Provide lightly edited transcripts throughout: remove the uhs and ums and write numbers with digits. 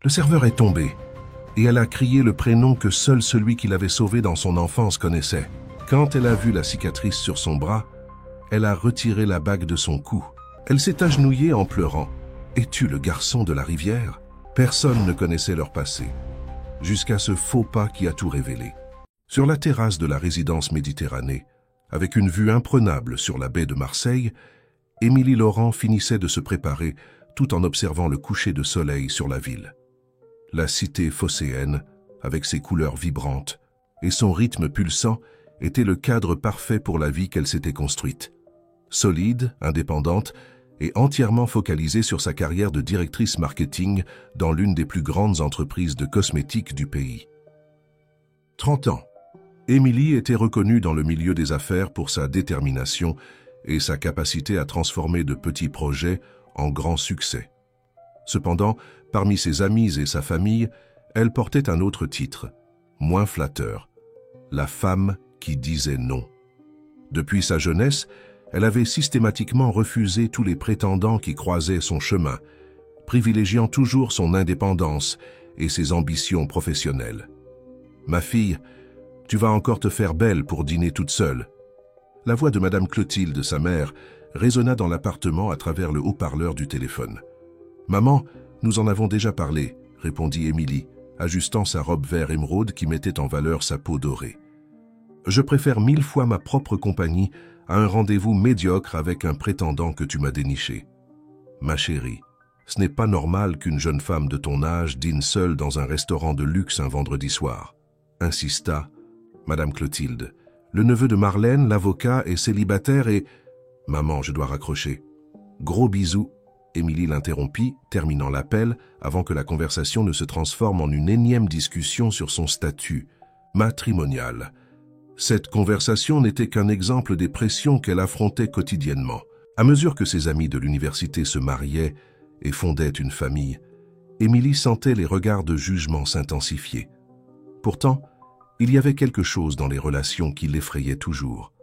Le serveur est tombé, et elle a crié le prénom que seul celui qui l'avait sauvée dans son enfance connaissait. Quand elle a vu la cicatrice sur son bras, elle a retiré la bague de son cou. Elle s'est agenouillée en pleurant. « Es-tu le garçon de la rivière ?» Personne ne connaissait leur passé, jusqu'à ce faux pas qui a tout révélé. Sur la terrasse de la résidence Méditerranée, avec une vue imprenable sur la baie de Marseille, Émilie Laurent finissait de se préparer tout en observant le coucher de soleil sur la ville. La cité phocéenne, avec ses couleurs vibrantes et son rythme pulsant, était le cadre parfait pour la vie qu'elle s'était construite. Solide, indépendante et entièrement focalisée sur sa carrière de directrice marketing dans l'une des plus grandes entreprises de cosmétiques du pays. 30 ans. Émilie était reconnue dans le milieu des affaires pour sa détermination et sa capacité à transformer de petits projets en grands succès. Cependant, parmi ses amis et sa famille, elle portait un autre titre, moins flatteur, la femme qui disait non. Depuis sa jeunesse, elle avait systématiquement refusé tous les prétendants qui croisaient son chemin, privilégiant toujours son indépendance et ses ambitions professionnelles. « Ma fille, tu vas encore te faire belle pour dîner toute seule. » La voix de Madame Clotilde, sa mère, résonna dans l'appartement à travers le haut-parleur du téléphone. « Maman, nous en avons déjà parlé, » répondit Émilie, ajustant sa robe vert émeraude qui mettait en valeur sa peau dorée. « Je préfère 1000 fois ma propre compagnie à un rendez-vous médiocre avec un prétendant que tu m'as déniché. Ma chérie, ce n'est pas normal qu'une jeune femme de ton âge dîne seule dans un restaurant de luxe un vendredi soir, » insista Madame Clotilde. « Le neveu de Marlène, l'avocat, est célibataire et... » « Maman, je dois raccrocher. »« Gros bisous. » Émilie l'interrompit, terminant l'appel, avant que la conversation ne se transforme en une énième discussion sur son statut matrimonial. Cette conversation n'était qu'un exemple des pressions qu'elle affrontait quotidiennement. À mesure que ses amis de l'université se mariaient et fondaient une famille, Émilie sentait les regards de jugement s'intensifier. Pourtant, il y avait quelque chose dans les relations qui l'effrayait toujours.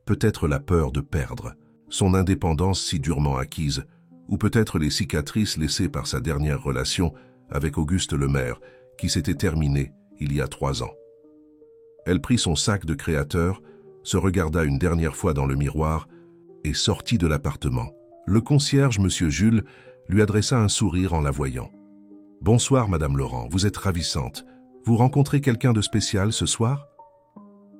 Peut-être la peur de perdre, son indépendance si durement acquise, ou peut-être les cicatrices laissées par sa dernière relation avec Auguste Lemaire, qui s'était terminée il y a 3 ans. Elle prit son sac de créateur, se regarda une dernière fois dans le miroir et sortit de l'appartement. Le concierge, Monsieur Jules, lui adressa un sourire en la voyant. « Bonsoir, Madame Laurent, vous êtes ravissante. Vous rencontrez quelqu'un de spécial ce soir ?»«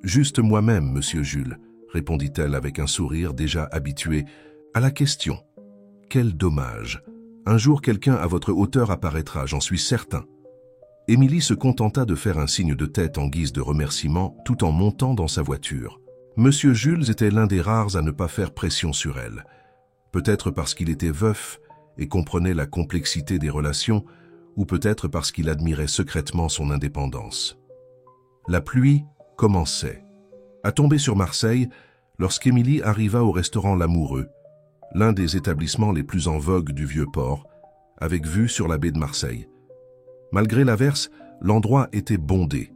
Juste moi-même, Monsieur Jules, » répondit-elle avec un sourire déjà habitué à la question. « Quel dommage! Un jour, quelqu'un à votre hauteur apparaîtra, j'en suis certain. » Émilie se contenta de faire un signe de tête en guise de remerciement tout en montant dans sa voiture. Monsieur Jules était l'un des rares à ne pas faire pression sur elle. Peut-être parce qu'il était veuf et comprenait la complexité des relations, ou peut-être parce qu'il admirait secrètement son indépendance. La pluie commençait à tomber sur Marseille lorsqu'Émilie arriva au restaurant L'Amoureux, l'un des établissements les plus en vogue du Vieux-Port, avec vue sur la baie de Marseille. Malgré l'averse, l'endroit était bondé,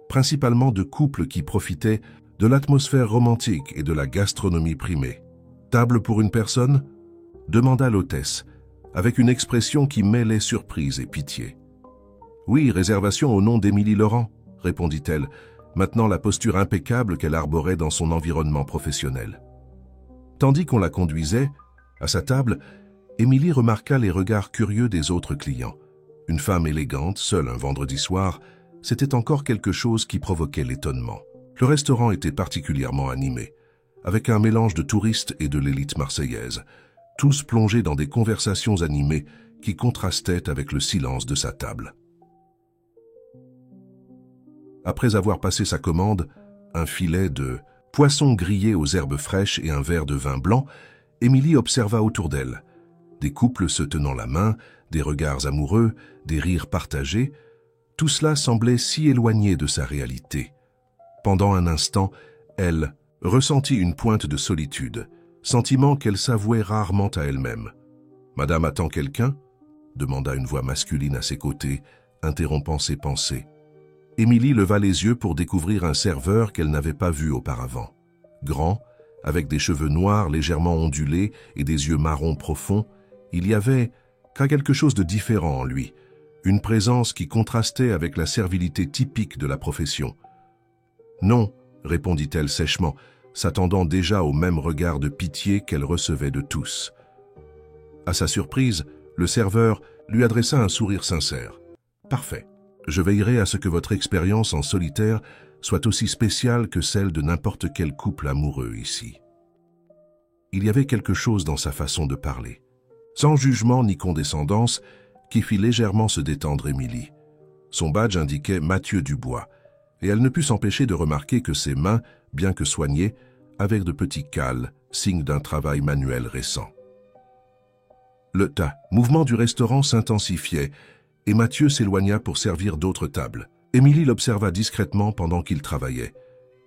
principalement de couples qui profitaient de l'atmosphère romantique et de la gastronomie primée. « Table pour une personne ?» demanda l'hôtesse, avec une expression qui mêlait surprise et pitié. « Oui, réservation au nom d'Émilie Laurent », répondit-elle, maintenant la posture impeccable qu'elle arborait dans son environnement professionnel. Tandis qu'on la conduisait, à sa table, Émilie remarqua les regards curieux des autres clients. Une femme élégante, seule un vendredi soir, c'était encore quelque chose qui provoquait l'étonnement. Le restaurant était particulièrement animé, avec un mélange de touristes et de l'élite marseillaise, tous plongés dans des conversations animées qui contrastaient avec le silence de sa table. Après avoir passé sa commande, un filet de poisson grillé aux herbes fraîches et un verre de vin blanc, Émilie observa autour d'elle. Des couples se tenant la main, des regards amoureux, des rires partagés, tout cela semblait si éloigné de sa réalité. Pendant un instant, elle ressentit une pointe de solitude, sentiment qu'elle s'avouait rarement à elle-même. « Madame attend quelqu'un ?» demanda une voix masculine à ses côtés, interrompant ses pensées. Émilie leva les yeux pour découvrir un serveur qu'elle n'avait pas vu auparavant. Grand, avec des cheveux noirs légèrement ondulés et des yeux marrons profonds, il y avait quelque chose de différent en lui, une présence qui contrastait avec la servilité typique de la profession. « Non », répondit-elle sèchement, s'attendant déjà au même regard de pitié qu'elle recevait de tous. À sa surprise, le serveur lui adressa un sourire sincère. « Parfait. Je veillerai à ce que votre expérience en solitaire soit aussi spéciale que celle de n'importe quel couple amoureux ici. » Il y avait quelque chose dans sa façon de parler, sans jugement ni condescendance, qui fit légèrement se détendre Émilie. Son badge indiquait Mathieu Dubois, et elle ne put s'empêcher de remarquer que ses mains, bien que soignées, avaient de petits cals, signe d'un travail manuel récent. Le mouvement du restaurant s'intensifiait, et Mathieu s'éloigna pour servir d'autres tables. Émilie l'observa discrètement pendant qu'il travaillait.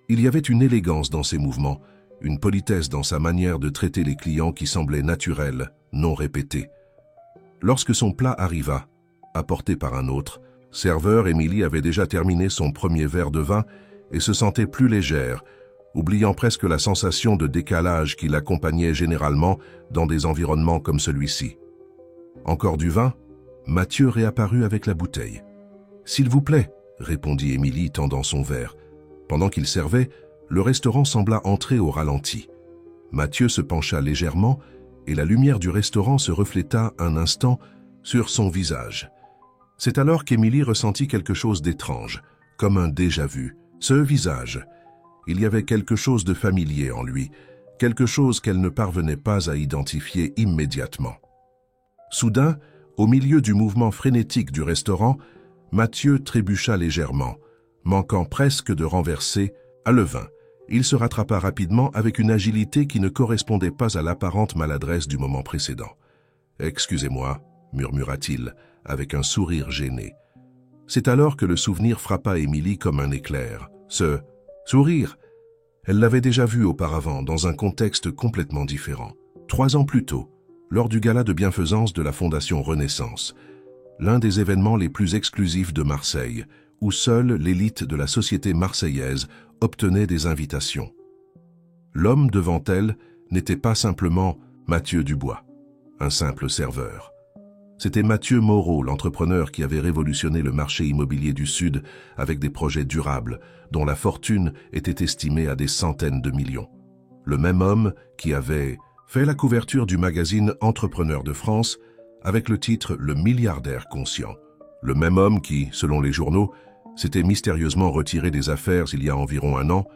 Il y avait une élégance dans ses mouvements, une politesse dans sa manière de traiter les clients qui semblait naturelle, non répétée. Lorsque son plat arriva, apporté par un autre serveur, Émilie avait déjà terminé son premier verre de vin et se sentait plus légère, oubliant presque la sensation de décalage qui l'accompagnait généralement dans des environnements comme celui-ci. Encore du vin? Mathieu réapparut avec la bouteille. « S'il vous plaît », répondit Émilie tendant son verre. Pendant qu'il servait, le restaurant sembla entrer au ralenti. Mathieu se pencha légèrement et la lumière du restaurant se refléta un instant sur son visage. C'est alors qu'Émilie ressentit quelque chose d'étrange, comme un déjà-vu. Ce visage, il y avait quelque chose de familier en lui, quelque chose qu'elle ne parvenait pas à identifier immédiatement. Soudain, au milieu du mouvement frénétique du restaurant, Mathieu trébucha légèrement, manquant presque de renverser à le vin. Il se rattrapa rapidement avec une agilité qui ne correspondait pas à l'apparente maladresse du moment précédent. « Excusez-moi », murmura-t-il, avec un sourire gêné. C'est alors que le souvenir frappa Émilie comme un éclair. Ce sourire, elle l'avait déjà vu auparavant dans un contexte complètement différent. 3 ans plus tôt, lors du gala de bienfaisance de la Fondation Renaissance, l'un des événements les plus exclusifs de Marseille, où seule l'élite de la société marseillaise obtenait des invitations. L'homme devant elle n'était pas simplement Mathieu Dubois, un simple serveur. C'était Mathieu Moreau, l'entrepreneur qui avait révolutionné le marché immobilier du Sud avec des projets durables, dont la fortune était estimée à des centaines de millions. Le même homme qui avait fait la couverture du magazine Entrepreneur de France avec le titre « Le milliardaire conscient ». Le même homme qui, selon les journaux, s'était mystérieusement retiré des affaires il y a environ 1 an,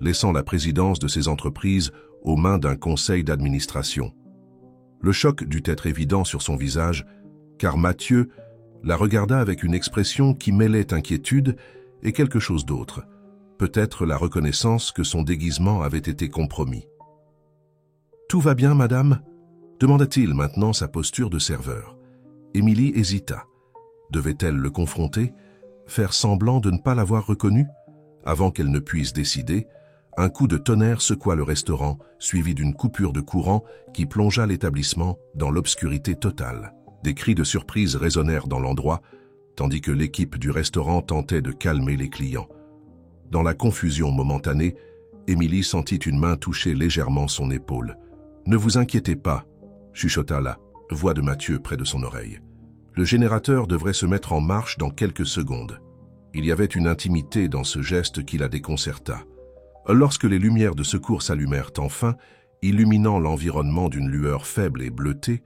laissant la présidence de ses entreprises aux mains d'un conseil d'administration. Le choc dut être évident sur son visage, car Mathieu la regarda avec une expression qui mêlait inquiétude et quelque chose d'autre, peut-être la reconnaissance que son déguisement avait été compromis. « Tout va bien, madame ?» demanda-t-il maintenant sa posture de serveur. Émilie hésita. Devait-elle le confronter, faire semblant de ne pas l'avoir reconnu? Avant qu'elle ne puisse décider, un coup de tonnerre secoua le restaurant, suivi d'une coupure de courant qui plongea l'établissement dans l'obscurité totale. Des cris de surprise résonnèrent dans l'endroit, tandis que l'équipe du restaurant tentait de calmer les clients. Dans la confusion momentanée, Émilie sentit une main toucher légèrement son épaule. « Ne vous inquiétez pas », chuchota la voix de Mathieu près de son oreille. Le générateur devrait se mettre en marche dans quelques secondes. Il y avait une intimité dans ce geste qui la déconcerta. Lorsque les lumières de secours s'allumèrent enfin, illuminant l'environnement d'une lueur faible et bleutée,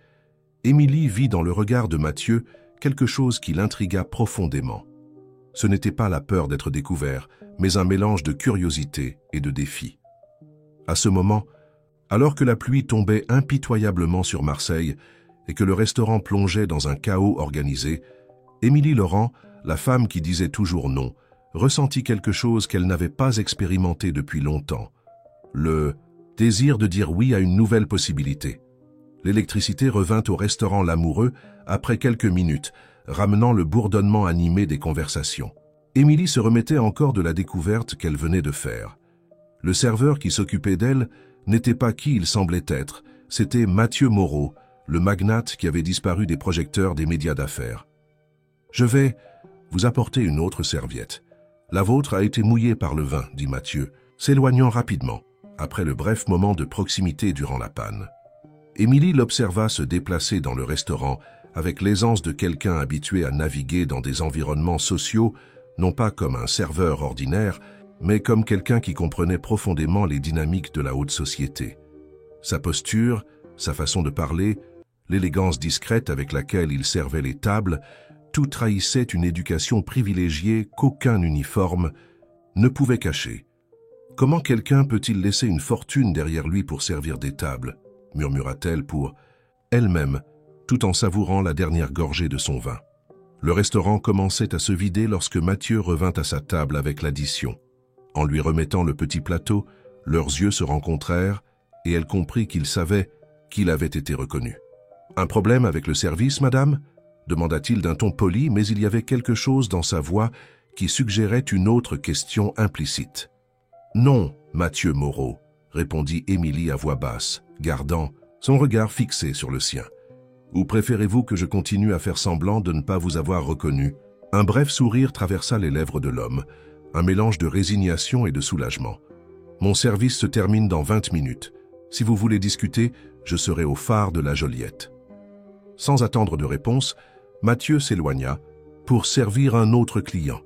Émilie vit dans le regard de Mathieu quelque chose qui l'intrigua profondément. Ce n'était pas la peur d'être découvert, mais un mélange de curiosité et de défi. À ce moment, alors que la pluie tombait impitoyablement sur Marseille et que le restaurant plongeait dans un chaos organisé, Émilie Laurent, la femme qui disait toujours non, ressentit quelque chose qu'elle n'avait pas expérimenté depuis longtemps. Le désir de dire oui à une nouvelle possibilité. L'électricité revint au restaurant L'Amoureux après quelques minutes, ramenant le bourdonnement animé des conversations. Émilie se remettait encore de la découverte qu'elle venait de faire. Le serveur qui s'occupait d'elle n'était pas qui il semblait être, c'était Mathieu Moreau, le magnate qui avait disparu des projecteurs des médias d'affaires. « Je vais vous apporter une autre serviette. La vôtre a été mouillée par le vin, » dit Mathieu, s'éloignant rapidement, après le bref moment de proximité durant la panne. Émilie l'observa se déplacer dans le restaurant avec l'aisance de quelqu'un habitué à naviguer dans des environnements sociaux, non pas comme un serveur ordinaire, mais comme quelqu'un qui comprenait profondément les dynamiques de la haute société. Sa posture, sa façon de parler, l'élégance discrète avec laquelle il servait les tables, tout trahissait une éducation privilégiée qu'aucun uniforme ne pouvait cacher. « Comment quelqu'un peut-il laisser une fortune derrière lui pour servir des tables ?» murmura-t-elle pour elle-même, tout en savourant la dernière gorgée de son vin. Le restaurant commençait à se vider lorsque Mathieu revint à sa table avec l'addition. En lui remettant le petit plateau, leurs yeux se rencontrèrent et elle comprit qu'il savait qu'il avait été reconnu. « Un problème avec le service, madame ?» demanda-t-il d'un ton poli, mais il y avait quelque chose dans sa voix qui suggérait une autre question implicite. « Non, Mathieu Moreau, » répondit Émilie à voix basse, gardant son regard fixé sur le sien. « Ou préférez-vous que je continue à faire semblant de ne pas vous avoir reconnu ?» Un bref sourire traversa les lèvres de l'homme, un mélange de résignation et de soulagement. « Mon service se termine dans 20 minutes. Si vous voulez discuter, je serai au phare de la Joliette. » Sans attendre de réponse, Mathieu s'éloigna pour servir un autre client.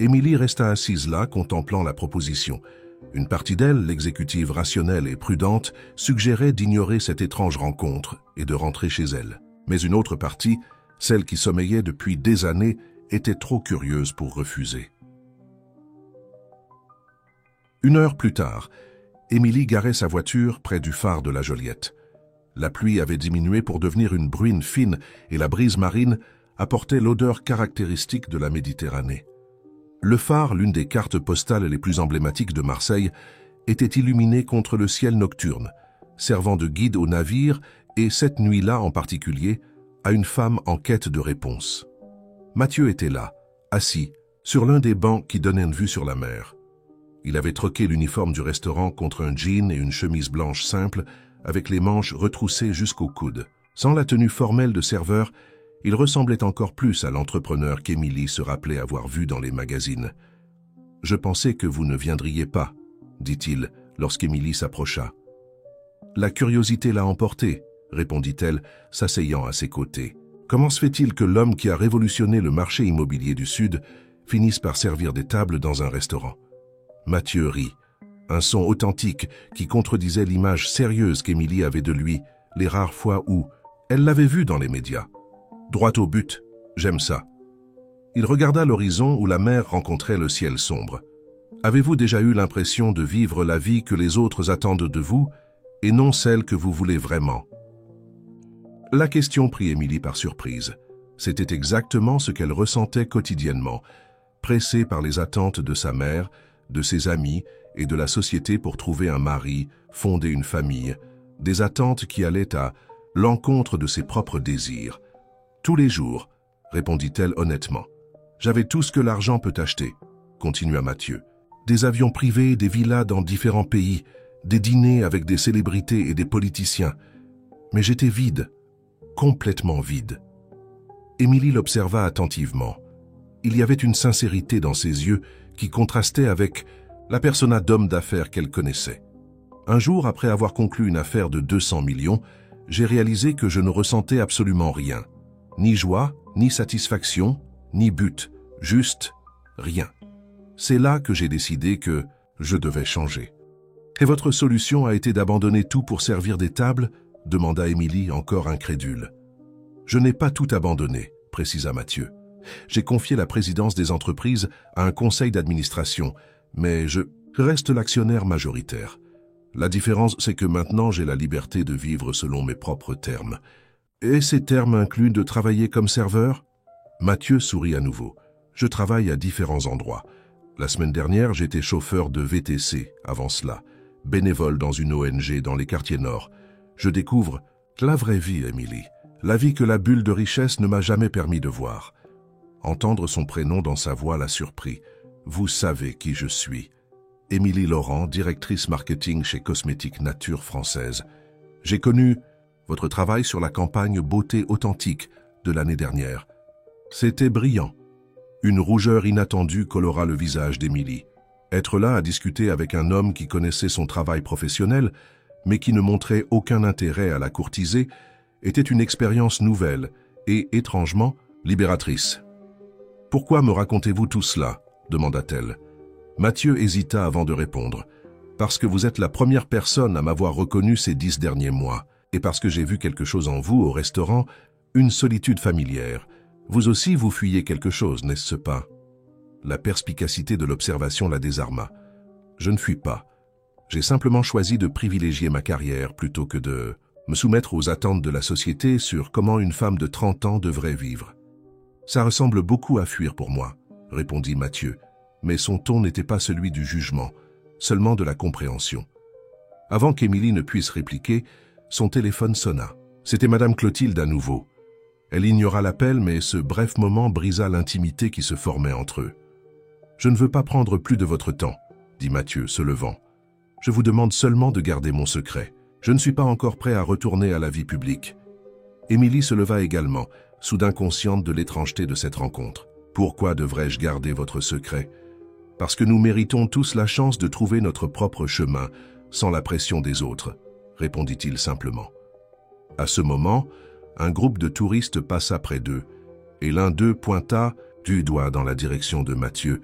Émilie resta assise là, contemplant la proposition. Une partie d'elle, l'exécutive rationnelle et prudente, suggérait d'ignorer cette étrange rencontre et de rentrer chez elle. Mais une autre partie, celle qui sommeillait depuis des années, était trop curieuse pour refuser. 1 heure plus tard, Émilie garait sa voiture près du phare de la Joliette. La pluie avait diminué pour devenir une bruine fine et la brise marine apportait l'odeur caractéristique de la Méditerranée. Le phare, l'une des cartes postales les plus emblématiques de Marseille, était illuminé contre le ciel nocturne, servant de guide aux navires et, cette nuit-là en particulier, à une femme en quête de réponse. Mathieu était là, assis, sur l'un des bancs qui donnaient une vue sur la mer. Il avait troqué l'uniforme du restaurant contre un jean et une chemise blanche simple, avec les manches retroussées jusqu'au coude. Sans la tenue formelle de serveur, il ressemblait encore plus à l'entrepreneur qu'Émilie se rappelait avoir vu dans les magazines. « Je pensais que vous ne viendriez pas », dit-il lorsqu'Émilie s'approcha. « La curiosité l'a emporté », répondit-elle, s'asseyant à ses côtés. « Comment se fait-il que l'homme qui a révolutionné le marché immobilier du Sud finisse par servir des tables dans un restaurant ?» Mathieu rit. Un son authentique qui contredisait l'image sérieuse qu'Émilie avait de lui, les rares fois où elle l'avait vu dans les médias. Droit au but, j'aime ça. Il regarda l'horizon où la mer rencontrait le ciel sombre. Avez-vous déjà eu l'impression de vivre la vie que les autres attendent de vous et non celle que vous voulez vraiment? La question prit Émilie par surprise. C'était exactement ce qu'elle ressentait quotidiennement, pressée par les attentes de sa mère, de ses amis et de la société pour trouver un mari, fonder une famille, des attentes qui allaient à l'encontre de ses propres désirs. Tous les jours, répondit-elle honnêtement. J'avais tout ce que l'argent peut acheter, continua Mathieu. Des avions privés, des villas dans différents pays, des dîners avec des célébrités et des politiciens. Mais j'étais vide, complètement vide. Émilie l'observa attentivement. Il y avait une sincérité dans ses yeux qui contrastait avec la persona d'homme d'affaires qu'elle connaissait. Un jour, après avoir conclu une affaire de 200 millions, j'ai réalisé que je ne ressentais absolument rien. Ni joie, ni satisfaction, ni but, juste rien. C'est là que j'ai décidé que je devais changer. « Et votre solution a été d'abandonner tout pour servir des tables ?» demanda Émilie, encore incrédule. « Je n'ai pas tout abandonné », précisa Mathieu. « J'ai confié la présidence des entreprises à un conseil d'administration, mais je reste l'actionnaire majoritaire. La différence, c'est que maintenant j'ai la liberté de vivre selon mes propres termes. Et ces termes incluent de travailler comme serveur ?» Mathieu sourit à nouveau. « Je travaille à différents endroits. La semaine dernière, j'étais chauffeur de VTC, avant cela, bénévole dans une ONG dans les quartiers nord. Je découvre la vraie vie, Émilie, la vie que la bulle de richesse ne m'a jamais permis de voir. » Entendre son prénom dans sa voix l'a surpris. « Vous savez qui je suis. » Émilie Laurent, directrice marketing chez Cosmétiques Nature Française. J'ai connu votre travail sur la campagne Beauté Authentique de l'année dernière. C'était brillant. Une rougeur inattendue colora le visage d'Émilie. Être là à discuter avec un homme qui connaissait son travail professionnel, mais qui ne montrait aucun intérêt à la courtiser, était une expérience nouvelle et, étrangement, libératrice. « Pourquoi me racontez-vous tout cela ?» demanda-t-elle. Mathieu hésita avant de répondre. « Parce que vous êtes la première personne à m'avoir reconnu ces 10 derniers mois, et parce que j'ai vu quelque chose en vous au restaurant, une solitude familière. Vous aussi, vous fuyez quelque chose, n'est-ce pas ?» La perspicacité de l'observation la désarma. « Je ne fuis pas. J'ai simplement choisi de privilégier ma carrière plutôt que de me soumettre aux attentes de la société sur comment une femme de 30 ans devrait vivre. Ça ressemble beaucoup à fuir pour moi, répondit Mathieu, mais son ton n'était pas celui du jugement, seulement de la compréhension. Avant qu'Émilie ne puisse répliquer, son téléphone sonna. C'était Madame Clotilde à nouveau. Elle ignora l'appel, mais ce bref moment brisa l'intimité qui se formait entre eux. « Je ne veux pas prendre plus de votre temps, » dit Mathieu, se levant. « Je vous demande seulement de garder mon secret. Je ne suis pas encore prêt à retourner à la vie publique. » Émilie se leva également, soudain consciente de l'étrangeté de cette rencontre. « Pourquoi devrais-je garder votre secret ? Parce que nous méritons tous la chance de trouver notre propre chemin, sans la pression des autres, » répondit-il simplement. À ce moment, un groupe de touristes passa près d'eux, et l'un d'eux pointa du doigt dans la direction de Mathieu,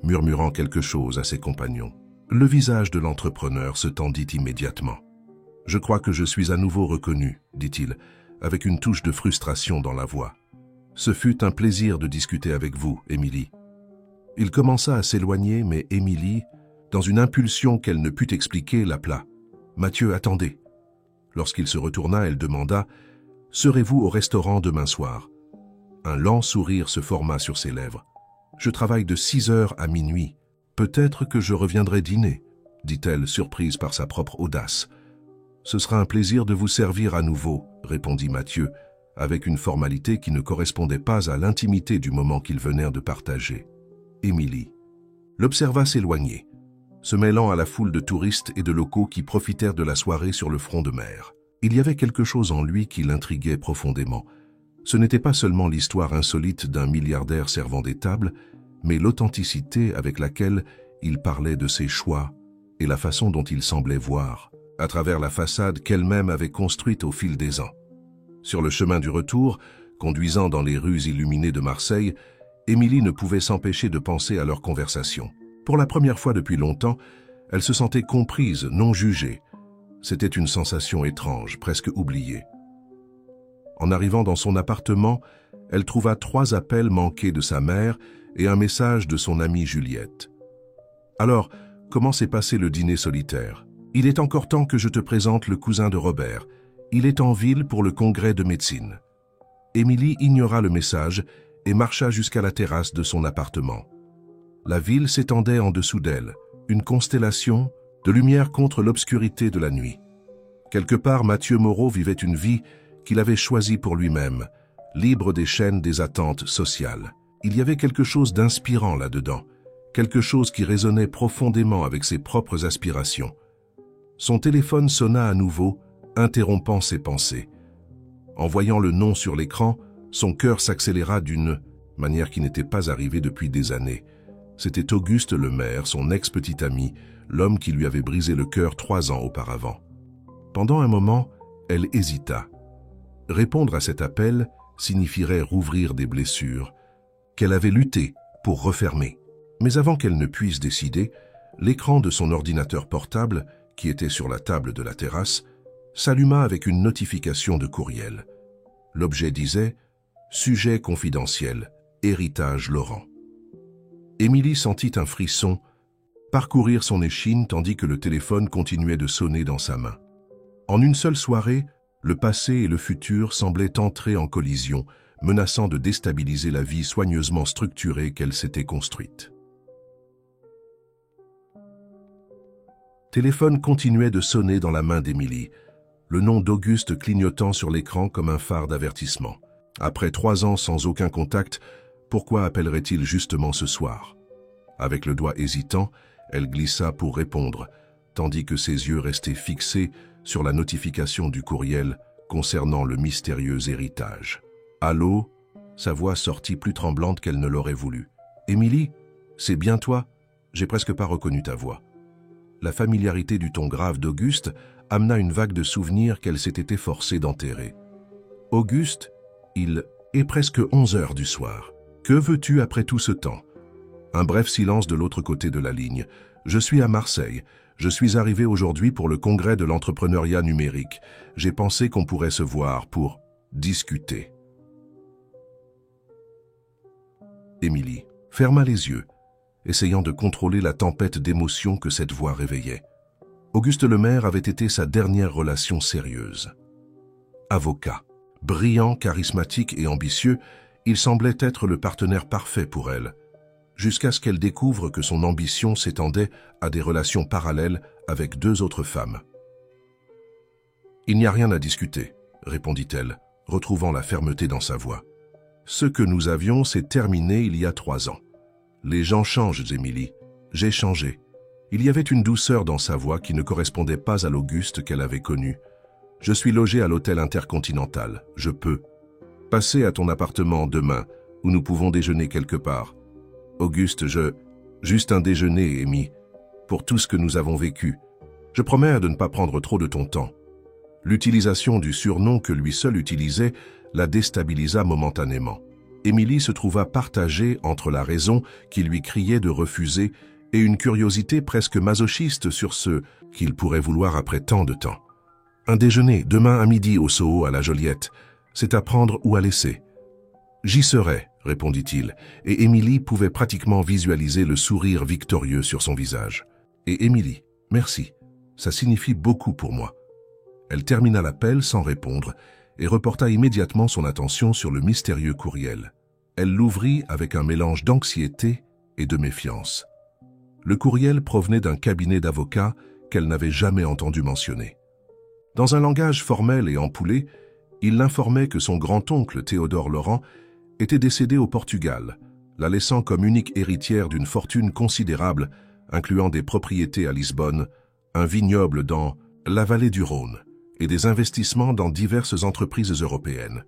murmurant quelque chose à ses compagnons. Le visage de l'entrepreneur se tendit immédiatement. « Je crois que je suis à nouveau reconnu, » dit-il, avec une touche de frustration dans la voix. « Ce fut un plaisir de discuter avec vous, Émilie. » Il commença à s'éloigner, mais Émilie, dans une impulsion qu'elle ne put expliquer, l'appela. « Mathieu, attendez. » Lorsqu'il se retourna, elle demanda « Serez-vous au restaurant demain soir ?» Un lent sourire se forma sur ses lèvres. « Je travaille de 6 heures à minuit. Peut-être que je reviendrai dîner, » dit-elle, surprise par sa propre audace. « Ce sera un plaisir de vous servir à nouveau, » répondit Mathieu, avec une formalité qui ne correspondait pas à l'intimité du moment qu'ils venèrent de partager. Émilie l'observa s'éloigner, se mêlant à la foule de touristes et de locaux qui profitèrent de la soirée sur le front de mer. Il y avait quelque chose en lui qui l'intriguait profondément. Ce n'était pas seulement l'histoire insolite d'un milliardaire servant des tables, mais l'authenticité avec laquelle il parlait de ses choix et la façon dont il semblait voir, à travers la façade qu'elle-même avait construite au fil des ans. Sur le chemin du retour, conduisant dans les rues illuminées de Marseille, Émilie ne pouvait s'empêcher de penser à leur conversation. Pour la première fois depuis longtemps, elle se sentait comprise, non jugée. C'était une sensation étrange, presque oubliée. En arrivant dans son appartement, elle trouva 3 appels manqués de sa mère et un message de son amie Juliette. « Alors, comment s'est passé le dîner solitaire ? Il est encore temps que je te présente le cousin de Robert. Il est en ville pour le congrès de médecine. » Émilie ignora le message et marcha jusqu'à la terrasse de son appartement. La ville s'étendait en dessous d'elle, une constellation de lumière contre l'obscurité de la nuit. Quelque part, Mathieu Moreau vivait une vie qu'il avait choisie pour lui-même, libre des chaînes des attentes sociales. Il y avait quelque chose d'inspirant là-dedans, quelque chose qui résonnait profondément avec ses propres aspirations. Son téléphone sonna à nouveau, interrompant ses pensées. En voyant le nom sur l'écran, son cœur s'accéléra d'une manière qui n'était pas arrivée depuis des années. C'était Auguste Lemaire, son ex-petit ami, l'homme qui lui avait brisé le cœur 3 ans auparavant. Pendant un moment, elle hésita. Répondre à cet appel signifierait rouvrir des blessures qu'elle avait lutté pour refermer. Mais avant qu'elle ne puisse décider, l'écran de son ordinateur portable, qui était sur la table de la terrasse, s'alluma avec une notification de courriel. L'objet disait « Sujet confidentiel, héritage Laurent ». Émilie sentit un frisson parcourir son échine tandis que le téléphone continuait de sonner dans sa main. En une seule soirée, le passé et le futur semblaient entrer en collision, menaçant de déstabiliser la vie soigneusement structurée qu'elle s'était construite. Téléphone continuait de sonner dans la main d'Émilie, le nom d'Auguste clignotant sur l'écran comme un phare d'avertissement. Après 3 ans sans aucun contact, pourquoi appellerait-il justement ce soir? Avec le doigt hésitant, elle glissa pour répondre, tandis que ses yeux restaient fixés sur la notification du courriel concernant le mystérieux héritage. « Allô ?» Sa voix sortit plus tremblante qu'elle ne l'aurait voulu. « Émilie, c'est bien toi? J'ai presque pas reconnu ta voix. » La familiarité du ton grave d'Auguste amena une vague de souvenirs qu'elle s'était efforcée d'enterrer. « Auguste, il est presque 11 heures du soir. Que veux-tu après tout ce temps? Un bref silence de l'autre côté de la ligne. Je suis à Marseille. Je suis arrivé aujourd'hui pour le congrès de l'entrepreneuriat numérique. J'ai pensé qu'on pourrait se voir pour discuter. Émilie ferma les yeux, essayant de contrôler la tempête d'émotions que cette voix réveillait. Auguste Lemaire avait été sa dernière relation sérieuse. Avocat, brillant, charismatique et ambitieux, il semblait être le partenaire parfait pour elle, jusqu'à ce qu'elle découvre que son ambition s'étendait à des relations parallèles avec 2 autres femmes. « Il n'y a rien à discuter », répondit-elle, retrouvant la fermeté dans sa voix. « Ce que nous avions s'est terminé il y a 3 ans. Les gens changent, Émilie. J'ai changé. » Il y avait une douceur dans sa voix qui ne correspondait pas à l'Auguste qu'elle avait connu. « Je suis logé à l'hôtel Intercontinental. Je peux. Passer à ton appartement demain, où nous pouvons déjeuner quelque part. Auguste, juste un déjeuner, Amy, pour tout ce que nous avons vécu. Je promets de ne pas prendre trop de ton temps. » L'utilisation du surnom que lui seul utilisait la déstabilisa momentanément. Émilie se trouva partagée entre la raison qui lui criait de refuser et une curiosité presque masochiste sur ce qu'il pourrait vouloir après tant de temps. « Un déjeuner, demain à midi au Soho à la Joliette. C'est à prendre ou à laisser. »« J'y serai, » répondit-il, et Émilie pouvait pratiquement visualiser le sourire victorieux sur son visage. « Et Émilie, merci. Ça signifie beaucoup pour moi. » Elle termina l'appel sans répondre et reporta immédiatement son attention sur le mystérieux courriel. Elle l'ouvrit avec un mélange d'anxiété et de méfiance. Le courriel provenait d'un cabinet d'avocats qu'elle n'avait jamais entendu mentionner. Dans un langage formel et ampoulé, il l'informait que son grand-oncle Théodore Laurent était décédé au Portugal, la laissant comme unique héritière d'une fortune considérable, incluant des propriétés à Lisbonne, un vignoble dans la vallée du Rhône et des investissements dans diverses entreprises européennes.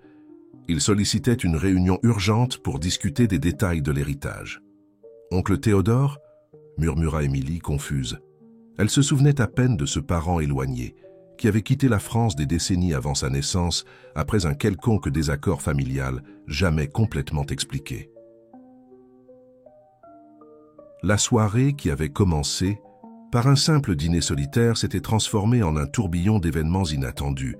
Il sollicitait une réunion urgente pour discuter des détails de l'héritage. « Oncle Théodore » murmura Émilie, confuse. Elle se souvenait à peine de ce parent éloigné, qui avait quitté la France des décennies avant sa naissance, après un quelconque désaccord familial, jamais complètement expliqué. La soirée qui avait commencé par un simple dîner solitaire s'était transformée en un tourbillon d'événements inattendus.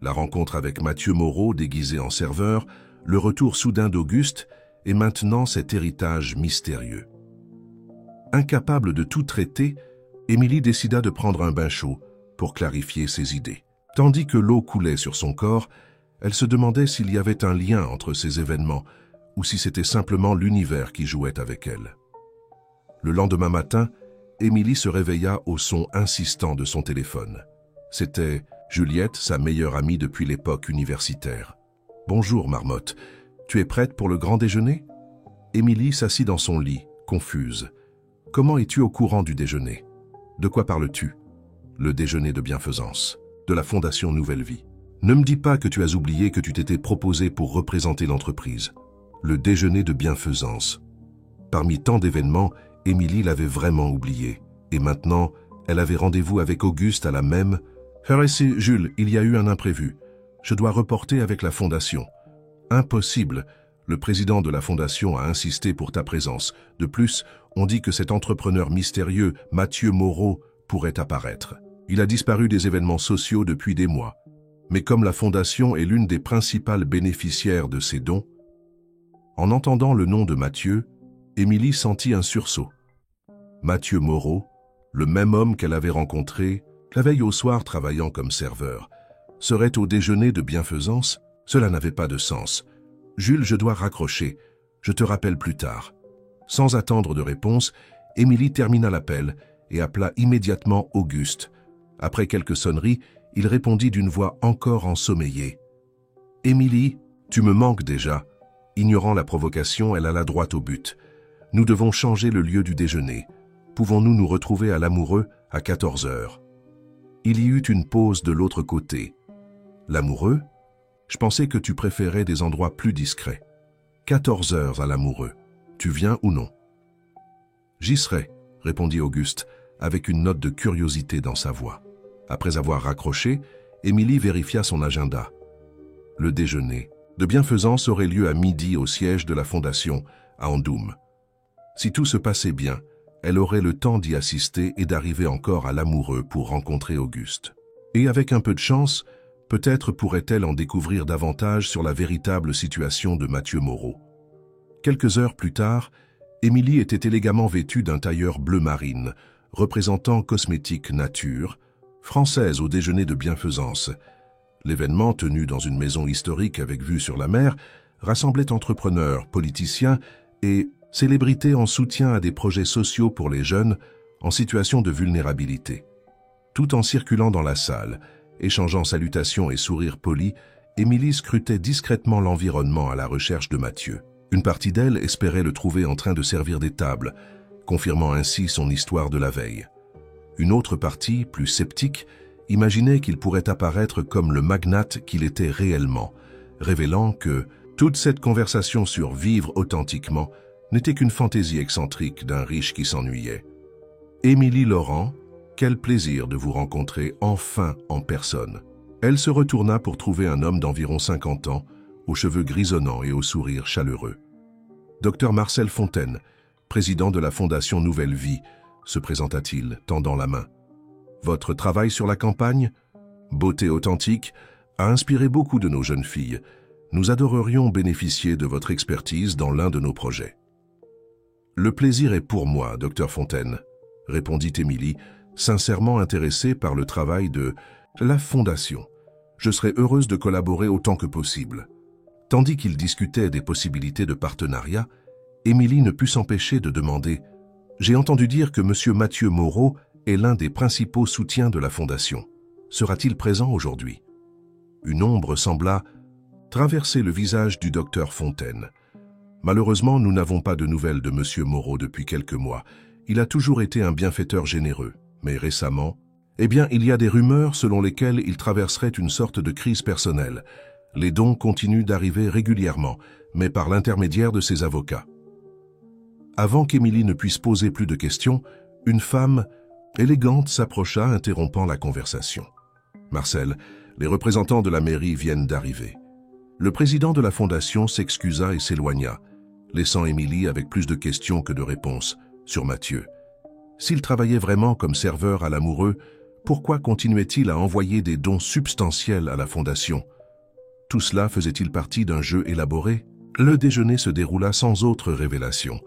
La rencontre avec Mathieu Moreau déguisé en serveur, le retour soudain d'Auguste et maintenant cet héritage mystérieux. Incapable de tout traiter, Émilie décida de prendre un bain chaud pour clarifier ses idées. Tandis que l'eau coulait sur son corps, elle se demandait s'il y avait un lien entre ces événements ou si c'était simplement l'univers qui jouait avec elle. Le lendemain matin, Émilie se réveilla au son insistant de son téléphone. C'était Juliette, sa meilleure amie depuis l'époque universitaire. « Bonjour, Marmotte. Tu es prête pour le grand déjeuner ?» Émilie s'assit dans son lit, confuse. « Comment es-tu au courant du déjeuner? De quoi parles-tu? » « Le déjeuner de bienfaisance, de la Fondation Nouvelle Vie. Ne me dis pas que tu as oublié que tu t'étais proposé pour représenter l'entreprise. Le déjeuner de bienfaisance. » Parmi tant d'événements, Émilie l'avait vraiment oublié. Et maintenant, elle avait rendez-vous avec Auguste à la même... « Ici, Jules, il y a eu un imprévu. Je dois reporter avec la Fondation. »« Impossible. Le président de la Fondation a insisté pour ta présence. De plus, on dit que cet entrepreneur mystérieux, Mathieu Moreau, pourrait apparaître. Il a disparu des événements sociaux depuis des mois. Mais comme la Fondation est l'une des principales bénéficiaires de ces dons... » En entendant le nom de Mathieu, Émilie sentit un sursaut. Mathieu Moreau, le même homme qu'elle avait rencontré la veille au soir travaillant comme serveur, serait au déjeuner de bienfaisance? Cela n'avait pas de sens. « Jules, je dois raccrocher. Je te rappelle plus tard. » Sans attendre de réponse, Émilie termina l'appel et appela immédiatement Auguste. Après quelques sonneries, il répondit d'une voix encore ensommeillée. « Émilie, tu me manques déjà. » Ignorant la provocation, elle alla droit au but. « Nous devons changer le lieu du déjeuner. Pouvons-nous nous retrouver à l'Amoureux à 14 heures ?» Il y eut une pause de l'autre côté. « L'Amoureux? Je pensais que tu préférais des endroits plus discrets. 14 heures à l'Amoureux. Tu viens ou non? » « J'y serai, » répondit Auguste, avec une note de curiosité dans sa voix. Après avoir raccroché, Émilie vérifia son agenda. Le déjeuner, de bienfaisance aurait lieu à midi au siège de la Fondation, à Andoum. Si tout se passait bien, elle aurait le temps d'y assister et d'arriver encore à l'amoureux pour rencontrer Auguste. Et avec un peu de chance, peut-être pourrait-elle en découvrir davantage sur la véritable situation de Mathieu Moreau. Quelques heures plus tard, Émilie était élégamment vêtue d'un tailleur bleu marine, représentant Cosmétique Nature, française au déjeuner de bienfaisance. L'événement, tenu dans une maison historique avec vue sur la mer, rassemblait entrepreneurs, politiciens et célébrités en soutien à des projets sociaux pour les jeunes en situation de vulnérabilité. Tout en circulant dans la salle, échangeant salutations et sourires polis, Émilie scrutait discrètement l'environnement à la recherche de Mathieu. Une partie d'elle espérait le trouver en train de servir des tables, confirmant ainsi son histoire de la veille. Une autre partie, plus sceptique, imaginait qu'il pourrait apparaître comme le magnate qu'il était réellement, révélant que toute cette conversation sur vivre authentiquement n'était qu'une fantaisie excentrique d'un riche qui s'ennuyait. Émilie Laurent, quel plaisir de vous rencontrer enfin en personne. Elle se retourna pour trouver un homme d'environ 50 ans, aux cheveux grisonnants et au sourire chaleureux. Dr Marcel Fontaine, président de la Fondation Nouvelle Vie, se présenta-t-il, tendant la main. Votre travail sur la campagne, beauté authentique, a inspiré beaucoup de nos jeunes filles. Nous adorerions bénéficier de votre expertise dans l'un de nos projets. Le plaisir est pour moi, Dr Fontaine, répondit Émilie, sincèrement intéressée par le travail de la Fondation. Je serai heureuse de collaborer autant que possible. Tandis qu'ils discutaient des possibilités de partenariat, Émilie ne put s'empêcher de demander « J'ai entendu dire que M. Mathieu Moreau est l'un des principaux soutiens de la Fondation. Sera-t-il présent aujourd'hui ?» Une ombre sembla traverser le visage du docteur Fontaine. Malheureusement, nous n'avons pas de nouvelles de M. Moreau depuis quelques mois. Il a toujours été un bienfaiteur généreux, mais récemment, il y a des rumeurs selon lesquelles il traverserait une sorte de crise personnelle. Les dons continuent d'arriver régulièrement, mais par l'intermédiaire de ses avocats. Avant qu'Émilie ne puisse poser plus de questions, une femme élégante s'approcha, interrompant la conversation. « Marcel, les représentants de la mairie viennent d'arriver. » Le président de la Fondation s'excusa et s'éloigna, laissant Émilie avec plus de questions que de réponses sur Mathieu. S'il travaillait vraiment comme serveur à l'amoureux, pourquoi continuait-il à envoyer des dons substantiels à la Fondation? Tout cela faisait-il partie d'un jeu élaboré? Le déjeuner se déroula sans autre révélation,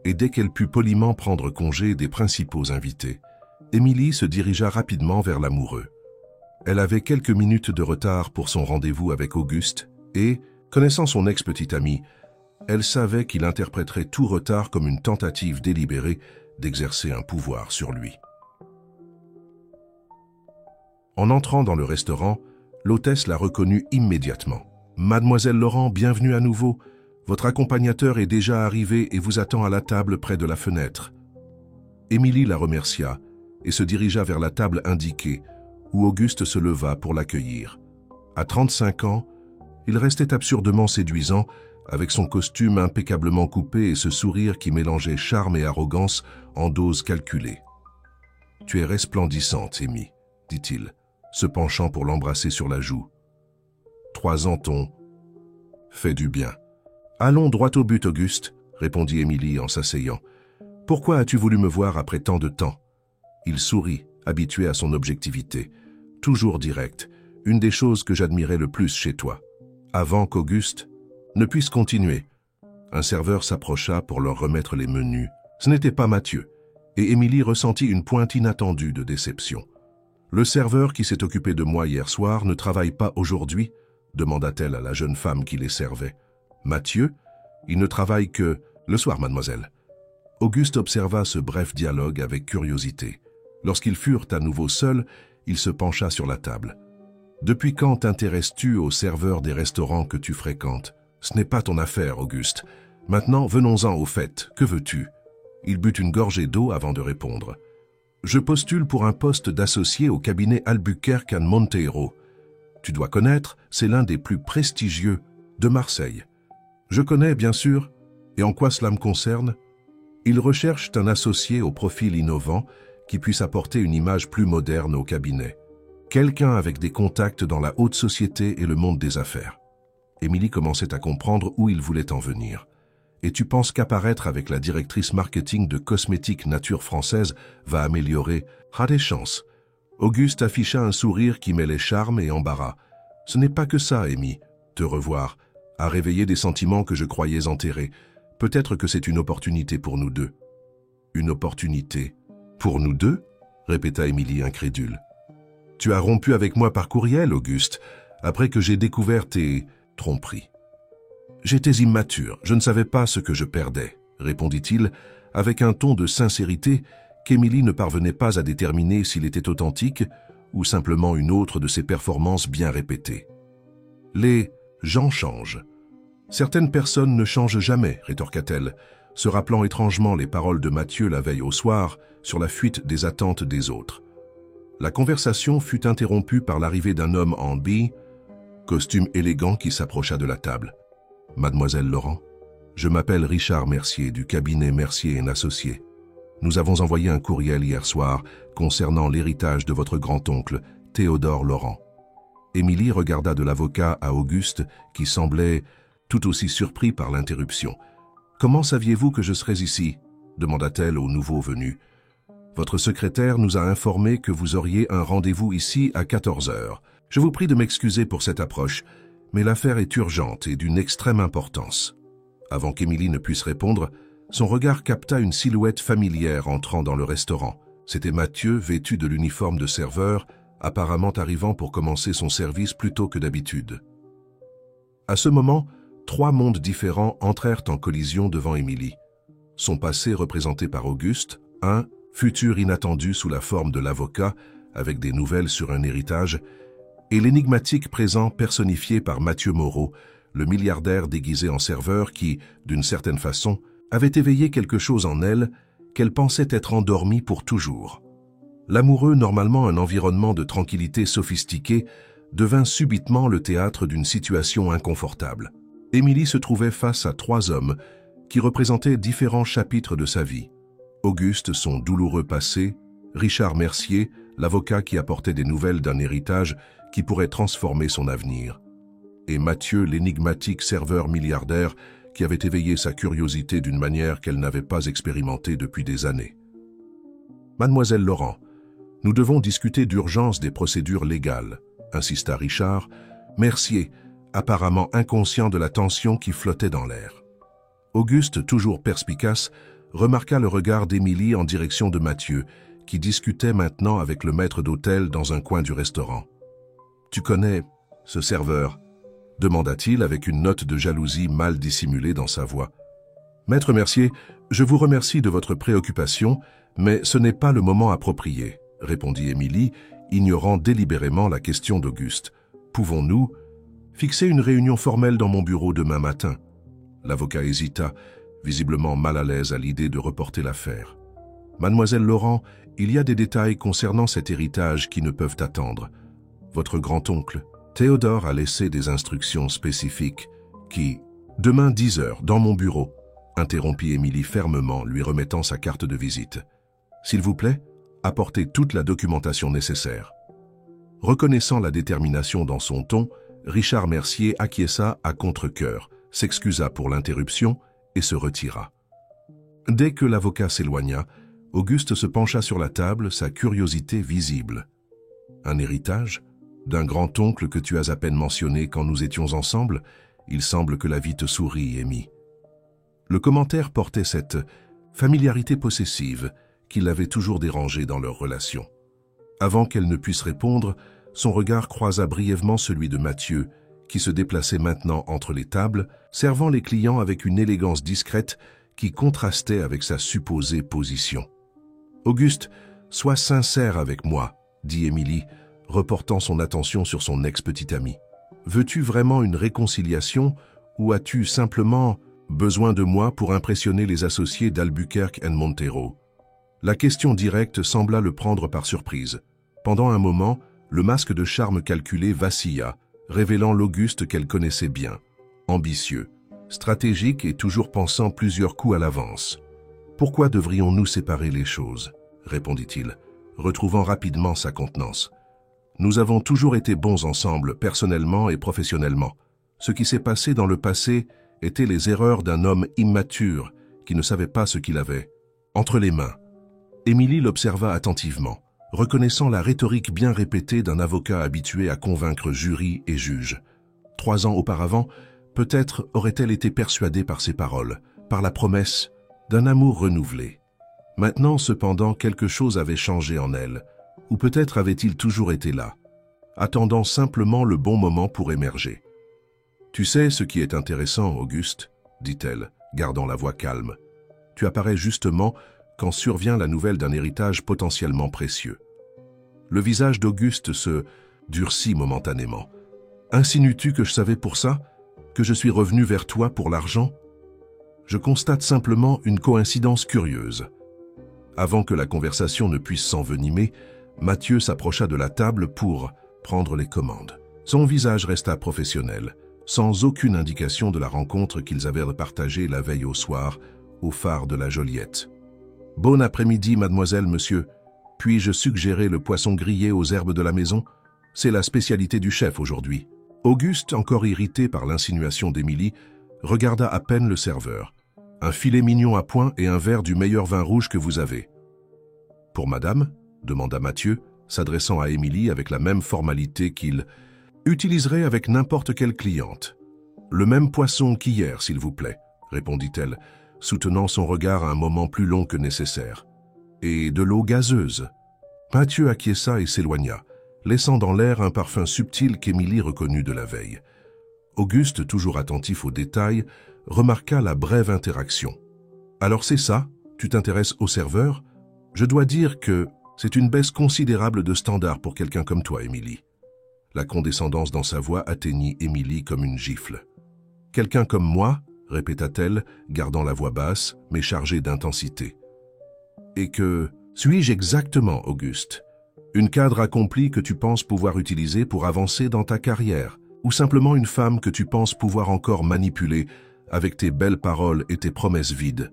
et dès qu'elle put poliment prendre congé des principaux invités, Émilie se dirigea rapidement vers l'amoureux. Elle avait quelques minutes de retard pour son rendez-vous avec Auguste et, connaissant son ex-petite amie, elle savait qu'il interpréterait tout retard comme une tentative délibérée d'exercer un pouvoir sur lui. En entrant dans le restaurant, l'hôtesse la reconnut immédiatement. « Mademoiselle Laurent, bienvenue à nouveau. Votre accompagnateur est déjà arrivé et vous attend à la table près de la fenêtre. » Émilie la remercia et se dirigea vers la table indiquée, où Auguste se leva pour l'accueillir. À 35 ans, il restait absurdement séduisant, avec son costume impeccablement coupé et ce sourire qui mélangeait charme et arrogance en doses calculées. « Tu es resplendissante, Émy, » dit-il, se penchant pour l'embrasser sur la joue. « 3 ans t'ont fait du bien. »« Allons droit au but, Auguste, » répondit Émilie en s'asseyant. « Pourquoi as-tu voulu me voir après tant de temps ?» Il sourit, habitué à son objectivité. « Toujours direct, une des choses que j'admirais le plus chez toi. » Avant qu'Auguste ne puisse continuer, un serveur s'approcha pour leur remettre les menus. Ce n'était pas Mathieu, et Émilie ressentit une pointe inattendue de déception. « Le serveur qui s'est occupé de moi hier soir ne travaille pas aujourd'hui ?» demanda-t-elle à la jeune femme qui les servait. « Mathieu, il ne travaille que le soir, mademoiselle. » Auguste observa ce bref dialogue avec curiosité. Lorsqu'ils furent à nouveau seuls, il se pencha sur la table. « Depuis quand t'intéresses-tu aux serveurs des restaurants que tu fréquentes? Ce n'est pas ton affaire, Auguste. Maintenant, venons-en au fait. Que veux-tu » Il but une gorgée d'eau avant de répondre. « Je postule pour un poste d'associé au cabinet Albuquerque & Monteiro. Tu dois connaître, c'est l'un des plus prestigieux de Marseille. »« Je connais, bien sûr. Et en quoi cela me concerne ?» Ils recherchent un associé au profil innovant qui puisse apporter une image plus moderne au cabinet. Quelqu'un avec des contacts dans la haute société et le monde des affaires. Émilie commençait à comprendre où il voulait en venir. Et tu penses qu'apparaître avec la directrice marketing de cosmétiques Nature Française va améliorer? Ah, des chances. Auguste afficha un sourire qui mêlait charme et embarras. Ce n'est pas que ça, Amy. Te revoir a réveillé des sentiments que je croyais enterrés. Peut-être que c'est une opportunité pour nous deux. Une opportunité? Pour nous deux? Répéta Émilie incrédule. Tu as rompu avec moi par courriel, Auguste, après que j'ai découvert tes tromperies. J'étais immature, je ne savais pas ce que je perdais, répondit-il, avec un ton de sincérité qu'Émilie ne parvenait pas à déterminer s'il était authentique ou simplement une autre de ses performances bien répétées. Les gens changent. Certaines personnes ne changent jamais, rétorqua-t-elle, se rappelant étrangement les paroles de Mathieu la veille au soir sur la fuite des attentes des autres. La conversation fut interrompue par l'arrivée d'un homme en costume élégant qui s'approcha de la table. « Mademoiselle Laurent, je m'appelle Richard Mercier du cabinet Mercier & Associés. Nous avons envoyé un courriel hier soir concernant l'héritage de votre grand-oncle, Théodore Laurent. » Émilie regarda de l'avocat à Auguste qui semblait tout aussi surpris par l'interruption. « Comment saviez-vous que je serais ici ?» demanda-t-elle au nouveau venu. « Votre secrétaire nous a informé que vous auriez un rendez-vous ici à 14 heures. Je vous prie de m'excuser pour cette approche, mais l'affaire est urgente et d'une extrême importance. » Avant qu'Émilie ne puisse répondre, son regard capta une silhouette familière entrant dans le restaurant. C'était Mathieu, vêtu de l'uniforme de serveur, apparemment arrivant pour commencer son service plus tôt que d'habitude. À ce moment, 3 mondes différents entrèrent en collision devant Émilie. Son passé représenté par Auguste, un futur inattendu sous la forme de l'avocat, avec des nouvelles sur un héritage, et l'énigmatique présent personnifié par Mathieu Moreau, le milliardaire déguisé en serveur qui, d'une certaine façon, avait éveillé quelque chose en elle qu'elle pensait être endormie pour toujours. L'amoureux, normalement un environnement de tranquillité sophistiquée, devint subitement le théâtre d'une situation inconfortable. Émilie se trouvait face à 3 hommes qui représentaient différents chapitres de sa vie. Auguste, son douloureux passé, Richard Mercier, l'avocat qui apportait des nouvelles d'un héritage qui pourrait transformer son avenir, et Mathieu, l'énigmatique serveur milliardaire qui avait éveillé sa curiosité d'une manière qu'elle n'avait pas expérimentée depuis des années. « Mademoiselle Laurent, nous devons discuter d'urgence des procédures légales, » insista Richard, Mercier, apparemment inconscient de la tension qui flottait dans l'air. Auguste, toujours perspicace, remarqua le regard d'Émilie en direction de Mathieu, qui discutait maintenant avec le maître d'hôtel dans un coin du restaurant. « Tu connais ce serveur ?» demanda-t-il avec une note de jalousie mal dissimulée dans sa voix. « Maître Mercier, je vous remercie de votre préoccupation, mais ce n'est pas le moment approprié, » répondit Émilie, ignorant délibérément la question d'Auguste. « Pouvons-nous fixer une réunion formelle dans mon bureau demain matin ?» L'avocat hésita, visiblement mal à l'aise à l'idée de reporter l'affaire. « Mademoiselle Laurent, il y a des détails concernant cet héritage qui ne peuvent attendre. Votre grand-oncle, Théodore, a laissé des instructions spécifiques qui... Demain 10 heures, dans mon bureau, interrompit Émilie fermement, lui remettant sa carte de visite. S'il vous plaît, apportez toute la documentation nécessaire. Reconnaissant la détermination dans son ton, Richard Mercier acquiesça à contre-cœur, s'excusa pour l'interruption et se retira. Dès que l'avocat s'éloigna, Auguste se pencha sur la table, sa curiosité visible. Un héritage? D'un grand-oncle que tu as à peine mentionné quand nous étions ensemble? Il semble que la vie te sourit, Amy. Le commentaire portait cette familiarité possessive qui l'avait toujours dérangé dans leur relation. Avant qu'elle ne puisse répondre, son regard croisa brièvement celui de Mathieu, qui se déplaçait maintenant entre les tables, servant les clients avec une élégance discrète qui contrastait avec sa supposée position. « Auguste, sois sincère avec moi, » dit Émilie, reportant son attention sur son ex-petit ami. « Veux-tu vraiment une réconciliation ou as-tu simplement besoin de moi pour impressionner les associés d'Albuquerque & Montero ?» La question directe sembla le prendre par surprise. Pendant un moment, le masque de charme calculé vacilla, révélant l'Auguste qu'elle connaissait bien. Ambitieux, stratégique et toujours pensant plusieurs coups à l'avance. « Pourquoi devrions-nous séparer les choses ?» répondit-il, retrouvant rapidement sa contenance. « Nous avons toujours été bons ensemble, personnellement et professionnellement. Ce qui s'est passé dans le passé étaient les erreurs d'un homme immature qui ne savait pas ce qu'il avait entre les mains. Émilie l'observa attentivement, reconnaissant la rhétorique bien répétée d'un avocat habitué à convaincre jury et juge. 3 ans auparavant, peut-être aurait-elle été persuadée par ses paroles, par la promesse d'un amour renouvelé. Maintenant, cependant, quelque chose avait changé en elle, ou peut-être avait-il toujours été là, attendant simplement le bon moment pour émerger. « Tu sais ce qui est intéressant, Auguste, » dit-elle, gardant la voix calme. « Tu apparais justement quand survient la nouvelle d'un héritage potentiellement précieux. » Le visage d'Auguste se durcit momentanément. « Insinues-tu que je savais pour ça? Que je suis revenu vers toi pour l'argent? Je constate simplement une coïncidence curieuse. » Avant que la conversation ne puisse s'envenimer, Mathieu s'approcha de la table pour prendre les commandes. Son visage resta professionnel, sans aucune indication de la rencontre qu'ils avaient partagée la veille au soir, au phare de la Joliette. « Bon après-midi, mademoiselle, monsieur. Puis-je suggérer le poisson grillé aux herbes de la maison? C'est la spécialité du chef aujourd'hui. » Auguste, encore irrité par l'insinuation d'Émilie, regarda à peine le serveur. « Un filet mignon à point et un verre du meilleur vin rouge que vous avez. »« Pour madame ?» demanda Mathieu, s'adressant à Émilie avec la même formalité qu'il utiliserait avec n'importe quelle cliente. « Le même poisson qu'hier, s'il vous plaît, » répondit-elle, soutenant son regard un moment plus long que nécessaire. « Et de l'eau gazeuse. » Mathieu acquiesça et s'éloigna, laissant dans l'air un parfum subtil qu'Émilie reconnut de la veille. Auguste, toujours attentif aux détails, remarqua la brève interaction. « Alors c'est ça? Tu t'intéresses au serveur? Je dois dire que c'est une baisse considérable de standard pour quelqu'un comme toi, Émilie. » La condescendance dans sa voix atteignit Émilie comme une gifle. « Quelqu'un comme moi ?» répéta-t-elle, gardant la voix basse, mais chargée d'intensité. « Et que suis-je exactement, Auguste? Une cadre accomplie que tu penses pouvoir utiliser pour avancer dans ta carrière, ou simplement une femme que tu penses pouvoir encore manipuler avec tes belles paroles et tes promesses vides? »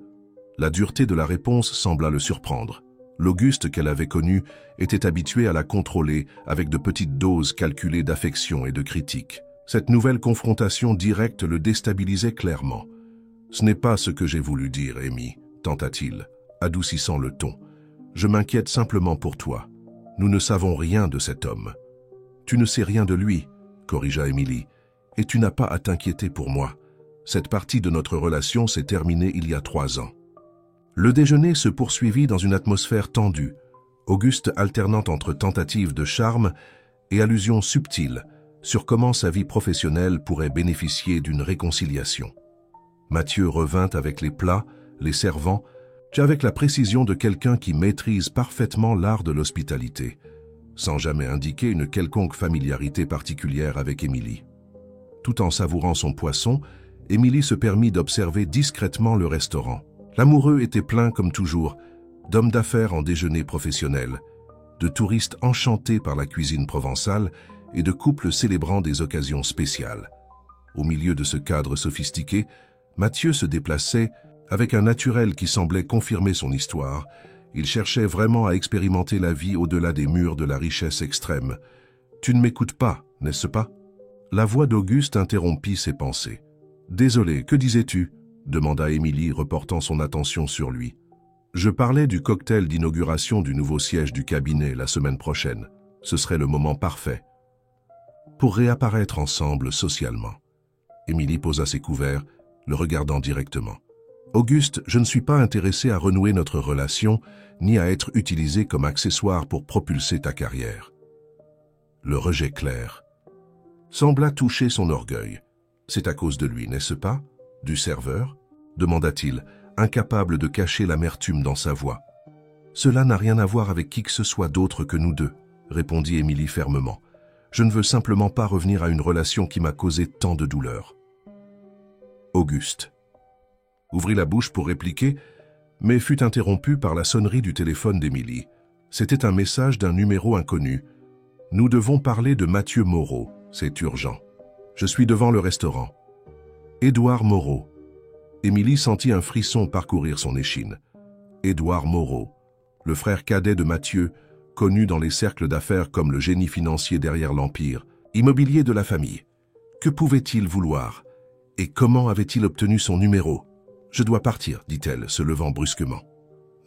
La dureté de la réponse sembla le surprendre. L'Auguste qu'elle avait connu était habitué à la contrôler avec de petites doses calculées d'affection et de critique. Cette nouvelle confrontation directe le déstabilisait clairement. « Ce n'est pas ce que j'ai voulu dire, Amy, » tenta-t-il, adoucissant le ton. « Je m'inquiète simplement pour toi. Nous ne savons rien de cet homme. »« Tu ne sais rien de lui, » corrigea Émilie, « et tu n'as pas à t'inquiéter pour moi. Cette partie de notre relation s'est terminée il y a 3 ans. » Le déjeuner se poursuivit dans une atmosphère tendue, Auguste alternant entre tentatives de charme et allusions subtiles sur comment sa vie professionnelle pourrait bénéficier d'une réconciliation. Mathieu revint avec les plats, les servants, avec la précision de quelqu'un qui maîtrise parfaitement l'art de l'hospitalité, sans jamais indiquer une quelconque familiarité particulière avec Émilie. Tout en savourant son poisson, Émilie se permit d'observer discrètement le restaurant. L'amoureux était plein comme toujours, d'hommes d'affaires en déjeuner professionnel, de touristes enchantés par la cuisine provençale et de couples célébrant des occasions spéciales. Au milieu de ce cadre sophistiqué, Mathieu se déplaçait avec un naturel qui semblait confirmer son histoire. Il cherchait vraiment à expérimenter la vie au-delà des murs de la richesse extrême. « Tu ne m'écoutes pas, n'est-ce pas ?» La voix d'Auguste interrompit ses pensées. « Désolé, que disais-tu » demanda Émilie, reportant son attention sur lui. « Je parlais du cocktail d'inauguration du nouveau siège du cabinet la semaine prochaine. Ce serait le moment parfait pour réapparaître ensemble socialement. » Émilie posa ses couverts, le regardant directement. « Auguste, je ne suis pas intéressé à renouer notre relation, ni à être utilisé comme accessoire pour propulser ta carrière. » Le rejet clair sembla toucher son orgueil. « C'est à cause de lui, n'est-ce pas? Du serveur ?» demanda-t-il, incapable de cacher l'amertume dans sa voix. « Cela n'a rien à voir avec qui que ce soit d'autre que nous deux, » répondit Émilie fermement. « Je ne veux simplement pas revenir à une relation qui m'a causé tant de douleur. » Auguste ouvrit la bouche pour répliquer, mais fut interrompu par la sonnerie du téléphone d'Émilie. C'était un message d'un numéro inconnu. « Nous devons parler de Mathieu Moreau, c'est urgent. Je suis devant le restaurant. » Édouard Moreau. Émilie sentit un frisson parcourir son échine. Édouard Moreau, le frère cadet de Mathieu, connu dans les cercles d'affaires comme le génie financier derrière l'Empire, immobilier de la famille. Que pouvait-il vouloir? Et comment avait-il obtenu son numéro? Je dois partir, dit-elle, se levant brusquement.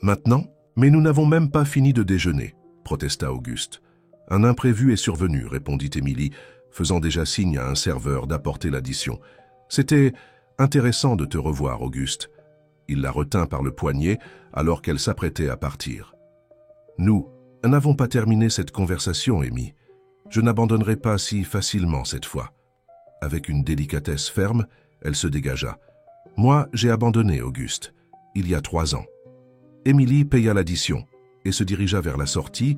Maintenant? Mais nous n'avons même pas fini de déjeuner, protesta Auguste. Un imprévu est survenu, répondit Émilie, faisant déjà signe à un serveur d'apporter l'addition. C'était intéressant de te revoir, Auguste. Il la retint par le poignet alors qu'elle s'apprêtait à partir. Nous n'avons pas terminé cette conversation, Amy. Je n'abandonnerai pas si facilement cette fois. Avec une délicatesse ferme, elle se dégagea. Moi, j'ai abandonné, Auguste, il y a 3 ans. Émilie paya l'addition et se dirigea vers la sortie,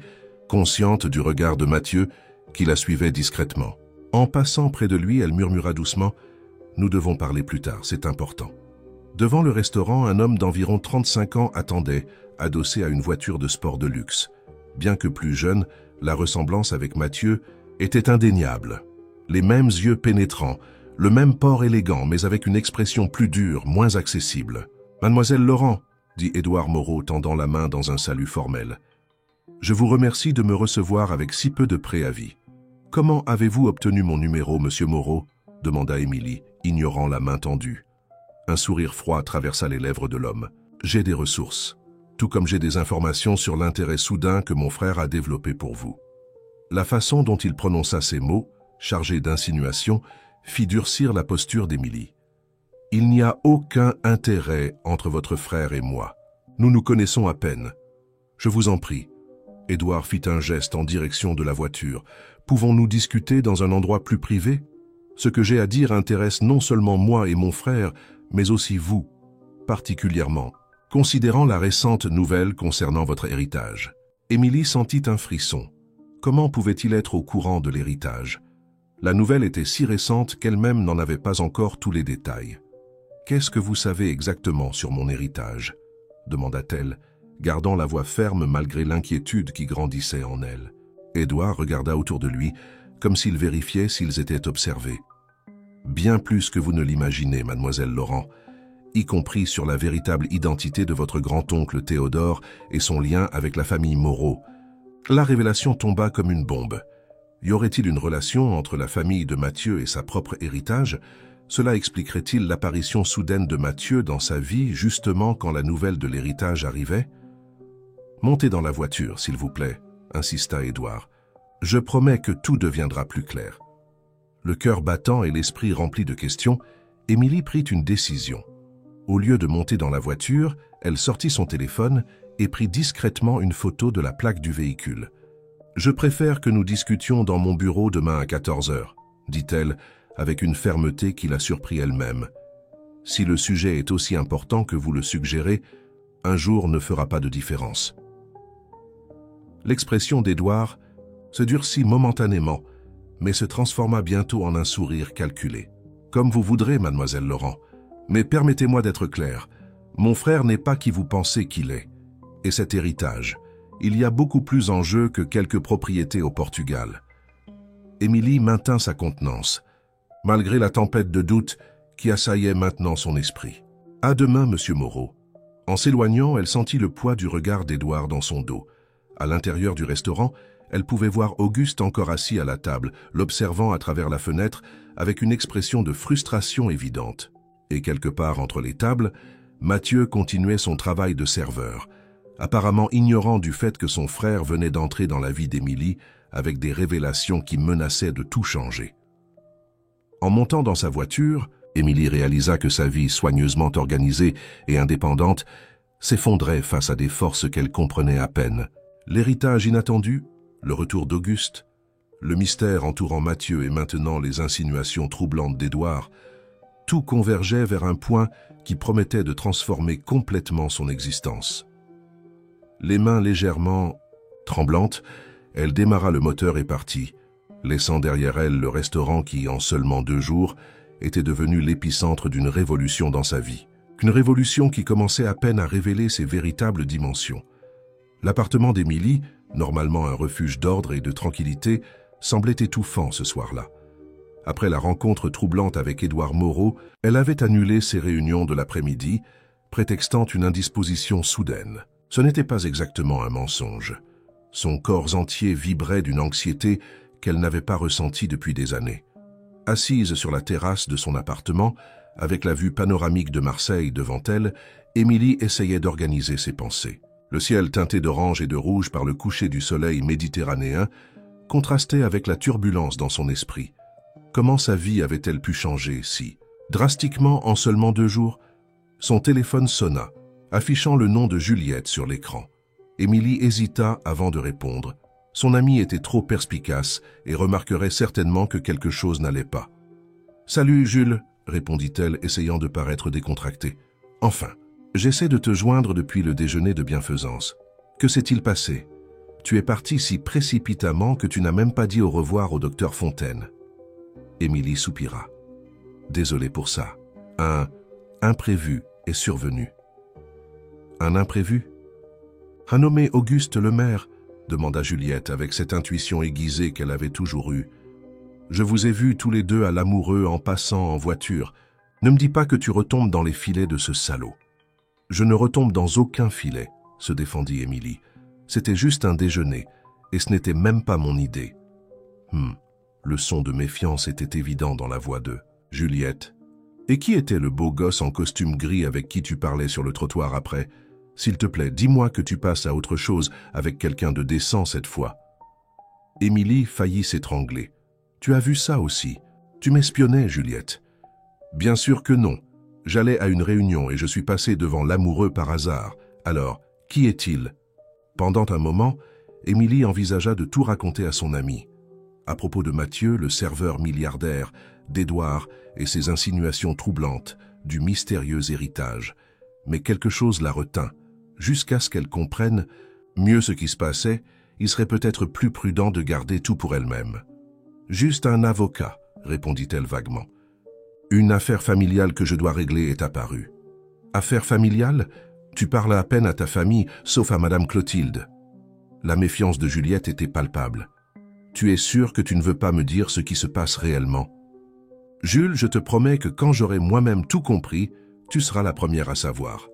consciente du regard de Mathieu qui la suivait discrètement. En passant près de lui, elle murmura doucement « Nous devons parler plus tard, c'est important ». Devant le restaurant, un homme d'environ 35 ans attendait, adossé à une voiture de sport de luxe. Bien que plus jeune, la ressemblance avec Mathieu était indéniable. Les mêmes yeux pénétrants, le même port élégant, mais avec une expression plus dure, moins accessible. « Mademoiselle Laurent », dit Édouard Moreau, tendant la main dans un salut formel. « Je vous remercie de me recevoir avec si peu de préavis. »« Comment avez-vous obtenu mon numéro, monsieur Moreau ?» demanda Émilie, ignorant la main tendue. Un sourire froid traversa les lèvres de l'homme. « J'ai des ressources, tout comme j'ai des informations sur l'intérêt soudain que mon frère a développé pour vous. » La façon dont il prononça ces mots, chargés d'insinuation, fit durcir la posture d'Émilie. « Il n'y a aucun intérêt entre votre frère et moi. Nous nous connaissons à peine. Je vous en prie. » Édouard fit un geste en direction de la voiture. « Pouvons-nous discuter dans un endroit plus privé? Ce que j'ai à dire intéresse non seulement moi et mon frère, mais aussi vous, particulièrement, considérant la récente nouvelle concernant votre héritage. » Émilie sentit un frisson. Comment pouvait-il être au courant de l'héritage? La nouvelle était si récente qu'elle-même n'en avait pas encore tous les détails. « Qu'est-ce que vous savez exactement sur mon héritage ?» demanda-t-elle, gardant la voix ferme malgré l'inquiétude qui grandissait en elle. Édouard regarda autour de lui, comme s'il vérifiait s'ils étaient observés. « Bien plus que vous ne l'imaginez, mademoiselle Laurent, y compris sur la véritable identité de votre grand-oncle Théodore et son lien avec la famille Moreau. » La révélation tomba comme une bombe. Y aurait-il une relation entre la famille de Mathieu et sa propre héritage? Cela expliquerait-il l'apparition soudaine de Mathieu dans sa vie, justement quand la nouvelle de l'héritage arrivait? « Montez dans la voiture, s'il vous plaît, » insista Édouard. « Je promets que tout deviendra plus clair. » Le cœur battant et l'esprit rempli de questions, Émilie prit une décision. Au lieu de monter dans la voiture, elle sortit son téléphone et prit discrètement une photo de la plaque du véhicule. « Je préfère que nous discutions dans mon bureau demain à 14 heures, » dit-elle, avec une fermeté qui la surprit elle-même. « Si le sujet est aussi important que vous le suggérez, un jour ne fera pas de différence. » L'expression d'Édouard se durcit momentanément, mais se transforma bientôt en un sourire calculé. « Comme vous voudrez, mademoiselle Laurent, mais permettez-moi d'être clair, mon frère n'est pas qui vous pensez qu'il est. Et cet héritage, il y a beaucoup plus en jeu que quelques propriétés au Portugal. » Émilie maintint sa contenance, malgré la tempête de doute qui assaillait maintenant son esprit. « À demain, monsieur Moreau. » En s'éloignant, elle sentit le poids du regard d'Édouard dans son dos. À l'intérieur du restaurant, elle pouvait voir Auguste encore assis à la table, l'observant à travers la fenêtre avec une expression de frustration évidente. Et quelque part entre les tables, Mathieu continuait son travail de serveur, apparemment ignorant du fait que son frère venait d'entrer dans la vie d'Émilie avec des révélations qui menaçaient de tout changer. En montant dans sa voiture, Émilie réalisa que sa vie soigneusement organisée et indépendante s'effondrait face à des forces qu'elle comprenait à peine. L'héritage inattendu, le retour d'Auguste, le mystère entourant Mathieu et maintenant les insinuations troublantes d'Édouard, tout convergeait vers un point qui promettait de transformer complètement son existence. Les mains légèrement tremblantes, elle démarra le moteur et partit, laissant derrière elle le restaurant qui, en seulement 2 jours, était devenu l'épicentre d'une révolution dans sa vie. Une révolution qui commençait à peine à révéler ses véritables dimensions. L'appartement d'Émilie, normalement un refuge d'ordre et de tranquillité, semblait étouffant ce soir-là. Après la rencontre troublante avec Édouard Moreau, elle avait annulé ses réunions de l'après-midi, prétextant une indisposition soudaine. Ce n'était pas exactement un mensonge. Son corps entier vibrait d'une anxiété qu'elle n'avait pas ressentie depuis des années. Assise sur la terrasse de son appartement, avec la vue panoramique de Marseille devant elle, Émilie essayait d'organiser ses pensées. Le ciel teinté d'orange et de rouge par le coucher du soleil méditerranéen contrastait avec la turbulence dans son esprit. Comment sa vie avait-elle pu changer si, drastiquement en seulement 2 jours, son téléphone sonna, affichant le nom de Juliette sur l'écran. Émilie hésita avant de répondre. Son amie était trop perspicace et remarquerait certainement que quelque chose n'allait pas. « Salut, Jules », répondit-elle, essayant de paraître décontractée. « Enfin, j'essaie de te joindre depuis le déjeuner de bienfaisance. Que s'est-il passé? Tu es parti si précipitamment que tu n'as même pas dit au revoir au docteur Fontaine. » Émilie soupira. « Désolé pour ça. Un imprévu est survenu. » Un imprévu? Un nommé Auguste Lemaire, demanda Juliette avec cette intuition aiguisée qu'elle avait toujours eue. Je vous ai vus tous les deux à l'amoureux en passant en voiture. Ne me dis pas que tu retombes dans les filets de ce salaud. Je ne retombe dans aucun filet, se défendit Émilie. C'était juste un déjeuner, et ce n'était même pas mon idée. Le son de méfiance était évident dans la voix de Juliette. Et qui était le beau gosse en costume gris avec qui tu parlais sur le trottoir après? S'il te plaît, dis-moi que tu passes à autre chose avec quelqu'un de décent cette fois. Émilie faillit s'étrangler. Tu as vu ça aussi? Tu m'espionnais, Juliette. Bien sûr que non. J'allais à une réunion et je suis passé devant l'amoureux par hasard. Alors, qui est-il? Pendant un moment, Émilie envisagea de tout raconter à son amie. À propos de Mathieu, le serveur milliardaire, d'Édouard et ses insinuations troublantes, du mystérieux héritage. Mais quelque chose la retint. Jusqu'à ce qu'elle comprenne mieux ce qui se passait, il serait peut-être plus prudent de garder tout pour elle-même. « Juste un avocat », répondit-elle vaguement. « Une affaire familiale que je dois régler est apparue. »« Affaire familiale? Tu parles à peine à ta famille, sauf à Madame Clotilde. » La méfiance de Juliette était palpable. « Tu es sûr que tu ne veux pas me dire ce qui se passe réellement? »« Jules, je te promets que quand j'aurai moi-même tout compris, tu seras la première à savoir. »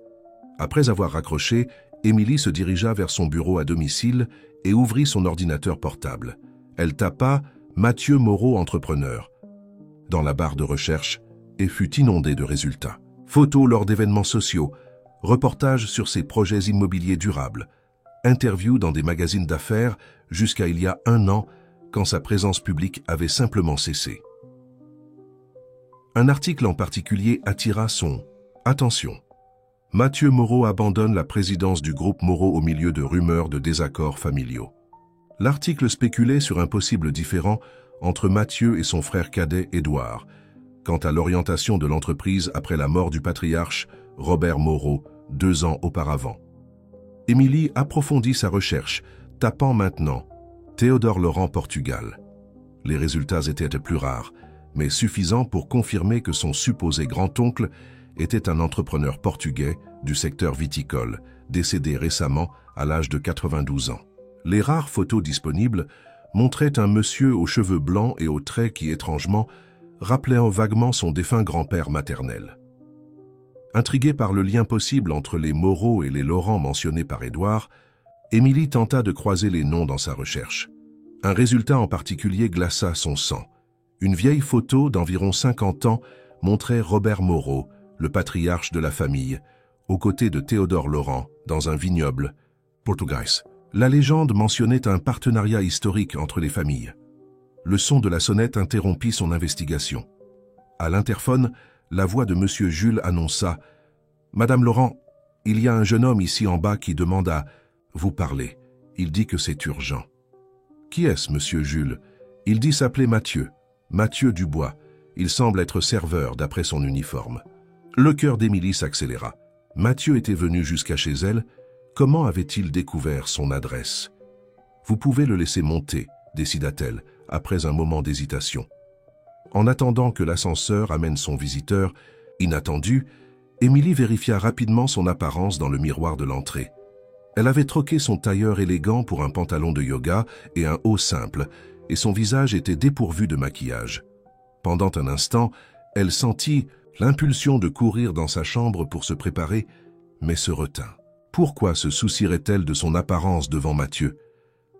Après avoir raccroché, Émilie se dirigea vers son bureau à domicile et ouvrit son ordinateur portable. Elle tapa « Mathieu Moreau, entrepreneur » dans la barre de recherche et fut inondée de résultats. Photos lors d'événements sociaux, reportages sur ses projets immobiliers durables, interviews dans des magazines d'affaires jusqu'à il y a 1 an quand sa présence publique avait simplement cessé. Un article en particulier attira son attention. Mathieu Moreau abandonne la présidence du groupe Moreau au milieu de rumeurs de désaccords familiaux. L'article spéculait sur un possible différend entre Mathieu et son frère cadet Édouard, quant à l'orientation de l'entreprise après la mort du patriarche Robert Moreau 2 ans auparavant. Émilie approfondit sa recherche, tapant maintenant Théodore Laurent Portugal. Les résultats étaient plus rares, mais suffisants pour confirmer que son supposé grand-oncle était un entrepreneur portugais du secteur viticole, décédé récemment à l'âge de 92 ans. Les rares photos disponibles montraient un monsieur aux cheveux blancs et aux traits qui, étrangement, rappelaient vaguement son défunt grand-père maternel. Intriguée par le lien possible entre les Moreau et les Laurent mentionnés par Édouard, Émilie tenta de croiser les noms dans sa recherche. Un résultat en particulier glaça son sang. Une vieille photo d'environ 50 ans montrait Robert Moreau, le patriarche de la famille, aux côtés de Théodore Laurent, dans un vignoble portugais. La légende mentionnait un partenariat historique entre les familles. Le son de la sonnette interrompit son investigation. À l'interphone, la voix de Monsieur Jules annonça « Madame Laurent, il y a un jeune homme ici en bas qui demande à vous parler. Il dit que c'est urgent. » « Qui est-ce, Monsieur Jules? Il dit s'appeler Mathieu. Mathieu Dubois. Il semble être serveur d'après son uniforme. » Le cœur d'Émilie s'accéléra. Mathieu était venu jusqu'à chez elle. Comment avait-il découvert son adresse? « Vous pouvez le laisser monter, décida-t-elle, après un moment d'hésitation. En attendant que l'ascenseur amène son visiteur, inattendu, Émilie vérifia rapidement son apparence dans le miroir de l'entrée. Elle avait troqué son tailleur élégant pour un pantalon de yoga et un haut simple, et son visage était dépourvu de maquillage. Pendant un instant, elle sentit l'impulsion de courir dans sa chambre pour se préparer, mais se retint. Pourquoi se soucierait-elle de son apparence devant Mathieu?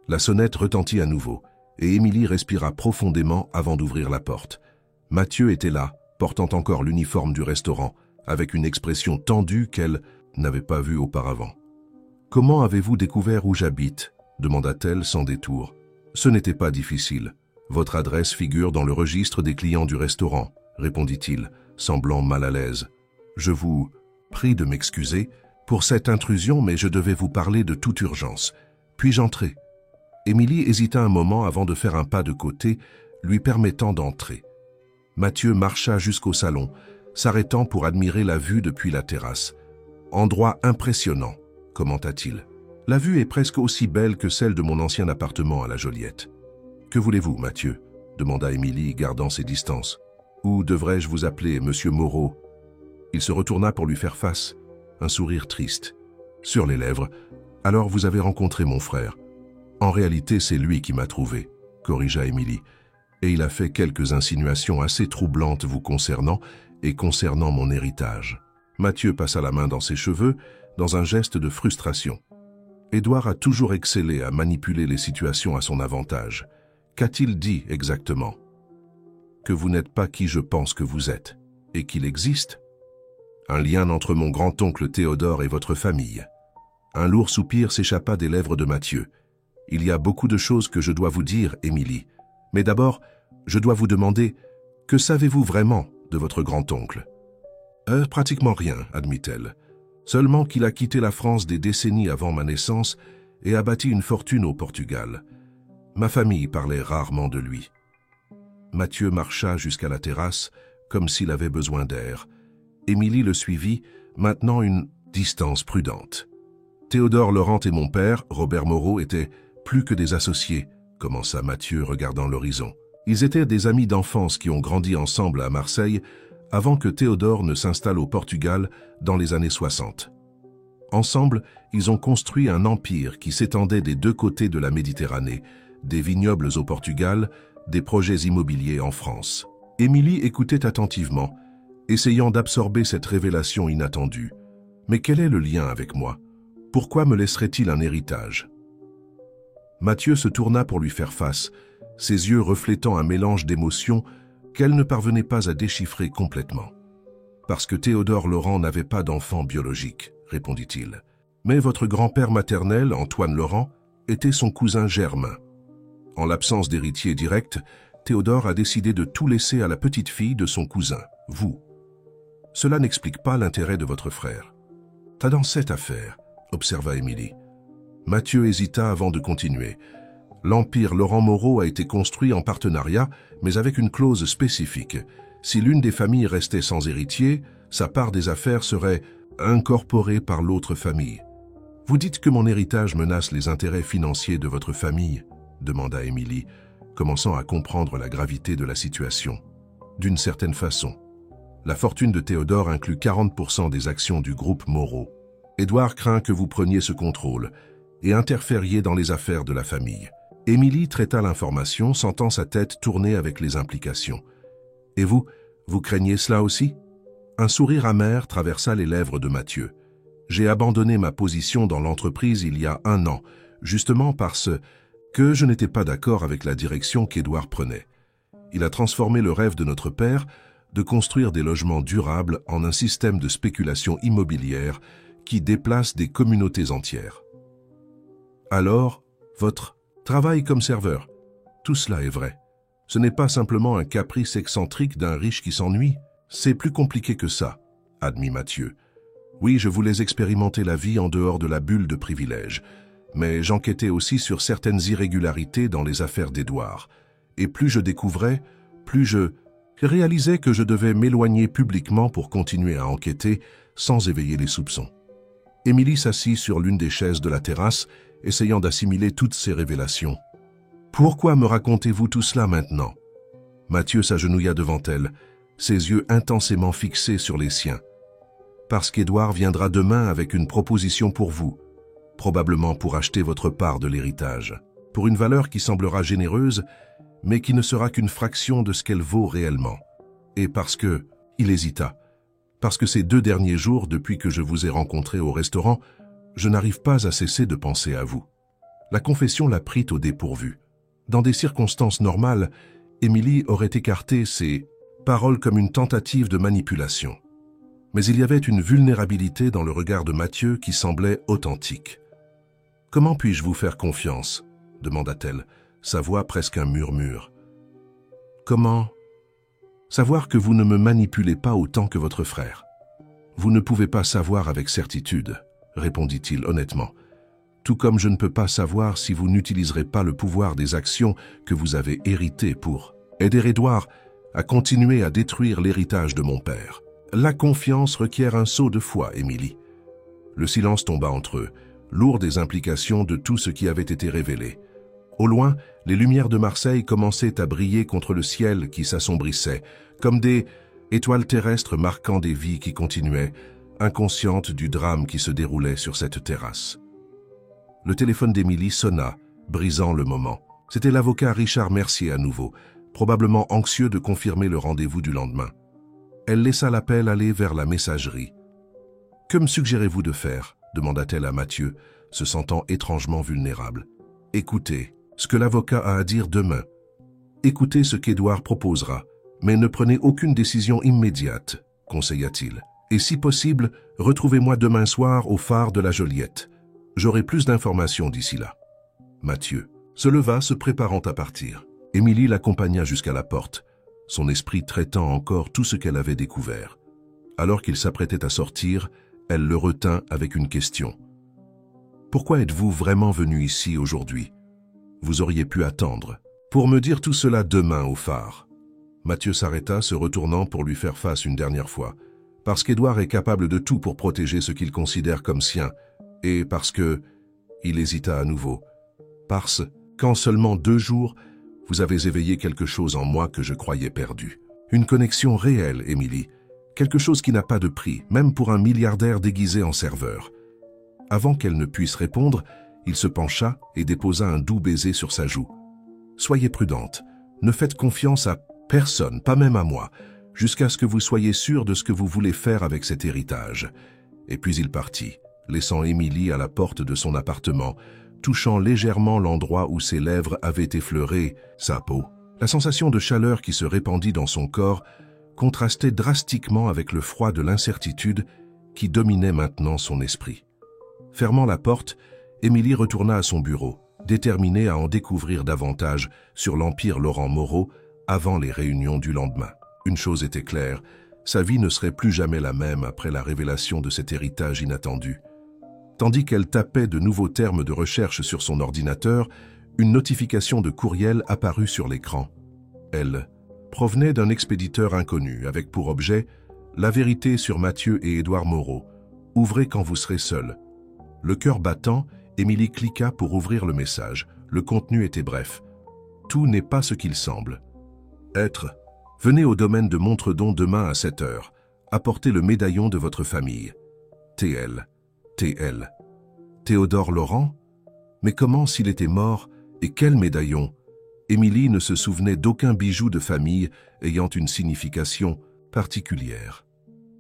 La sonnette retentit à nouveau, et Émilie respira profondément avant d'ouvrir la porte. Mathieu était là, portant encore l'uniforme du restaurant, avec une expression tendue qu'elle n'avait pas vue auparavant. « Comment avez-vous découvert où j'habite » demanda-t-elle sans détour. « Ce n'était pas difficile. Votre adresse figure dans le registre des clients du restaurant, répondit-il, semblant mal à l'aise. Je vous prie de m'excuser pour cette intrusion, mais je devais vous parler de toute urgence. Puis-je entrer » Émilie hésita un moment avant de faire un pas de côté, lui permettant d'entrer. Mathieu marcha jusqu'au salon, s'arrêtant pour admirer la vue depuis la terrasse. « Endroit impressionnant », commenta-t-il. « La vue est presque aussi belle que celle de mon ancien appartement à la Joliette. »« Que voulez-vous, Mathieu » demanda Émilie, gardant ses distances. « Ou devrais-je vous appeler Monsieur Moreau ?» Il se retourna pour lui faire face, un sourire triste. Sur les lèvres, « Alors vous avez rencontré mon frère. »« En réalité, c'est lui qui m'a trouvé, » corrigea Émilie. « Et il a fait quelques insinuations assez troublantes vous concernant et concernant mon héritage. » Mathieu passa la main dans ses cheveux, dans un geste de frustration. Édouard a toujours excellé à manipuler les situations à son avantage. Qu'a-t-il dit exactement? Que vous n'êtes pas qui je pense que vous êtes, et qu'il existe un lien entre mon grand-oncle Théodore et votre famille. Un lourd soupir s'échappa des lèvres de Mathieu. Il y a beaucoup de choses que je dois vous dire, Émilie. Mais d'abord, je dois vous demander, que savez-vous vraiment de votre grand-oncle? Pratiquement rien, admit-elle. Seulement qu'il a quitté la France des décennies avant ma naissance et a bâti une fortune au Portugal. Ma famille parlait rarement de lui. Mathieu marcha jusqu'à la terrasse, comme s'il avait besoin d'air. Émilie le suivit, maintenant une distance prudente. Théodore Laurent et mon père, Robert Moreau, étaient plus que des associés, commença Mathieu regardant l'horizon. Ils étaient des amis d'enfance qui ont grandi ensemble à Marseille avant que Théodore ne s'installe au Portugal dans les années 60. Ensemble, ils ont construit un empire qui s'étendait des deux côtés de la Méditerranée, des vignobles au Portugal, des projets immobiliers en France. Émilie écoutait attentivement, essayant d'absorber cette révélation inattendue. Mais quel est le lien avec moi? Pourquoi me laisserait-il un héritage? Mathieu se tourna pour lui faire face, ses yeux reflétant un mélange d'émotions qu'elle ne parvenait pas à déchiffrer complètement. « Parce que Théodore Laurent n'avait pas d'enfant biologique, » répondit-il. « Mais votre grand-père maternel, Antoine Laurent, était son cousin germain. En l'absence d'héritier direct, Théodore a décidé de tout laisser à la petite fille de son cousin, vous. Cela n'explique pas l'intérêt de votre frère. »« T'as dans cette affaire, » observa Émilie. Mathieu hésita avant de continuer. L'empire Laurent Moreau a été construit en partenariat, mais avec une clause spécifique. Si l'une des familles restait sans héritier, sa part des affaires serait incorporée par l'autre famille. « Vous dites que mon héritage menace les intérêts financiers de votre famille ?» demanda Émilie, commençant à comprendre la gravité de la situation. « D'une certaine façon. La fortune de Théodore inclut 40% des actions du groupe Moreau. Édouard craint que vous preniez ce contrôle et interfériez dans les affaires de la famille. » Émilie traita l'information, sentant sa tête tourner avec les implications. « Et vous craignez cela aussi ?» Un sourire amer traversa les lèvres de Mathieu. « J'ai abandonné ma position dans l'entreprise il y a 1 an, justement parce que je n'étais pas d'accord avec la direction qu'Édouard prenait. Il a transformé le rêve de notre père de construire des logements durables en un système de spéculation immobilière qui déplace des communautés entières. Alors, votre travail comme serveur, tout cela est vrai. Ce n'est pas simplement un caprice excentrique d'un riche qui s'ennuie, c'est plus compliqué que ça, admit Mathieu. Oui, je voulais expérimenter la vie en dehors de la bulle de privilèges, mais j'enquêtais aussi sur certaines irrégularités dans les affaires d'Édouard. Et plus je découvrais, plus je réalisais que je devais m'éloigner publiquement pour continuer à enquêter sans éveiller les soupçons. Émilie s'assit sur l'une des chaises de la terrasse, essayant d'assimiler toutes ces révélations. « Pourquoi me racontez-vous tout cela maintenant ?» Mathieu s'agenouilla devant elle, ses yeux intensément fixés sur les siens. « Parce qu'Édouard viendra demain avec une proposition pour vous, probablement pour acheter votre part de l'héritage, pour une valeur qui semblera généreuse, mais qui ne sera qu'une fraction de ce qu'elle vaut réellement. Et parce que... » il hésita. « Parce que ces 2 derniers jours, depuis que je vous ai rencontré au restaurant, je n'arrive pas à cesser de penser à vous. » La confession la prit au dépourvu. Dans des circonstances normales, Émilie aurait écarté ces paroles comme une tentative de manipulation. Mais il y avait une vulnérabilité dans le regard de Mathieu qui semblait authentique. « Comment puis-je vous faire confiance ?» demanda-t-elle, sa voix presque un murmure. « Comment ?»« Savoir que vous ne me manipulez pas autant que votre frère. »« Vous ne pouvez pas savoir avec certitude, » répondit-il honnêtement. « Tout comme je ne peux pas savoir si vous n'utiliserez pas le pouvoir des actions que vous avez héritées pour aider Édouard à continuer à détruire l'héritage de mon père. La confiance requiert un saut de foi, Émilie. » Le silence tomba entre eux, lourd des implications de tout ce qui avait été révélé. Au loin, les lumières de Marseille commençaient à briller contre le ciel qui s'assombrissait, comme des étoiles terrestres marquant des vies qui continuaient, inconscientes du drame qui se déroulait sur cette terrasse. Le téléphone d'Émilie sonna, brisant le moment. C'était l'avocat Richard Mercier à nouveau, probablement anxieux de confirmer le rendez-vous du lendemain. Elle laissa l'appel aller vers la messagerie. « Que me suggérez-vous de faire ?» demanda-t-elle à Mathieu, se sentant étrangement vulnérable. « Écoutez ce que l'avocat a à dire demain. Écoutez ce qu'Édouard proposera, mais ne prenez aucune décision immédiate, conseilla-t-il. Et si possible, retrouvez-moi demain soir au phare de la Joliette. J'aurai plus d'informations d'ici là. » Mathieu se leva, se préparant à partir. Émilie l'accompagna jusqu'à la porte, son esprit traitant encore tout ce qu'elle avait découvert. Alors qu'il s'apprêtait à sortir, elle le retint avec une question. « Pourquoi êtes-vous vraiment venu ici aujourd'hui ? Vous auriez pu attendre. Pour me dire tout cela demain au phare. » Mathieu s'arrêta, se retournant pour lui faire face une dernière fois. Parce qu'Édouard est capable de tout pour protéger ce qu'il considère comme sien, et parce que... Il hésita à nouveau. Parce qu'en seulement 2 jours, vous avez éveillé quelque chose en moi que je croyais perdu. Une connexion réelle, Émilie. Quelque chose qui n'a pas de prix, même pour un milliardaire déguisé en serveur. Avant qu'elle ne puisse répondre, il se pencha et déposa un doux baiser sur sa joue. Soyez prudente. Ne faites confiance à personne, pas même à moi, jusqu'à ce que vous soyez sûr de ce que vous voulez faire avec cet héritage. Et puis il partit, laissant Émilie à la porte de son appartement, touchant légèrement l'endroit où ses lèvres avaient effleuré sa peau. La sensation de chaleur qui se répandit dans son corps contrastait drastiquement avec le froid de l'incertitude qui dominait maintenant son esprit. Fermant la porte, Émilie retourna à son bureau, déterminée à en découvrir davantage sur l'empire Laurent Moreau avant les réunions du lendemain. Une chose était claire, sa vie ne serait plus jamais la même après la révélation de cet héritage inattendu. Tandis qu'elle tapait de nouveaux termes de recherche sur son ordinateur, une notification de courriel apparut sur l'écran. Elle provenait d'un expéditeur inconnu, avec pour objet « La vérité sur Mathieu et Édouard Moreau. Ouvrez quand vous serez seul. » Le cœur battant, Émilie cliqua pour ouvrir le message. Le contenu était bref. « Tout n'est pas ce qu'il semble. Être. Venez au domaine de Montredon demain à 7 heures. Apportez le médaillon de votre famille. TL. TL. Théodore Laurent? Mais comment s'il était mort? Et quel médaillon? Émilie ne se souvenait d'aucun bijou de famille ayant une signification particulière.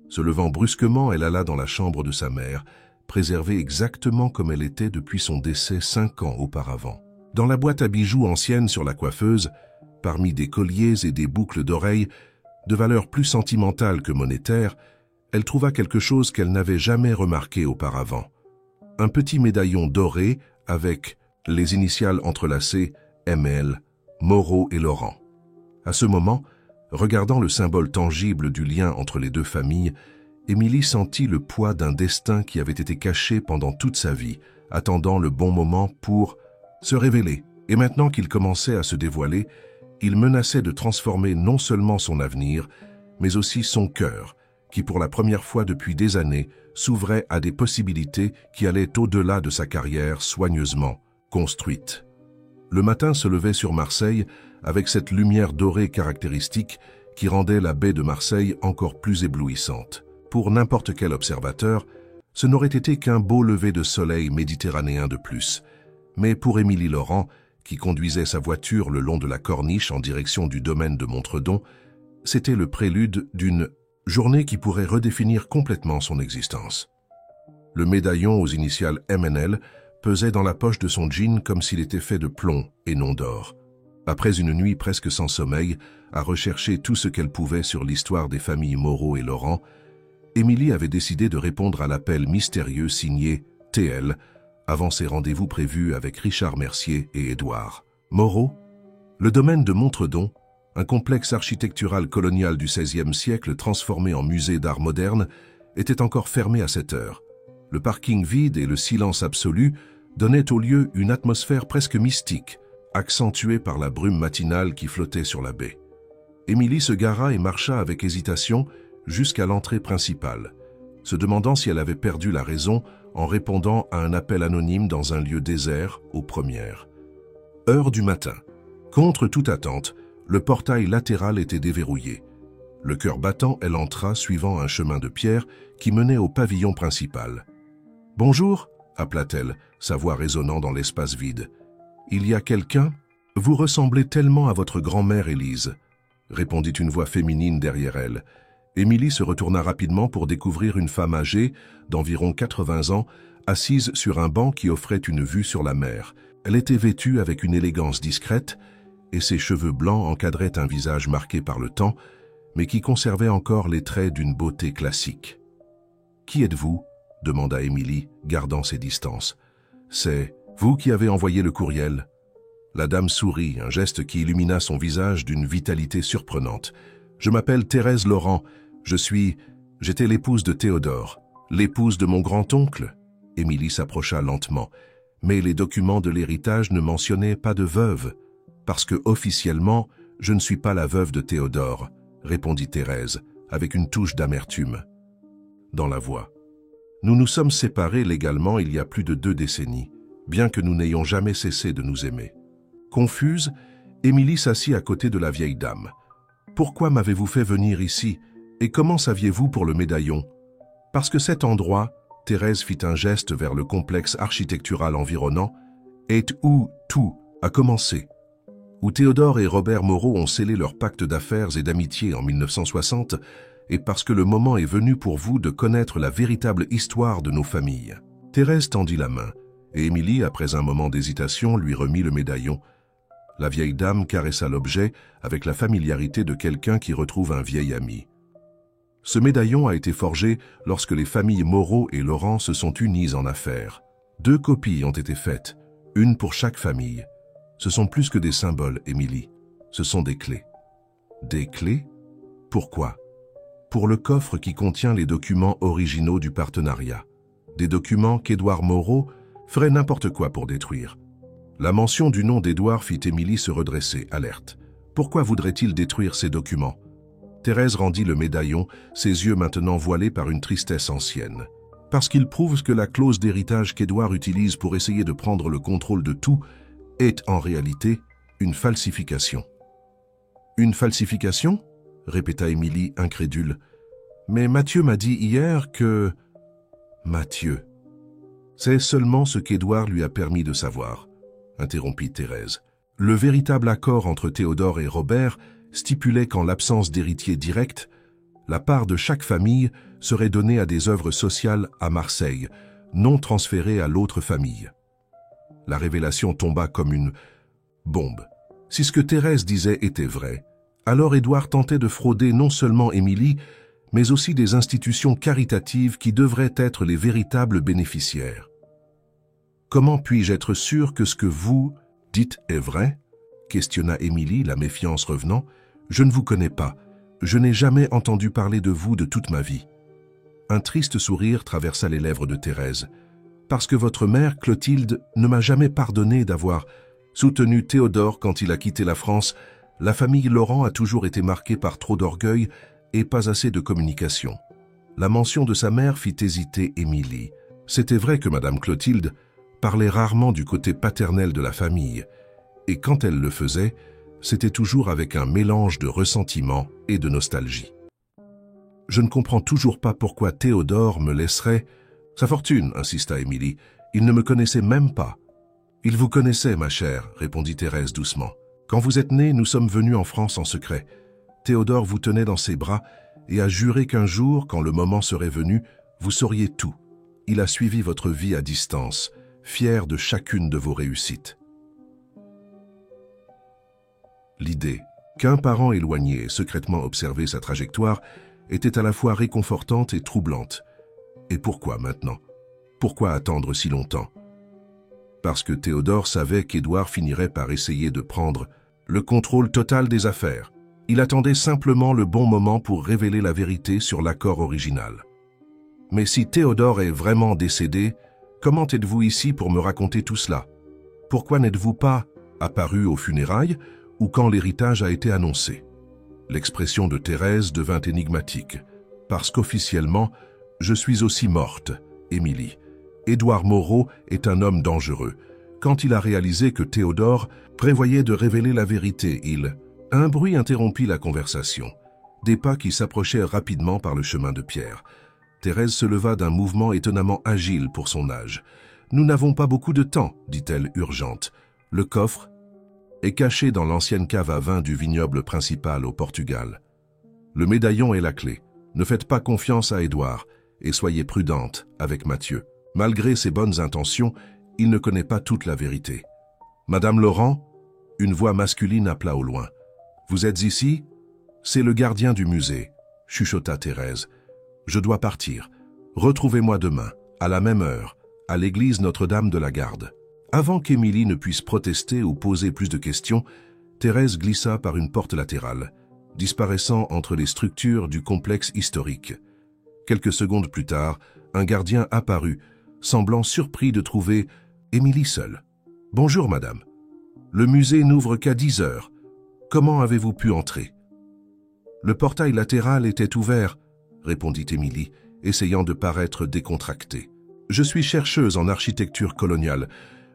Se levant brusquement, elle alla dans la chambre de sa mère, préservée exactement comme elle était depuis son décès 5 ans auparavant. Dans la boîte à bijoux ancienne sur la coiffeuse, parmi des colliers et des boucles d'oreilles, de valeur plus sentimentale que monétaire, elle trouva quelque chose qu'elle n'avait jamais remarqué auparavant. Un petit médaillon doré avec les initiales entrelacées ML, Moreau et Laurent. À ce moment, regardant le symbole tangible du lien entre les deux familles, Émilie sentit le poids d'un destin qui avait été caché pendant toute sa vie, attendant le bon moment pour se révéler. Et maintenant qu'il commençait à se dévoiler, il menaçait de transformer non seulement son avenir, mais aussi son cœur, qui pour la première fois depuis des années s'ouvrait à des possibilités qui allaient au-delà de sa carrière soigneusement construite. Le matin se levait sur Marseille avec cette lumière dorée caractéristique qui rendait la baie de Marseille encore plus éblouissante. Pour n'importe quel observateur, ce n'aurait été qu'un beau lever de soleil méditerranéen de plus. Mais pour Émilie Laurent, qui conduisait sa voiture le long de la corniche en direction du domaine de Montredon, c'était le prélude d'une journée qui pourrait redéfinir complètement son existence. Le médaillon aux initiales MNL pesait dans la poche de son jean comme s'il était fait de plomb et non d'or. Après une nuit presque sans sommeil, à rechercher tout ce qu'elle pouvait sur l'histoire des familles Moreau et Laurent, Émilie avait décidé de répondre à l'appel mystérieux signé TL avant ses rendez-vous prévus avec Richard Mercier et Édouard. Moreau, le domaine de Montredon, un complexe architectural colonial du XVIe siècle transformé en musée d'art moderne, était encore fermé à cette heure. Le parking vide et le silence absolu donnaient au lieu une atmosphère presque mystique, accentuée par la brume matinale qui flottait sur la baie. Émilie se gara et marcha avec hésitation jusqu'à l'entrée principale, se demandant si elle avait perdu la raison en répondant à un appel anonyme dans un lieu désert aux premières. Heure du matin. Contre toute attente, le portail latéral était déverrouillé. Le cœur battant, elle entra suivant un chemin de pierre qui menait au pavillon principal. « Bonjour » appela-t-elle, sa voix résonnant dans l'espace vide. « Il y a quelqu'un ? Vous ressemblez tellement à votre grand-mère Élise » répondit une voix féminine derrière elle. Émilie se retourna rapidement pour découvrir une femme âgée, d'environ 80 ans, assise sur un banc qui offrait une vue sur la mer. Elle était vêtue avec une élégance discrète, et ses cheveux blancs encadraient un visage marqué par le temps, mais qui conservait encore les traits d'une beauté classique. « Qui êtes-vous » demanda Émilie, gardant ses distances. « C'est vous qui avez envoyé le courriel ?» La dame sourit, un geste qui illumina son visage d'une vitalité surprenante. « Je m'appelle Thérèse Laurent. J'étais l'épouse de Théodore. L'épouse de mon grand-oncle ?» Émilie s'approcha lentement. « Mais les documents de l'héritage ne mentionnaient pas de veuve. Parce que, officiellement, je ne suis pas la veuve de Théodore, » répondit Thérèse, avec une touche d'amertume dans la voix. « Nous nous sommes séparés légalement il y a plus de 2 décennies, bien que nous n'ayons jamais cessé de nous aimer. » Confuse, Émilie s'assit à côté de la vieille dame. « Pourquoi m'avez-vous fait venir ici, et comment saviez-vous pour le médaillon ?»« Parce que cet endroit, » Thérèse fit un geste vers le complexe architectural environnant, « est où tout a commencé. Où Théodore et Robert Moreau ont scellé leur pacte d'affaires et d'amitié en 1960, et parce que le moment est venu pour vous de connaître la véritable histoire de nos familles. » Thérèse tendit la main, et Émilie, après un moment d'hésitation, lui remit le médaillon. La vieille dame caressa l'objet avec la familiarité de quelqu'un qui retrouve un vieil ami. Ce médaillon a été forgé lorsque les familles Moreau et Laurent se sont unies en affaires. 2 copies ont été faites, une pour chaque famille. Ce sont plus que des symboles, Émilie. Ce sont des clés. Des clés? Pourquoi? Pour le coffre qui contient les documents originaux du partenariat. Des documents qu'Édouard Moreau ferait n'importe quoi pour détruire. La mention du nom d'Édouard fit Émilie se redresser, alerte. Pourquoi voudrait-il détruire ces documents? Thérèse rendit le médaillon, ses yeux maintenant voilés par une tristesse ancienne. Parce qu'il prouve que la clause d'héritage qu'Édouard utilise pour essayer de prendre le contrôle de tout est en réalité une falsification. Une falsification? Répéta Émilie, incrédule. Mais Mathieu m'a dit hier que... Mathieu. C'est seulement ce qu'Édouard lui a permis de savoir, interrompit Thérèse. Le véritable accord entre Théodore et Robert stipulait qu'en l'absence d'héritier direct, la part de chaque famille serait donnée à des œuvres sociales à Marseille, non transférée à l'autre famille. La révélation tomba comme une bombe. Si ce que Thérèse disait était vrai, alors Édouard tentait de frauder non seulement Émilie, mais aussi des institutions caritatives qui devraient être les véritables bénéficiaires. Comment puis-je être sûr que ce que vous dites est vrai? Questionna Émilie, la méfiance revenant. Je ne vous connais pas. Je n'ai jamais entendu parler de vous de toute ma vie. Un triste sourire traversa les lèvres de Thérèse. Parce que votre mère, Clotilde, ne m'a jamais pardonné d'avoir soutenu Théodore quand il a quitté la France. La famille Laurent a toujours été marquée par trop d'orgueil et pas assez de communication. La mention de sa mère fit hésiter Émilie. C'était vrai que Madame Clotilde parlait rarement du côté paternel de la famille, et quand elle le faisait, c'était toujours avec un mélange de ressentiment et de nostalgie. Je ne comprends toujours pas pourquoi Théodore me laisserait... Sa fortune, insista Émilie. Il ne me connaissait même pas. Il vous connaissait, ma chère, répondit Thérèse doucement. Quand vous êtes née, nous sommes venus en France en secret. Théodore vous tenait dans ses bras et a juré qu'un jour, quand le moment serait venu, vous sauriez tout. Il a suivi votre vie à distance, fier de chacune de vos réussites. L'idée qu'un parent éloigné ait secrètement observé sa trajectoire était à la fois réconfortante et troublante. Et pourquoi maintenant? Pourquoi attendre si longtemps? Parce que Théodore savait qu'Édouard finirait par essayer de prendre le contrôle total des affaires. Il attendait simplement le bon moment pour révéler la vérité sur l'accord original. Mais si Théodore est vraiment décédé, comment êtes-vous ici pour me raconter tout cela? Pourquoi n'êtes-vous pas apparu aux funérailles ou quand l'héritage a été annoncé? L'expression de Thérèse devint énigmatique. Parce qu'officiellement, je suis aussi morte, Émilie. Édouard Moreau est un homme dangereux. Quand il a réalisé que Théodore prévoyait de révéler la vérité, un bruit interrompit la conversation. Des pas qui s'approchèrent rapidement par le chemin de pierre. Thérèse se leva d'un mouvement étonnamment agile pour son âge. « Nous n'avons pas beaucoup de temps, dit-elle urgente. Le coffre est caché dans l'ancienne cave à vin du vignoble principal au Portugal. Le médaillon est la clé. Ne faites pas confiance à Édouard et soyez prudente avec Mathieu. Malgré ses bonnes intentions, il ne connaît pas toute la vérité. Madame Laurent, une voix masculine appela au loin. Vous êtes ici? C'est le gardien du musée, chuchota Thérèse. Je dois partir. Retrouvez-moi demain, à la même heure, à l'église Notre-Dame de la Garde. Avant qu'Émilie ne puisse protester ou poser plus de questions, Thérèse glissa par une porte latérale, disparaissant entre les structures du complexe historique. Quelques secondes plus tard, un gardien apparut, semblant surpris de trouver Émilie seule. « Bonjour, madame. Le musée n'ouvre qu'à 10 heures. Comment avez-vous pu entrer ?»« Le portail latéral était ouvert, » répondit Émilie, essayant de paraître décontractée. « Je suis chercheuse en architecture coloniale.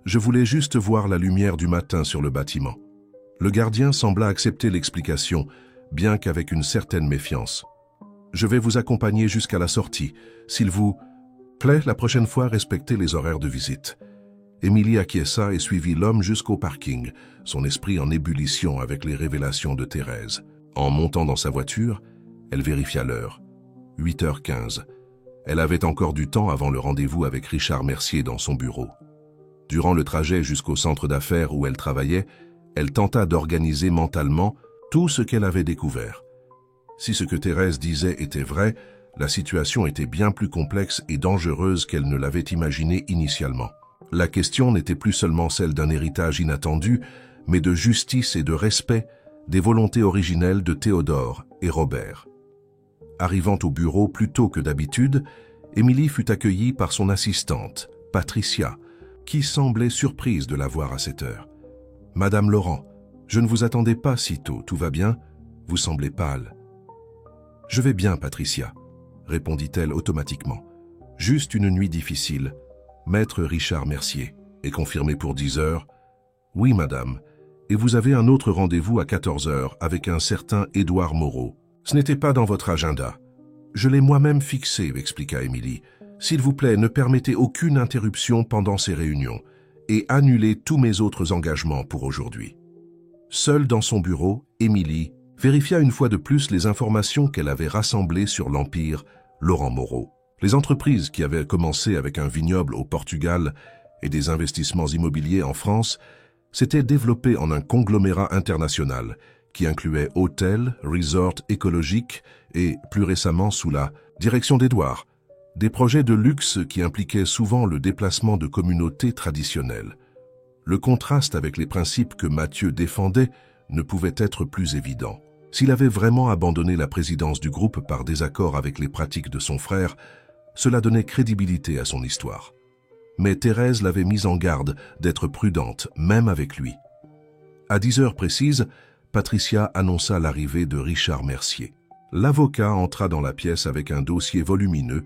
Je voulais juste voir la lumière du matin sur le bâtiment. » Le gardien sembla accepter l'explication, bien qu'avec une certaine méfiance. « Je vais vous accompagner jusqu'à la sortie. S'il vous plaît, la prochaine fois, respectez les horaires de visite. » Émilie acquiesça et suivit l'homme jusqu'au parking, son esprit en ébullition avec les révélations de Thérèse. En montant dans sa voiture, elle vérifia l'heure. 8h15. Elle avait encore du temps avant le rendez-vous avec Richard Mercier dans son bureau. Durant le trajet jusqu'au centre d'affaires où elle travaillait, elle tenta d'organiser mentalement tout ce qu'elle avait découvert. Si ce que Thérèse disait était vrai, la situation était bien plus complexe et dangereuse qu'elle ne l'avait imaginé initialement. La question n'était plus seulement celle d'un héritage inattendu, mais de justice et de respect des volontés originelles de Théodore et Robert. Arrivant au bureau plus tôt que d'habitude, Émilie fut accueillie par son assistante, Patricia, qui semblait surprise de la voir à cette heure. « Madame Laurent, je ne vous attendais pas si tôt, tout va bien? Vous semblez pâle. »« Je vais bien, Patricia, » répondit-elle automatiquement. « Juste une nuit difficile. Maître Richard Mercier est confirmé pour 10 heures. »« Oui, madame. Et vous avez un autre rendez-vous à 14 heures avec un certain Édouard Moreau. Ce n'était pas dans votre agenda. »« Je l'ai moi-même fixé, » expliqua Émilie. « S'il vous plaît, ne permettez aucune interruption pendant ces réunions et annulez tous mes autres engagements pour aujourd'hui. » Seule dans son bureau, Émilie vérifia une fois de plus les informations qu'elle avait rassemblées sur l'empire Laurent Moreau. Les entreprises qui avaient commencé avec un vignoble au Portugal et des investissements immobiliers en France s'étaient développées en un conglomérat international qui incluait hôtels, resorts écologiques et, plus récemment sous la direction d'Édouard, des projets de luxe qui impliquaient souvent le déplacement de communautés traditionnelles. Le contraste avec les principes que Mathieu défendait ne pouvait être plus évident. S'il avait vraiment abandonné la présidence du groupe par désaccord avec les pratiques de son frère, cela donnait crédibilité à son histoire. Mais Thérèse l'avait mise en garde d'être prudente, même avec lui. À 10 heures précises, Patricia annonça l'arrivée de Richard Mercier. L'avocat entra dans la pièce avec un dossier volumineux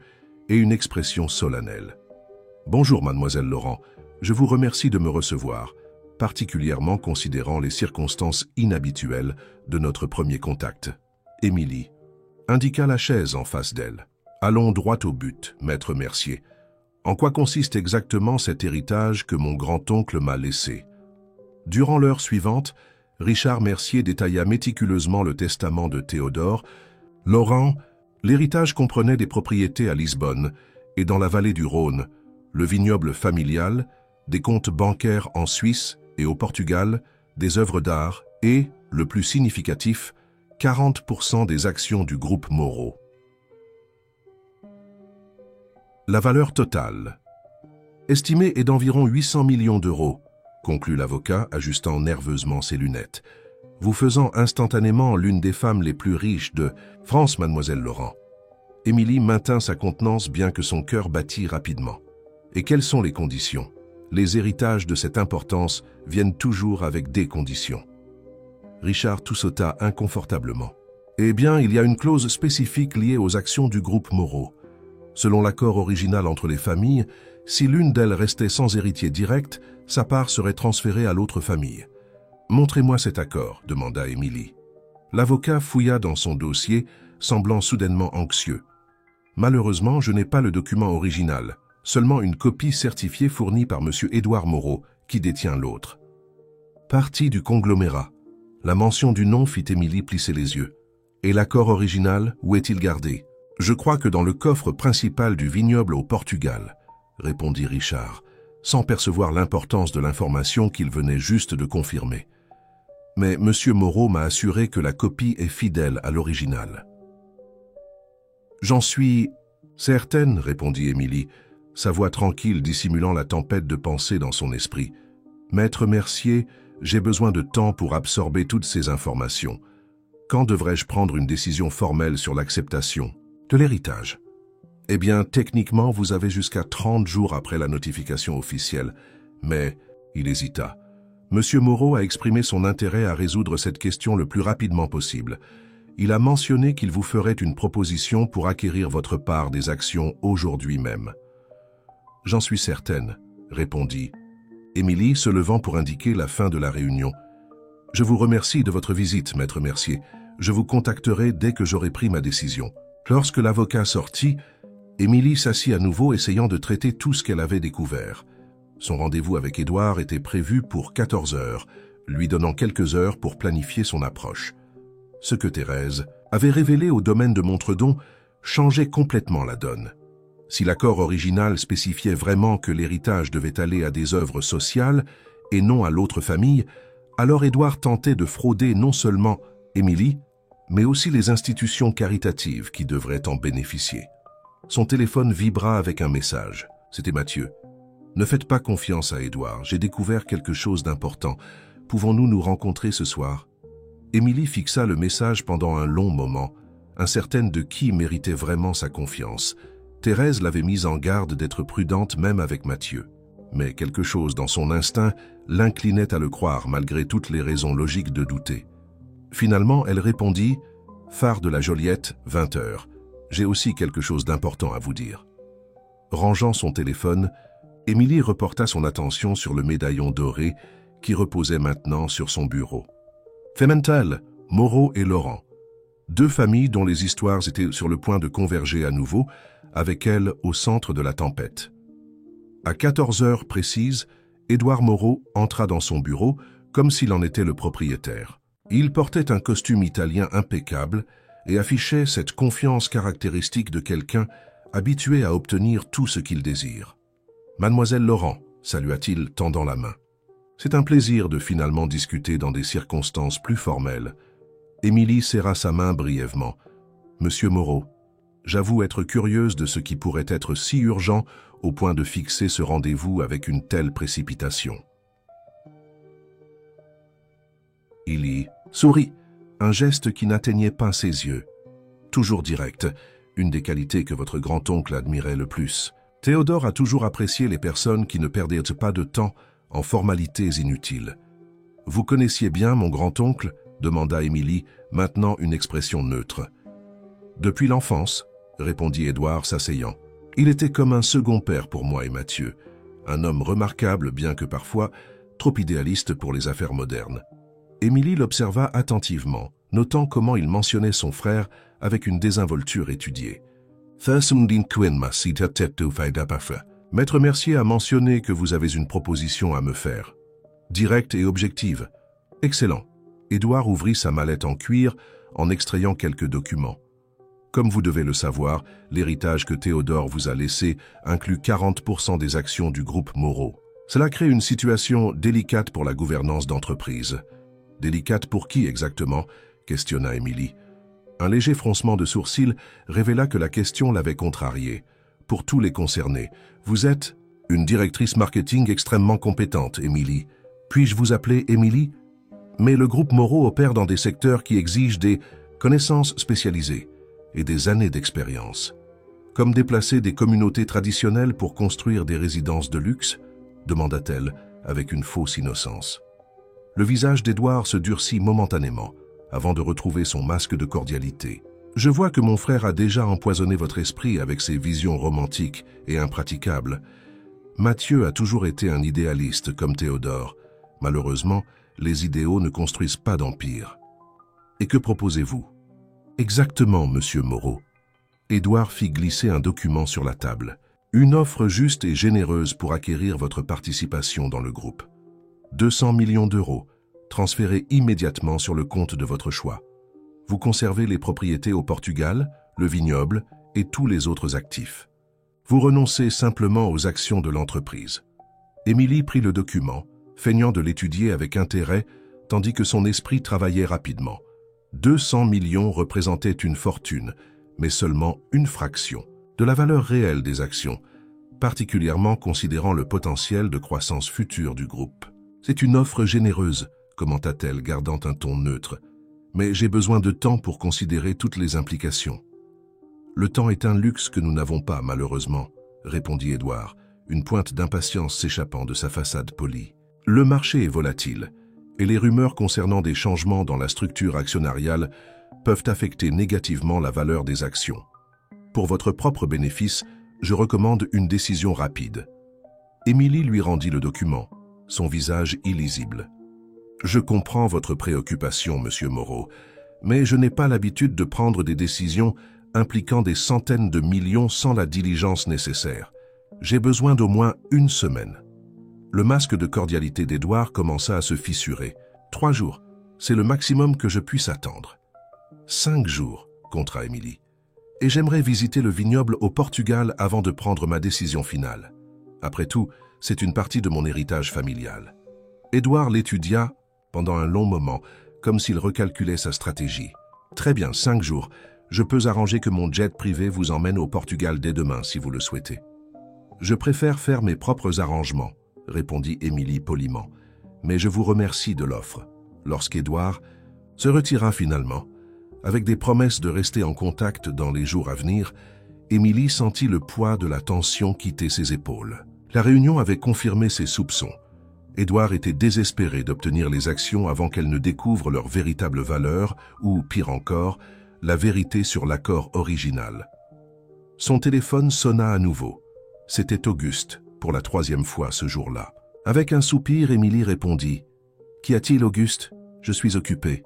et une expression solennelle. « Bonjour, mademoiselle Laurent. Je vous remercie de me recevoir, particulièrement considérant les circonstances inhabituelles de notre premier contact. » Émilie indiqua la chaise en face d'elle. « Allons droit au but, maître Mercier. En quoi consiste exactement cet héritage que mon grand-oncle m'a laissé ?» Durant l'heure suivante, Richard Mercier détailla méticuleusement le testament de Théodore. « Laurent, l'héritage comprenait des propriétés à Lisbonne et dans la vallée du Rhône, le vignoble familial, des comptes bancaires en Suisse et au Portugal, des œuvres d'art et Le plus significatif, 40% des actions du groupe Moreau. La valeur totale, estimée, est d'environ 800 millions d'euros, conclut l'avocat, ajustant nerveusement ses lunettes, vous faisant instantanément l'une des femmes les plus riches de France, mademoiselle Laurent. Émilie maintint sa contenance bien que son cœur battît rapidement. Et quelles sont les conditions? Les héritages de cette importance viennent toujours avec des conditions. Richard toussota inconfortablement. Eh bien, il y a une clause spécifique liée aux actions du groupe Moreau. Selon l'accord original entre les familles, si l'une d'elles restait sans héritier direct, sa part serait transférée à l'autre famille. « Montrez-moi cet accord », demanda Émilie. L'avocat fouilla dans son dossier, semblant soudainement anxieux. « Malheureusement, je n'ai pas le document original, seulement une copie certifiée fournie par M. Édouard Moreau, qui détient l'autre. » Partie du conglomérat. La mention du nom fit Émilie plisser les yeux. « Et l'accord original, où est-il gardé ?»« Je crois que dans le coffre principal du vignoble au Portugal, » répondit Richard, sans percevoir l'importance de l'information qu'il venait juste de confirmer. « Mais M. Moreau m'a assuré que la copie est fidèle à l'original. »« J'en suis certaine, » répondit Émilie, sa voix tranquille dissimulant la tempête de pensée dans son esprit. « Maître Mercier, j'ai besoin de temps pour absorber toutes ces informations. Quand devrais-je prendre une décision formelle sur l'acceptation de l'héritage ? » « Eh bien, techniquement, vous avez jusqu'à 30 jours après la notification officielle. Mais, il hésita. Monsieur Moreau a exprimé son intérêt à résoudre cette question le plus rapidement possible. Il a mentionné qu'il vous ferait une proposition pour acquérir votre part des actions aujourd'hui même. « J'en suis certaine, » répondit Émilie, se levant pour indiquer la fin de la réunion. « Je vous remercie de votre visite, maître Mercier. Je vous contacterai dès que j'aurai pris ma décision. » Lorsque l'avocat sortit, Émilie s'assit à nouveau, essayant de traiter tout ce qu'elle avait découvert. Son rendez-vous avec Édouard était prévu pour 14 heures, lui donnant quelques heures pour planifier son approche. Ce que Thérèse avait révélé au domaine de Montredon changeait complètement la donne. Si l'accord original spécifiait vraiment que l'héritage devait aller à des œuvres sociales et non à l'autre famille, alors Édouard tentait de frauder non seulement Émilie, mais aussi les institutions caritatives qui devraient en bénéficier. Son téléphone vibra avec un message. C'était Mathieu. « Ne faites pas confiance à Édouard, j'ai découvert quelque chose d'important. Pouvons-nous nous rencontrer ce soir ?» Émilie fixa le message pendant un long moment, incertaine de qui méritait vraiment sa confiance. Thérèse l'avait mise en garde d'être prudente même avec Mathieu. Mais quelque chose dans son instinct l'inclinait à le croire malgré toutes les raisons logiques de douter. Finalement, elle répondit « Phare de la Joliette, 20 heures. J'ai aussi quelque chose d'important à vous dire. » Rangeant son téléphone, Émilie reporta son attention sur le médaillon doré qui reposait maintenant sur son bureau. Femental, Moreau et Laurent. Deux familles dont les histoires étaient sur le point de converger à nouveau, avec elle au centre de la tempête. À 14 heures précises, Édouard Moreau entra dans son bureau comme s'il en était le propriétaire. Il portait un costume italien impeccable et affichait cette confiance caractéristique de quelqu'un habitué à obtenir tout ce qu'il désire. « Mademoiselle Laurent », salua-t-il, tendant la main. « C'est un plaisir de finalement discuter dans des circonstances plus formelles. » Émilie serra sa main brièvement. « Monsieur Moreau, j'avoue être curieuse de ce qui pourrait être si urgent au point de fixer ce rendez-vous avec une telle précipitation. » Il y sourit, un geste qui n'atteignait pas ses yeux. Toujours direct, une des qualités que votre grand-oncle admirait le plus. Théodore a toujours apprécié les personnes qui ne perdaient pas de temps en formalités inutiles. « Vous connaissiez bien mon grand-oncle » demanda Émilie, maintenant une expression neutre. « Depuis l'enfance » répondit Édouard, s'asseyant. « Il était comme un second père pour moi et Mathieu, un homme remarquable bien que parfois trop idéaliste pour les affaires modernes. » Émilie l'observa attentivement, notant comment il mentionnait son frère avec une désinvolture étudiée. « Maître Mercier a mentionné que vous avez une proposition à me faire. Directe et objective. Excellent. » Édouard ouvrit sa mallette en cuir en extrayant quelques documents. Comme vous devez le savoir, l'héritage que Théodore vous a laissé inclut 40% des actions du groupe Moreau. Cela crée une situation délicate pour la gouvernance d'entreprise. Délicate pour qui exactement? Questionna Émilie. Un léger froncement de sourcils révéla que la question l'avait contrariée. Pour tous les concernés, vous êtes une directrice marketing extrêmement compétente, Émilie. Puis-je vous appeler Émilie? Mais le groupe Moreau opère dans des secteurs qui exigent des connaissances spécialisées et des années d'expérience. Comme déplacer des communautés traditionnelles pour construire des résidences de luxe? Demanda-t-elle avec une fausse innocence. Le visage d'Édouard se durcit momentanément, avant de retrouver son masque de cordialité. Je vois que mon frère a déjà empoisonné votre esprit avec ses visions romantiques et impraticables. Mathieu a toujours été un idéaliste comme Théodore. Malheureusement, les idéaux ne construisent pas d'empire. Et que proposez-vous? Exactement, monsieur Moreau. Édouard fit glisser un document sur la table. Une offre juste et généreuse pour acquérir votre participation dans le groupe. 200 millions d'euros, transférés immédiatement sur le compte de votre choix. Vous conservez les propriétés au Portugal, le vignoble et tous les autres actifs. Vous renoncez simplement aux actions de l'entreprise. Émilie prit le document, feignant de l'étudier avec intérêt, tandis que son esprit travaillait rapidement. 200 millions représentaient une fortune, mais seulement une fraction de la valeur réelle des actions, particulièrement considérant le potentiel de croissance future du groupe. C'est une offre généreuse, commenta-t-elle, gardant un ton neutre. Mais j'ai besoin de temps pour considérer toutes les implications. Le temps est un luxe que nous n'avons pas, malheureusement, répondit Édouard, une pointe d'impatience s'échappant de sa façade polie. Le marché est volatile, et les rumeurs concernant des changements dans la structure actionnariale peuvent affecter négativement la valeur des actions. Pour votre propre bénéfice, je recommande une décision rapide. Émilie lui rendit le document, son visage illisible. Je comprends votre préoccupation, monsieur Moreau, mais je n'ai pas l'habitude de prendre des décisions impliquant des centaines de millions sans la diligence nécessaire. J'ai besoin d'au moins une semaine. Le masque de cordialité d'Édouard commença à se fissurer. 3 jours, c'est le maximum que je puisse attendre. 5 jours, contra Émilie. Et j'aimerais visiter le vignoble au Portugal avant de prendre ma décision finale. Après tout, c'est une partie de mon héritage familial. Édouard l'étudia pendant un long moment, comme s'il recalculait sa stratégie. Très bien, 5 jours. Je peux arranger que mon jet privé vous emmène au Portugal dès demain, si vous le souhaitez. Je préfère faire mes propres arrangements, répondit Émilie poliment. Mais je vous remercie de l'offre. Lorsqu'Édouard se retira finalement, avec des promesses de rester en contact dans les jours à venir, Émilie sentit le poids de la tension quitter ses épaules. La réunion avait confirmé ses soupçons. Édouard était désespéré d'obtenir les actions avant qu'elles ne découvrent leur véritable valeur ou, pire encore, la vérité sur l'accord original. Son téléphone sonna à nouveau. C'était Auguste, pour la 3e fois ce jour-là. Avec un soupir, Émilie répondit « Qu'y a-t-il, Auguste? Je suis occupé. »«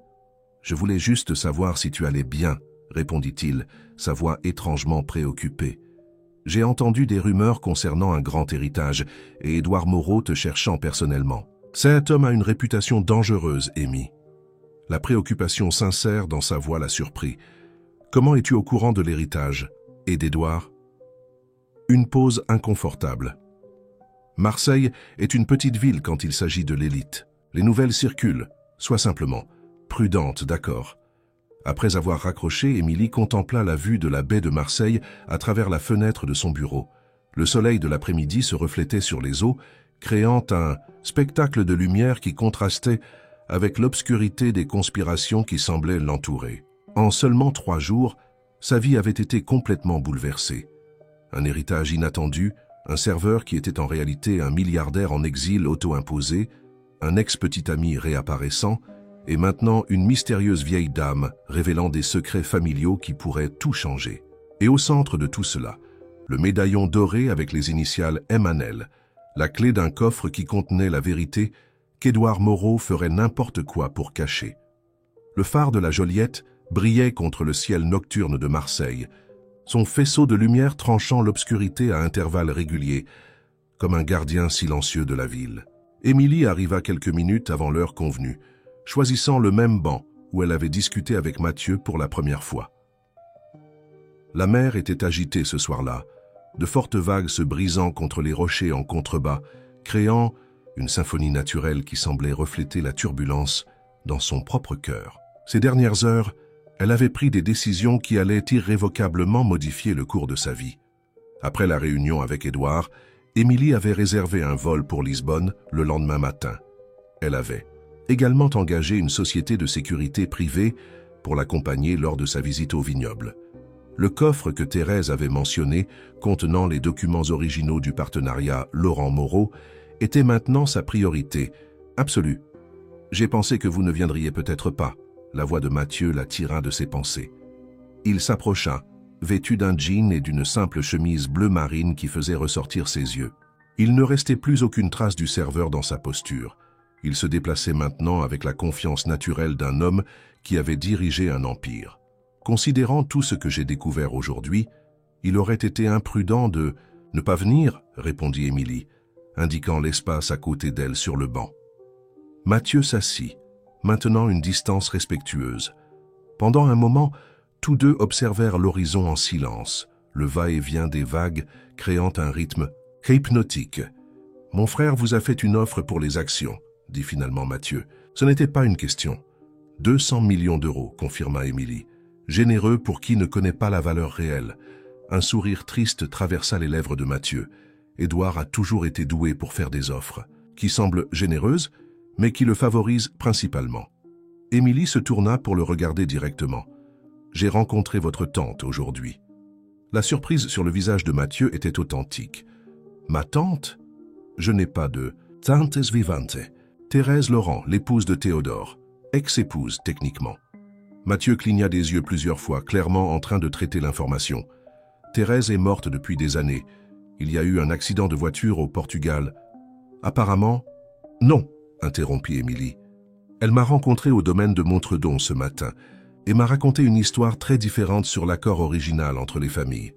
Je voulais juste savoir si tu allais bien, » répondit-il, sa voix étrangement préoccupée. « J'ai entendu des rumeurs concernant un grand héritage et Édouard Moreau te cherchant personnellement. Cet homme a une réputation dangereuse, Amy. » La préoccupation sincère dans sa voix la surprit. « Comment es-tu au courant de l'héritage? Et d'Édouard ?» Une pause inconfortable. Marseille est une petite ville quand il s'agit de l'élite. Les nouvelles circulent. Sois simplement prudente, d'accord. Après avoir raccroché, Émilie contempla la vue de la baie de Marseille à travers la fenêtre de son bureau. Le soleil de l'après-midi se reflétait sur les eaux, créant un spectacle de lumière qui contrastait avec l'obscurité des conspirations qui semblaient l'entourer. En seulement 3 jours, sa vie avait été complètement bouleversée. Un héritage inattendu, un serveur qui était en réalité un milliardaire en exil auto-imposé, un ex-petit ami réapparaissant, et maintenant une mystérieuse vieille dame révélant des secrets familiaux qui pourraient tout changer. Et au centre de tout cela, le médaillon doré avec les initiales M&L, la clé d'un coffre qui contenait la vérité qu'Édouard Moreau ferait n'importe quoi pour cacher. Le phare de la Joliette brillait contre le ciel nocturne de Marseille, son faisceau de lumière tranchant l'obscurité à intervalles réguliers, comme un gardien silencieux de la ville. Émilie arriva quelques minutes avant l'heure convenue, choisissant le même banc où elle avait discuté avec Mathieu pour la première fois. La mer était agitée ce soir-là, de fortes vagues se brisant contre les rochers en contrebas, créant une symphonie naturelle qui semblait refléter la turbulence dans son propre cœur. Ces dernières heures, elle avait pris des décisions qui allaient irrévocablement modifier le cours de sa vie. Après la réunion avec Édouard, Émilie avait réservé un vol pour Lisbonne le lendemain matin. Elle avait également engagé une société de sécurité privée pour l'accompagner lors de sa visite au vignoble. Le coffre que Thérèse avait mentionné, contenant les documents originaux du partenariat Laurent Moreau, était maintenant sa priorité absolue. « J'ai pensé que vous ne viendriez peut-être pas », la voix de Mathieu la tira de ses pensées. Il s'approcha, vêtu d'un jean et d'une simple chemise bleu marine qui faisait ressortir ses yeux. Il ne restait plus aucune trace du serveur dans sa posture. Il se déplaçait maintenant avec la confiance naturelle d'un homme qui avait dirigé un empire. Considérant tout ce que j'ai découvert aujourd'hui, il aurait été imprudent de « Ne pas venir », répondit Émilie, indiquant l'espace à côté d'elle sur le banc. Mathieu s'assit, maintenant une distance respectueuse. Pendant un moment, tous deux observèrent l'horizon en silence, le va-et-vient des vagues créant un rythme hypnotique. « Mon frère vous a fait une offre pour les actions », dit finalement Mathieu. « Ce n'était pas une question. 200 millions d'euros, confirma Émilie. Généreux pour qui ne connaît pas la valeur réelle. Un sourire triste traversa les lèvres de Mathieu. Édouard a toujours été doué pour faire des offres, qui semblent généreuses, mais qui le favorisent principalement. Émilie se tourna pour le regarder directement. « J'ai rencontré votre tante aujourd'hui. » La surprise sur le visage de Mathieu était authentique. « Ma tante ? Je n'ai pas de tantes vivantes. Thérèse Laurent, l'épouse de Théodore, ex-épouse techniquement. » Mathieu cligna des yeux plusieurs fois, clairement en train de traiter l'information. Thérèse est morte depuis des années. Il y a eu un accident de voiture au Portugal. Apparemment, non, interrompit Émilie. Elle m'a rencontré au domaine de Montredon ce matin et m'a raconté une histoire très différente sur l'accord original entre les familles.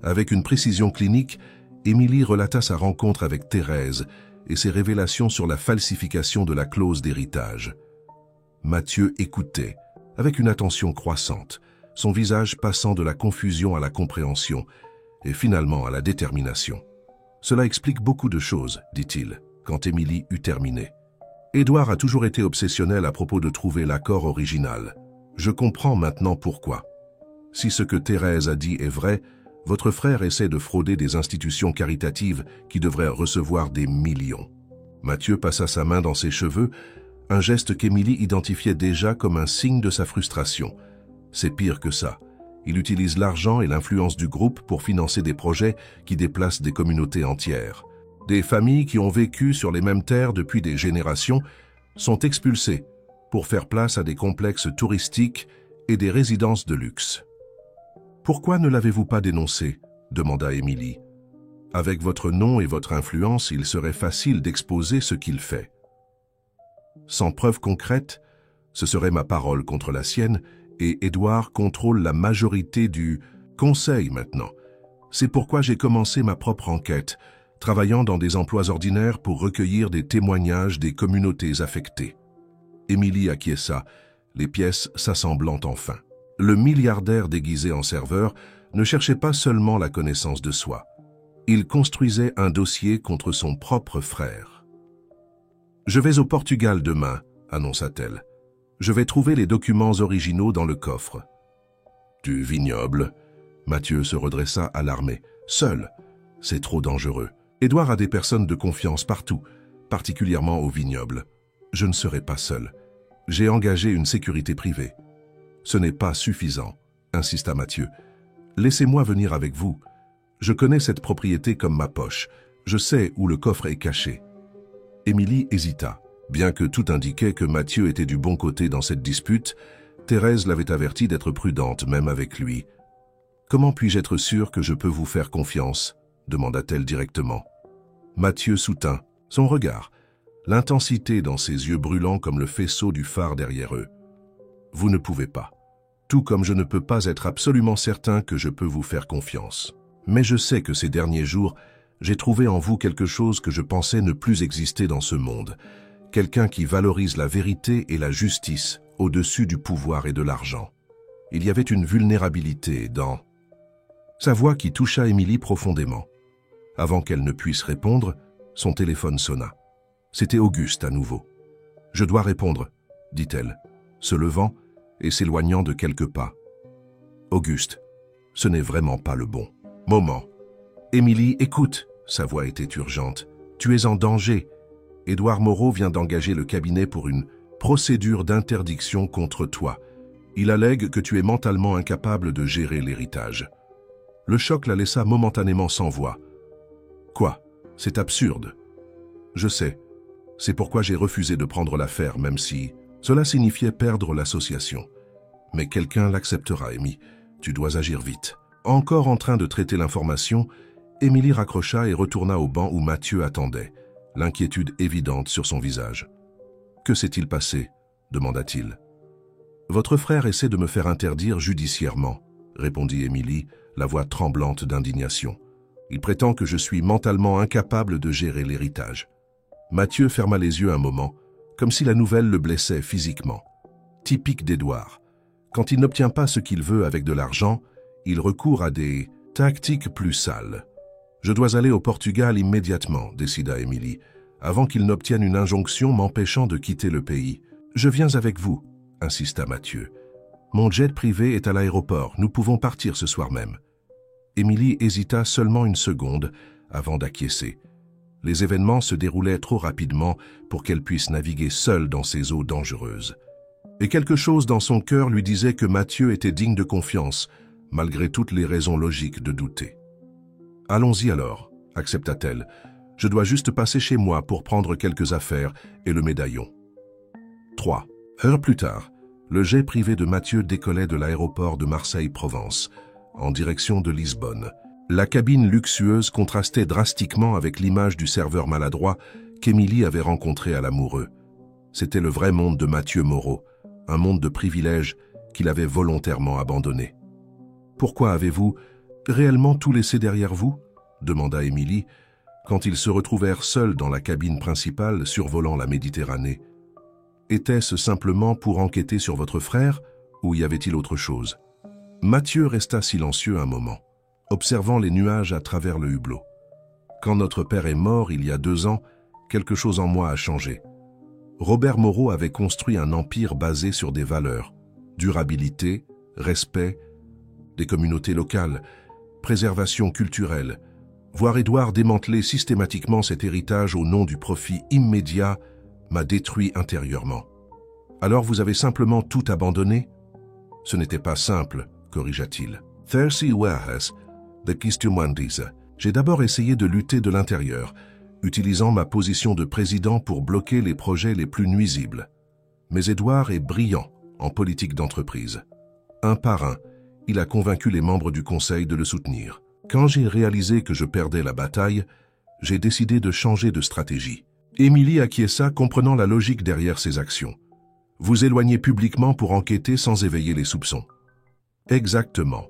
Avec une précision clinique, Émilie relata sa rencontre avec Thérèse et ses révélations sur la falsification de la clause d'héritage. Mathieu écoutait, avec une attention croissante, son visage passant de la confusion à la compréhension et finalement à la détermination. « Cela explique beaucoup de choses, dit-il, quand Émilie eut terminé. Édouard a toujours été obsessionnel à propos de trouver l'accord original. Je comprends maintenant pourquoi. Si ce que Thérèse a dit est vrai, votre frère essaie de frauder des institutions caritatives qui devraient recevoir des millions. » Mathieu passa sa main dans ses cheveux, un geste qu'Émilie identifiait déjà comme un signe de sa frustration. C'est pire que ça. Il utilise l'argent et l'influence du groupe pour financer des projets qui déplacent des communautés entières. Des familles qui ont vécu sur les mêmes terres depuis des générations sont expulsées pour faire place à des complexes touristiques et des résidences de luxe. « Pourquoi ne l'avez-vous pas dénoncé ?» demanda Émilie. « Avec votre nom et votre influence, il serait facile d'exposer ce qu'il fait. Sans preuve concrète, ce serait ma parole contre la sienne et Édouard contrôle la majorité du conseil maintenant. C'est pourquoi j'ai commencé ma propre enquête, travaillant dans des emplois ordinaires pour recueillir des témoignages des communautés affectées. » Émilie acquiesça, les pièces s'assemblant enfin. Le milliardaire déguisé en serveur ne cherchait pas seulement la connaissance de soi. Il construisait un dossier contre son propre frère. « Je vais au Portugal demain, » annonça-t-elle. « Je vais trouver les documents originaux dans le coffre. »« Du vignoble ?» Mathieu se redressa alarmé. « Seul, c'est trop dangereux. Édouard a des personnes de confiance partout, particulièrement au vignoble. Je ne serai pas seul. J'ai engagé une sécurité privée. »« Ce n'est pas suffisant, » insista Mathieu. « Laissez-moi venir avec vous. Je connais cette propriété comme ma poche. Je sais où le coffre est caché. » Émilie hésita. Bien que tout indiquait que Mathieu était du bon côté dans cette dispute, Thérèse l'avait averti d'être prudente, même avec lui. « Comment puis-je être sûre que je peux vous faire confiance ?» demanda-t-elle directement. Mathieu soutint son regard, l'intensité dans ses yeux brûlants comme le faisceau du phare derrière eux. « Vous ne pouvez pas. Tout comme je ne peux pas être absolument certain que je peux vous faire confiance. Mais je sais que ces derniers jours, j'ai trouvé en vous quelque chose que je pensais ne plus exister dans ce monde. Quelqu'un qui valorise la vérité et la justice au-dessus du pouvoir et de l'argent. Il y avait une vulnérabilité dans... » Sa voix qui toucha Émilie profondément. Avant qu'elle ne puisse répondre, son téléphone sonna. C'était Auguste à nouveau. « Je dois répondre. dit-elle, se levant et s'éloignant de quelques pas. Auguste, ce n'est vraiment pas le bon moment. Émilie, écoute, sa voix était urgente. Tu es en danger. Édouard Moreau vient d'engager le cabinet pour une procédure d'interdiction contre toi. Il allègue que tu es mentalement incapable de gérer l'héritage. Le choc la laissa momentanément sans voix. Quoi? C'est absurde. Je sais. C'est pourquoi j'ai refusé de prendre l'affaire, même si cela signifiait perdre l'association. Mais quelqu'un l'acceptera, Amy. Tu dois agir vite. Encore en train de traiter l'information, Émilie raccrocha et retourna au banc où Mathieu attendait, l'inquiétude évidente sur son visage. « Que s'est-il passé » demanda-t-il. « Votre frère essaie de me faire interdire judiciairement » répondit Émilie, la voix tremblante d'indignation. « Il prétend que je suis mentalement incapable de gérer l'héritage. » Mathieu ferma les yeux un moment, comme si la nouvelle le blessait physiquement. Typique d'Édouard. Quand il n'obtient pas ce qu'il veut avec de l'argent, il recourt à des tactiques plus sales. « Je dois aller au Portugal immédiatement » décida Émilie, avant qu'il n'obtienne une injonction m'empêchant de quitter le pays. « Je viens avec vous » insista Mathieu. « Mon jet privé est à l'aéroport, nous pouvons partir ce soir même. » Émilie hésita seulement une seconde avant d'acquiescer. Les événements se déroulaient trop rapidement pour qu'elle puisse naviguer seule dans ces eaux dangereuses. Et quelque chose dans son cœur lui disait que Mathieu était digne de confiance, malgré toutes les raisons logiques de douter. « Allons-y alors » accepta-t-elle. « Je dois juste passer chez moi pour prendre quelques affaires et le médaillon. » 3 heures plus tard, le jet privé de Mathieu décollait de l'aéroport de Marseille-Provence, en direction de Lisbonne. La cabine luxueuse contrastait drastiquement avec l'image du serveur maladroit qu'Émilie avait rencontré à l'Amoureux. C'était le vrai monde de Mathieu Moreau, un monde de privilèges qu'il avait volontairement abandonné. « Pourquoi avez-vous réellement tout laissé derrière vous ?» demanda Émilie, quand ils se retrouvèrent seuls dans la cabine principale survolant la Méditerranée. « Était-ce simplement pour enquêter sur votre frère, ou y avait-il autre chose ?» Mathieu resta silencieux un moment, observant les nuages à travers le hublot. « Quand notre père est mort il y a 2 ans, quelque chose en moi a changé. Robert Moreau avait construit un empire basé sur des valeurs, durabilité, respect, des communautés locales, préservation culturelle. Voir Édouard démanteler systématiquement cet héritage au nom du profit immédiat m'a détruit intérieurement. Alors vous avez simplement tout abandonné ? Ce n'était pas simple, corrigea-t-il. J'ai d'abord essayé de lutter de l'intérieur, utilisant ma position de président pour bloquer les projets les plus nuisibles. Mais Édouard est brillant en politique d'entreprise. Un par un, il a convaincu les membres du conseil de le soutenir. Quand j'ai réalisé que je perdais la bataille, j'ai décidé de changer de stratégie. Émilie acquiesça, comprenant la logique derrière ses actions. Vous éloignez publiquement pour enquêter sans éveiller les soupçons. Exactement.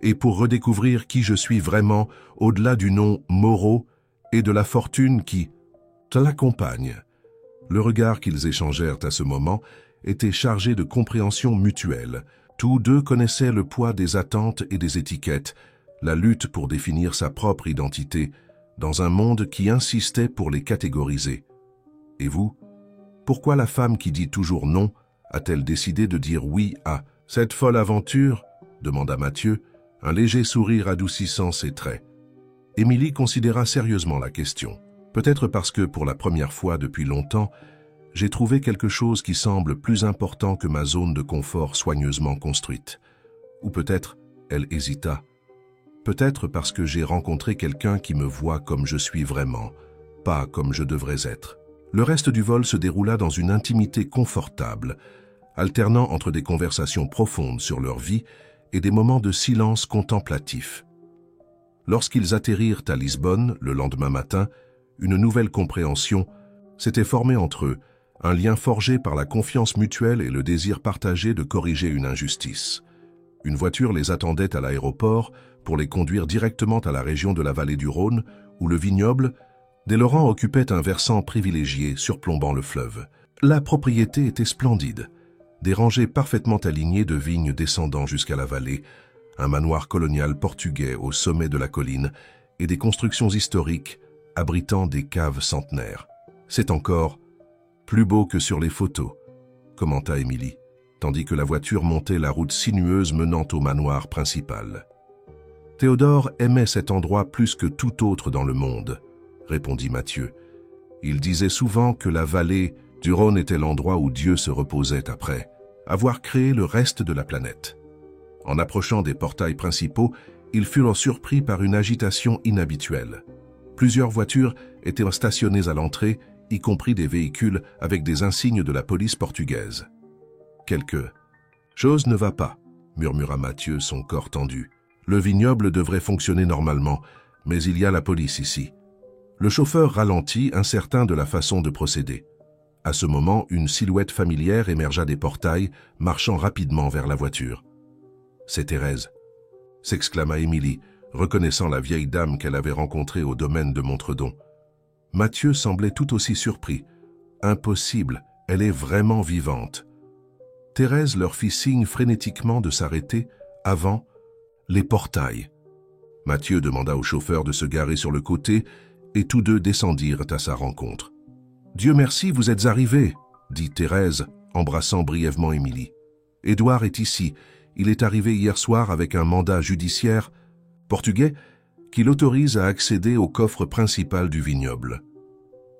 Et pour redécouvrir qui je suis vraiment, au-delà du nom Moreau et de la fortune qui l'accompagne. Le regard qu'ils échangèrent à ce moment était chargé de compréhension mutuelle. Tous deux connaissaient le poids des attentes et des étiquettes, la lutte pour définir sa propre identité, dans un monde qui insistait pour les catégoriser. Et vous? Pourquoi la femme qui dit toujours non a-t-elle décidé de dire oui à cette folle aventure? Demanda Mathieu, un léger sourire adoucissant ses traits. Émilie considéra sérieusement la question. Peut-être parce que, pour la première fois depuis longtemps, j'ai trouvé quelque chose qui semble plus important que ma zone de confort soigneusement construite. Ou peut-être, elle hésita. Peut-être parce que j'ai rencontré quelqu'un qui me voit comme je suis vraiment, pas comme je devrais être. Le reste du vol se déroula dans une intimité confortable, alternant entre des conversations profondes sur leur vie et des moments de silence contemplatif. Lorsqu'ils atterrirent à Lisbonne, le lendemain matin, une nouvelle compréhension s'était formée entre eux, un lien forgé par la confiance mutuelle et le désir partagé de corriger une injustice. Une voiture les attendait à l'aéroport pour les conduire directement à la région de la vallée du Rhône, où le vignoble des Laurents occupait un versant privilégié surplombant le fleuve. La propriété était splendide, des rangées parfaitement alignées de vignes descendant jusqu'à la vallée, un manoir colonial portugais au sommet de la colline et des constructions historiques abritant des caves centenaires. C'est encore plus beau que sur les photos, commenta Émilie, tandis que la voiture montait la route sinueuse menant au manoir principal. Théodore aimait cet endroit plus que tout autre dans le monde, répondit Mathieu. Il disait souvent que la vallée du Rhône était l'endroit où Dieu se reposait après avoir créé le reste de la planète. En approchant des portails principaux, ils furent surpris par une agitation inhabituelle. Plusieurs voitures étaient stationnées à l'entrée, y compris des véhicules avec des insignes de la police portugaise. Quelque chose ne va pas, murmura Mathieu, son corps tendu. Le vignoble devrait fonctionner normalement, mais il y a la police ici. Le chauffeur ralentit, incertain de la façon de procéder. À ce moment, une silhouette familière émergea des portails, marchant rapidement vers la voiture. « C'est Thérèse !» s'exclama Émilie, reconnaissant la vieille dame qu'elle avait rencontrée au domaine de Montredon. Mathieu semblait tout aussi surpris. « Impossible, elle est vraiment vivante !» Thérèse leur fit signe frénétiquement de s'arrêter avant les portails. Mathieu demanda au chauffeur de se garer sur le côté et tous deux descendirent à sa rencontre. « Dieu merci, vous êtes arrivés !» dit Thérèse, embrassant brièvement Émilie. « Édouard est ici. Il est arrivé hier soir avec un mandat judiciaire portugais qui l'autorise à accéder au coffre principal du vignoble. »«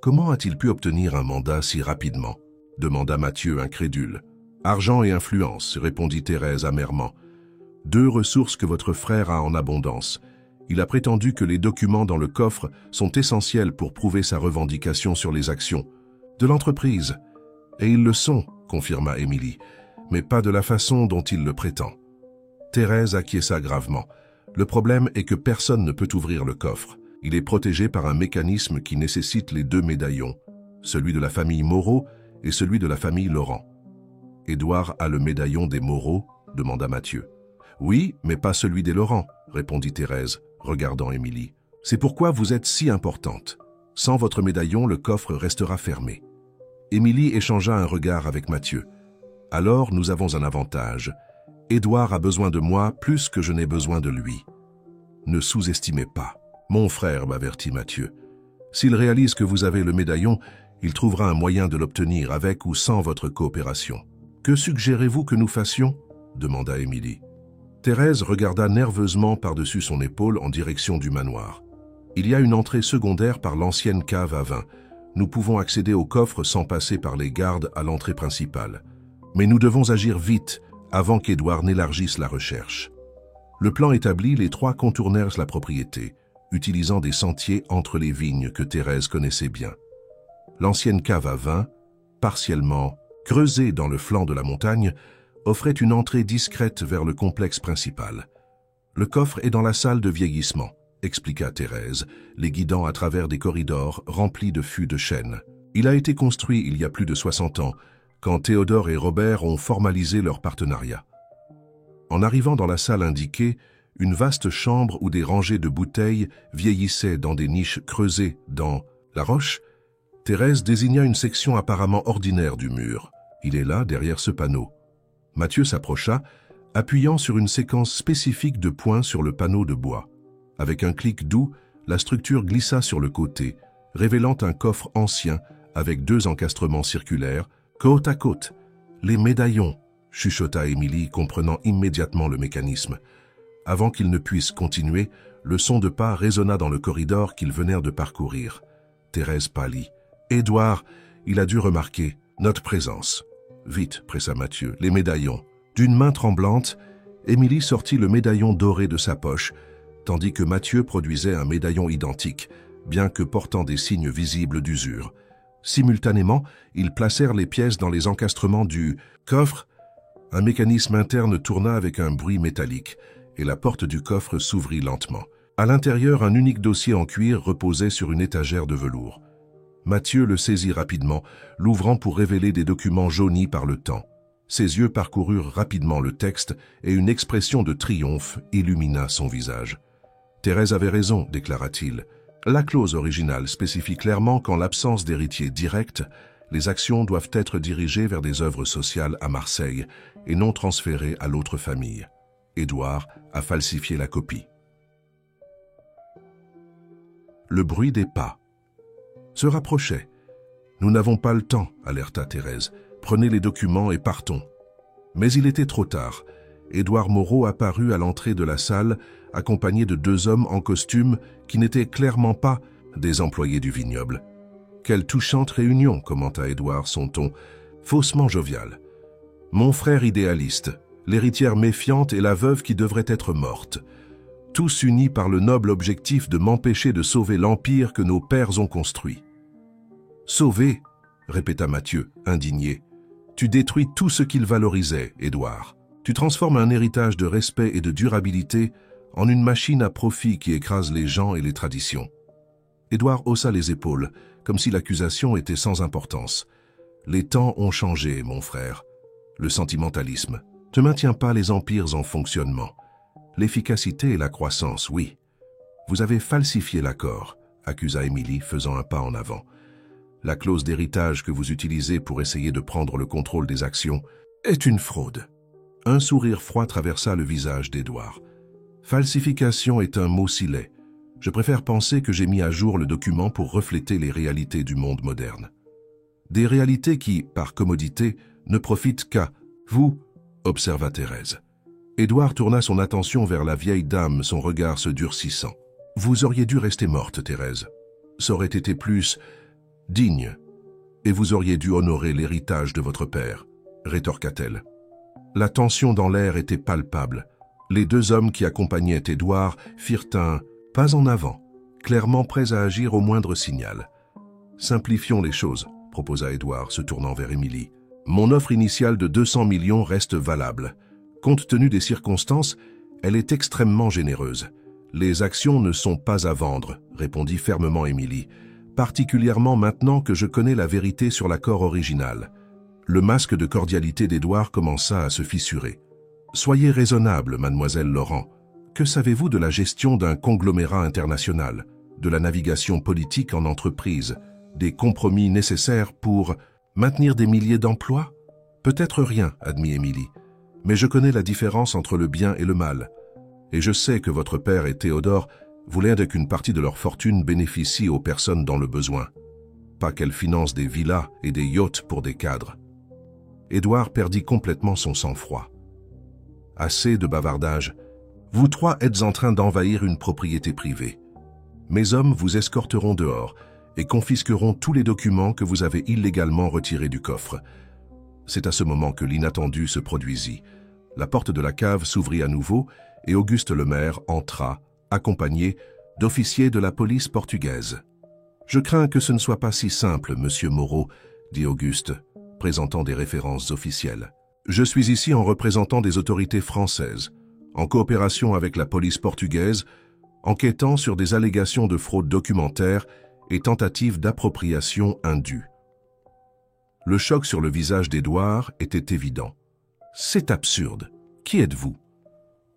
Comment a-t-il pu obtenir un mandat si rapidement ?» demanda Mathieu incrédule. « Argent et influence, répondit Thérèse amèrement. Deux ressources que votre frère a en abondance. Il a prétendu que les documents dans le coffre sont essentiels pour prouver sa revendication sur les actions de l'entreprise. Et ils le sont, confirma Émilie, mais pas de la façon dont il le prétend. Thérèse acquiesça gravement. Le problème est que personne ne peut ouvrir le coffre. Il est protégé par un mécanisme qui nécessite les deux médaillons, celui de la famille Moreau et celui de la famille Laurent. Édouard a le médaillon des Moreau, demanda Mathieu. Oui, mais pas celui des Laurent, répondit Thérèse, regardant Émilie. C'est pourquoi vous êtes si importante. Sans votre médaillon, le coffre restera fermé. Émilie échangea un regard avec Mathieu. Alors nous avons un avantage. Édouard a besoin de moi plus que je n'ai besoin de lui. Ne sous-estimez pas. Mon frère, m'avertit Mathieu. S'il réalise que vous avez le médaillon, il trouvera un moyen de l'obtenir avec ou sans votre coopération. Que suggérez-vous que nous fassions ? Demanda Émilie. Thérèse regarda nerveusement par-dessus son épaule en direction du manoir. Il y a une entrée secondaire par l'ancienne cave à vin. Nous pouvons accéder au coffre sans passer par les gardes à l'entrée principale. Mais nous devons agir vite, avant qu'Édouard n'élargisse la recherche. Le plan établi, les trois contournèrent la propriété, utilisant des sentiers entre les vignes que Thérèse connaissait bien. L'ancienne cave à vin, partiellement creusée dans le flanc de la montagne, offrait une entrée discrète vers le complexe principal. Le coffre est dans la salle de vieillissement, expliqua Thérèse, les guidant à travers des corridors remplis de fûts de chêne. Il a été construit il y a plus de 60 ans, quand Théodore et Robert ont formalisé leur partenariat. En arrivant dans la salle indiquée, une vaste chambre où des rangées de bouteilles vieillissaient dans des niches creusées dans la roche, Thérèse désigna une section apparemment ordinaire du mur. Il est là, derrière ce panneau. Mathieu s'approcha, appuyant sur une séquence spécifique de points sur le panneau de bois. Avec un clic doux, la structure glissa sur le côté, révélant un coffre ancien avec deux encastrements circulaires, côte à côte. « Les médaillons !» chuchota Émilie, comprenant immédiatement le mécanisme. Avant qu'il ne puisse continuer, le son de pas résonna dans le corridor qu'ils venèrent de parcourir. Thérèse pâlit. « Édouard, il a dû remarquer notre présence. » « Vite, pressa Mathieu, les médaillons. » D'une main tremblante, Émilie sortit le médaillon doré de sa poche, tandis que Mathieu produisait un médaillon identique, bien que portant des signes visibles d'usure. Simultanément, ils placèrent les pièces dans les encastrements du coffre. Un mécanisme interne tourna avec un bruit métallique, et la porte du coffre s'ouvrit lentement. À l'intérieur, un unique dossier en cuir reposait sur une étagère de velours. Mathieu le saisit rapidement, l'ouvrant pour révéler des documents jaunis par le temps. Ses yeux parcoururent rapidement le texte et une expression de triomphe illumina son visage. « Thérèse avait raison, déclara-t-il. La clause originale spécifie clairement qu'en l'absence d'héritier direct, les actions doivent être dirigées vers des œuvres sociales à Marseille et non transférées à l'autre famille. Édouard a falsifié la copie. » Le bruit des pas se rapprochait. « Nous n'avons pas le temps, alerta Thérèse. Prenez les documents et partons. » Mais il était trop tard. Édouard Moreau apparut à l'entrée de la salle, accompagné de 2 hommes en costume qui n'étaient clairement pas des employés du vignoble. « Quelle touchante réunion !» commenta Édouard, son ton faussement jovial. « Mon frère idéaliste, l'héritière méfiante et la veuve qui devrait être morte. Tous unis par le noble objectif de m'empêcher de sauver l'empire que nos pères ont construit. »« Sauver ?» répéta Mathieu, indigné. « Tu détruis tout ce qu'il valorisait, Édouard. Tu transformes un héritage de respect et de durabilité en une machine à profit qui écrase les gens et les traditions. » Édouard haussa les épaules, comme si l'accusation était sans importance. « Les temps ont changé, mon frère. Le sentimentalisme ne maintient pas les empires en fonctionnement. L'efficacité et la croissance, oui. Vous avez falsifié l'accord, accusa Émilie, faisant un pas en avant. La clause d'héritage que vous utilisez pour essayer de prendre le contrôle des actions est une fraude. » Un sourire froid traversa le visage d'Édouard. « Falsification est un mot si laid. Je préfère penser que j'ai mis à jour le document pour refléter les réalités du monde moderne. Des réalités qui, par commodité, ne profitent qu'à vous, » observa Thérèse. Édouard tourna son attention vers la vieille dame, son regard se durcissant. « Vous auriez dû rester morte, Thérèse. Ça aurait été plus digne. Et vous auriez dû honorer l'héritage de votre père, » rétorqua-t-elle. La tension dans l'air était palpable. Les 2 hommes qui accompagnaient Édouard firent un pas en avant, clairement prêts à agir au moindre signal. « Simplifions les choses, » proposa Édouard, se tournant vers Émilie. « Mon offre initiale de 200 millions reste valable. Compte tenu des circonstances, elle est extrêmement généreuse. Les actions ne sont pas à vendre, » répondit fermement Émilie, « particulièrement maintenant que je connais la vérité sur l'accord original. » Le masque de cordialité d'Édouard commença à se fissurer. « Soyez raisonnable, mademoiselle Laurent. Que savez-vous de la gestion d'un conglomérat international, de la navigation politique en entreprise, des compromis nécessaires pour maintenir des milliers d'emplois? Peut-être rien, admit Émilie. Mais je connais la différence entre le bien et le mal. Et je sais que votre père et Théodore voulaient qu'une partie de leur fortune bénéficie aux personnes dans le besoin. Pas qu'elles financent des villas et des yachts pour des cadres. » Édouard perdit complètement son sang-froid. « Assez de bavardage. Vous 3 êtes en train d'envahir une propriété privée. Mes hommes vous escorteront dehors et confisqueront tous les documents que vous avez illégalement retirés du coffre. » C'est à ce moment que l'inattendu se produisit. La porte de la cave s'ouvrit à nouveau et Auguste Lemaire entra, accompagné d'officiers de la police portugaise. « Je crains que ce ne soit pas si simple, monsieur Moreau, » dit Auguste, présentant des références officielles. « Je suis ici en représentant des autorités françaises, en coopération avec la police portugaise, enquêtant sur des allégations de fraude documentaire et tentatives d'appropriation indue. » Le choc sur le visage d'Édouard était évident. « C'est absurde. Qui êtes-vous » ?«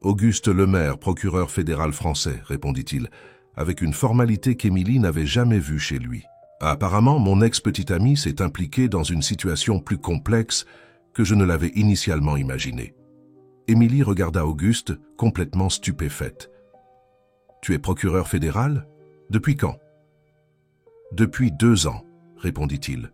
Auguste Lemaire, procureur fédéral français, » répondit-il, avec une formalité qu'Émilie n'avait jamais vue chez lui. Apparemment, mon ex-petit ami s'est impliqué dans une situation plus complexe que je ne l'avais initialement imaginé. Émilie regarda Auguste, complètement stupéfaite. « Tu es procureur fédéral? Depuis quand ?»« Depuis 2 ans, » répondit-il,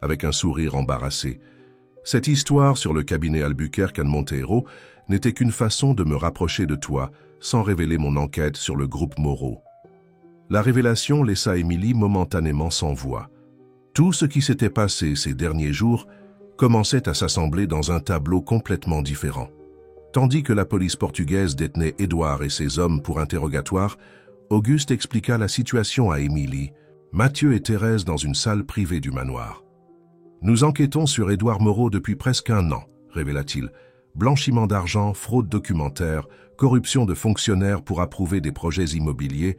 avec un sourire embarrassé. « Cette histoire sur le cabinet Albuquerque and Monteiro n'était qu'une façon de me rapprocher de toi, sans révéler mon enquête sur le groupe Moreau. » La révélation laissa Émilie momentanément sans voix. Tout ce qui s'était passé ces derniers jours commençait à s'assembler dans un tableau complètement différent. Tandis que la police portugaise détenait Édouard et ses hommes pour interrogatoire, Auguste expliqua la situation à Émilie, Mathieu et Thérèse dans une salle privée du manoir. « Nous enquêtons sur Édouard Moreau depuis presque 1 an, révéla-t-il. Blanchiment d'argent, fraude documentaire, corruption de fonctionnaires pour approuver des projets immobiliers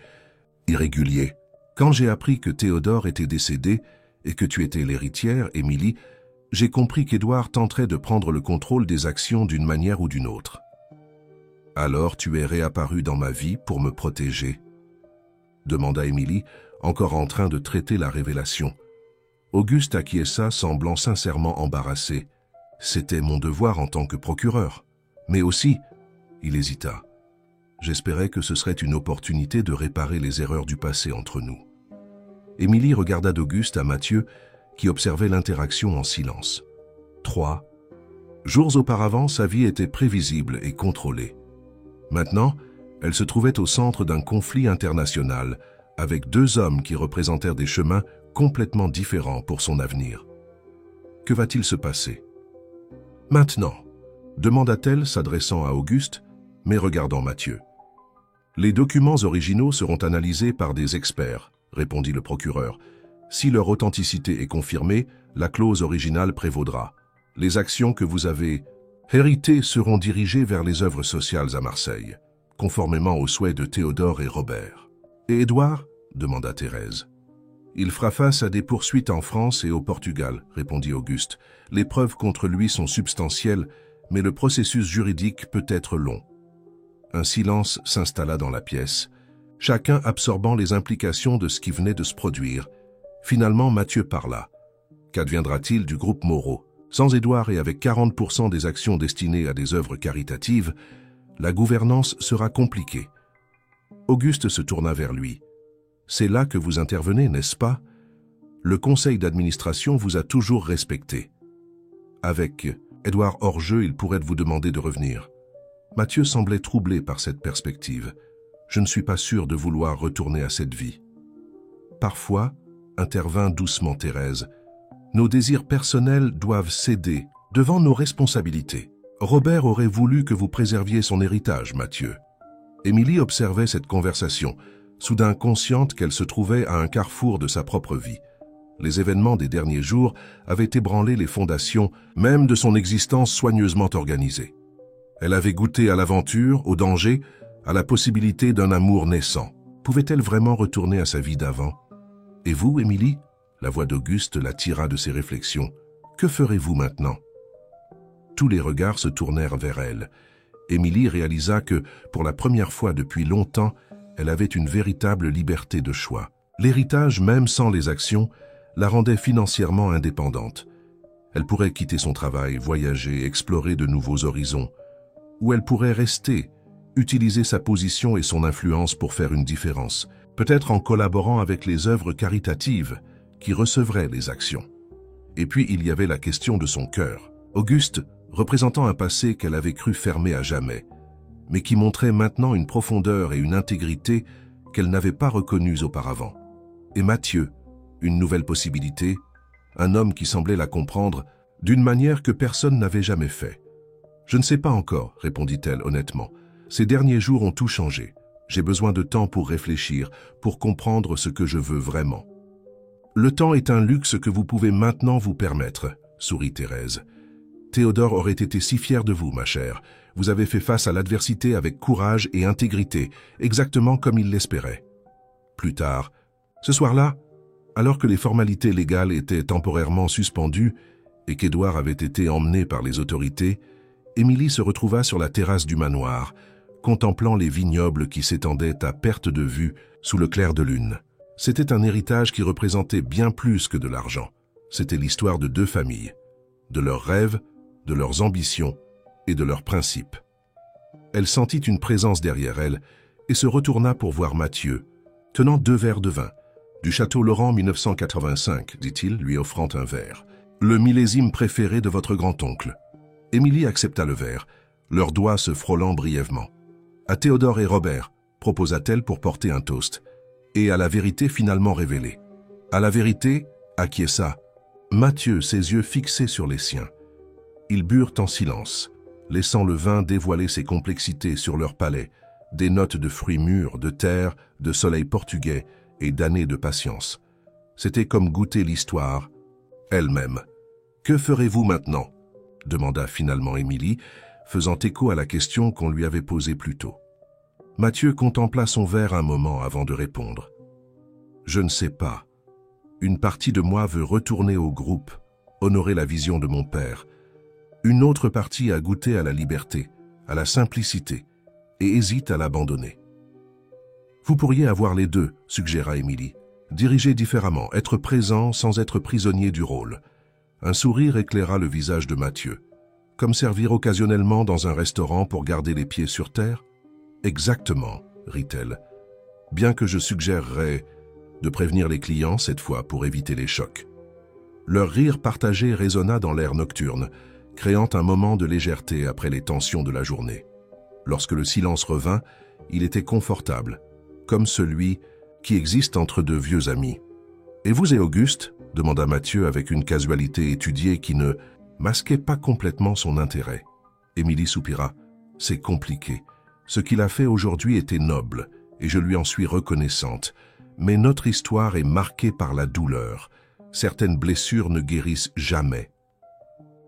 irréguliers. Quand j'ai appris que Théodore était décédé et que tu étais l'héritière, Émilie, j'ai compris qu'Édouard tenterait de prendre le contrôle des actions d'une manière ou d'une autre. Alors tu es réapparu dans ma vie pour me protéger ?» demanda Émilie, encore en train de traiter la révélation. Auguste acquiesça, semblant sincèrement embarrassé. « C'était mon devoir en tant que procureur. Mais aussi, il hésita. J'espérais que ce serait une opportunité de réparer les erreurs du passé entre nous. » Émilie regarda d'Auguste à Mathieu, qui observait l'interaction en silence. 3. Jours auparavant, sa vie était prévisible et contrôlée. Maintenant, elle se trouvait au centre d'un conflit international, avec deux hommes qui représentèrent des chemins complètement différents pour son avenir. Que va-t-il se passer? Maintenant, demanda-t-elle s'adressant à Auguste, mais regardant Mathieu. Les documents originaux seront analysés par des experts, répondit le procureur. Si leur authenticité est confirmée, la clause originale prévaudra. Les actions que vous avez héritées seront dirigées vers les œuvres sociales à Marseille, conformément aux souhaits de Théodore et Robert. Et Édouard? Demanda Thérèse. Il fera face à des poursuites en France et au Portugal, répondit Auguste. Les preuves contre lui sont substantielles, mais le processus juridique peut être long. Un silence s'installa dans la pièce, chacun absorbant les implications de ce qui venait de se produire. Finalement, Mathieu parla. Qu'adviendra-t-il du groupe Moreau? Sans Édouard et avec 40% des actions destinées à des œuvres caritatives, la gouvernance sera compliquée. Auguste se tourna vers lui. C'est là que vous intervenez, n'est-ce pas? Le conseil d'administration vous a toujours respecté. Avec Édouard hors jeu, il pourrait vous demander de revenir. Mathieu semblait troublé par cette perspective. Je ne suis pas sûr de vouloir retourner à cette vie. Parfois, intervint doucement Thérèse, nos désirs personnels doivent céder devant nos responsabilités. Robert aurait voulu que vous préserviez son héritage, Mathieu. Émilie observait cette conversation, soudain consciente qu'elle se trouvait à un carrefour de sa propre vie. Les événements des derniers jours avaient ébranlé les fondations même de son existence soigneusement organisée. Elle avait goûté à l'aventure, au danger, à la possibilité d'un amour naissant. Pouvait-elle vraiment retourner à sa vie d'avant? Et vous, Émilie? La voix d'Auguste la tira de ses réflexions. Que ferez-vous maintenant? Tous les regards se tournèrent vers elle. Émilie réalisa que, pour la première fois depuis longtemps, elle avait une véritable liberté de choix. L'héritage, même sans les actions, la rendait financièrement indépendante. Elle pourrait quitter son travail, voyager, explorer de nouveaux horizons. Ou elle pourrait rester, utiliser sa position et son influence pour faire une différence, peut-être en collaborant avec les œuvres caritatives qui recevraient les actions. Et puis il y avait la question de son cœur. Auguste, représentant un passé qu'elle avait cru fermé à jamais, mais qui montrait maintenant une profondeur et une intégrité qu'elle n'avait pas reconnues auparavant. Et Mathieu, une nouvelle possibilité, un homme qui semblait la comprendre d'une manière que personne n'avait jamais fait. « Je ne sais pas encore, répondit-elle honnêtement. Ces derniers jours ont tout changé. J'ai besoin de temps pour réfléchir, pour comprendre ce que je veux vraiment. » « Le temps est un luxe que vous pouvez maintenant vous permettre, sourit Thérèse. Théodore aurait été si fier de vous, ma chère. Vous avez fait face à l'adversité avec courage et intégrité, exactement comme il l'espérait. Plus tard, ce soir-là, alors que les formalités légales étaient temporairement suspendues et qu'Édouard avait été emmené par les autorités, Émilie se retrouva sur la terrasse du manoir, contemplant les vignobles qui s'étendaient à perte de vue sous le clair de lune. C'était un héritage qui représentait bien plus que de l'argent. C'était l'histoire de deux familles, de leurs rêves, de leurs ambitions et de leurs principes. Elle sentit une présence derrière elle et se retourna pour voir Mathieu, tenant 2 verres de vin. Du Château Laurent 1985, dit-il, lui offrant un verre. Le millésime préféré de votre grand-oncle. Émilie accepta le verre, leurs doigts se frôlant brièvement. À Théodore et Robert, proposa-t-elle pour porter un toast. Et à la vérité finalement révélée. À la vérité, acquiesça. Mathieu, ses yeux fixés sur les siens. Ils burent en silence, laissant le vin dévoiler ses complexités sur leur palais, des notes de fruits mûrs, de terre, de soleil portugais et d'années de patience. C'était comme goûter l'histoire elle-même. « Que ferez-vous maintenant ?» demanda finalement Émilie, faisant écho à la question qu'on lui avait posée plus tôt. Mathieu contempla son verre un moment avant de répondre. « Je ne sais pas. Une partie de moi veut retourner au groupe, honorer la vision de mon père. Une autre partie a goûté à la liberté, à la simplicité, et hésite à l'abandonner. » « Vous pourriez avoir les deux, suggéra Émilie. Diriger différemment, être présent sans être prisonnier du rôle. Un sourire éclaira le visage de Mathieu. Comme servir occasionnellement dans un restaurant pour garder les pieds sur terre? Exactement, rit-elle. Bien que je suggérerais de prévenir les clients cette fois pour éviter les chocs. Leur rire partagé résonna dans l'air nocturne, créant un moment de légèreté après les tensions de la journée. Lorsque le silence revint, il était confortable, comme celui qui existe entre deux vieux amis. « Et vous et Auguste ?» demanda Mathieu avec une casualité étudiée qui ne masquait pas complètement son intérêt. Émilie soupira. « C'est compliqué. Ce qu'il a fait aujourd'hui était noble, et je lui en suis reconnaissante. Mais notre histoire est marquée par la douleur. Certaines blessures ne guérissent jamais. »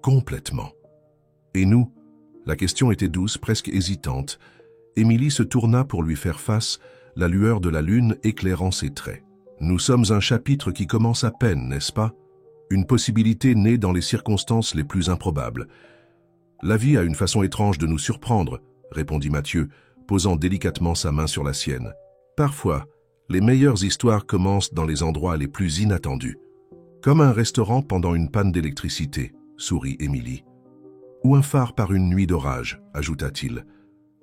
Complètement. Et nous? La question était douce, presque hésitante. Émilie se tourna pour lui faire face, la lueur de la lune éclairant ses traits. « Nous sommes un chapitre qui commence à peine, n'est-ce pas? Une possibilité née dans les circonstances les plus improbables. »« La vie a une façon étrange de nous surprendre, » répondit Mathieu, posant délicatement sa main sur la sienne. « Parfois, les meilleures histoires commencent dans les endroits les plus inattendus. Comme un restaurant pendant une panne d'électricité, » sourit Émilie. « Ou un phare par une nuit d'orage, » ajouta-t-il.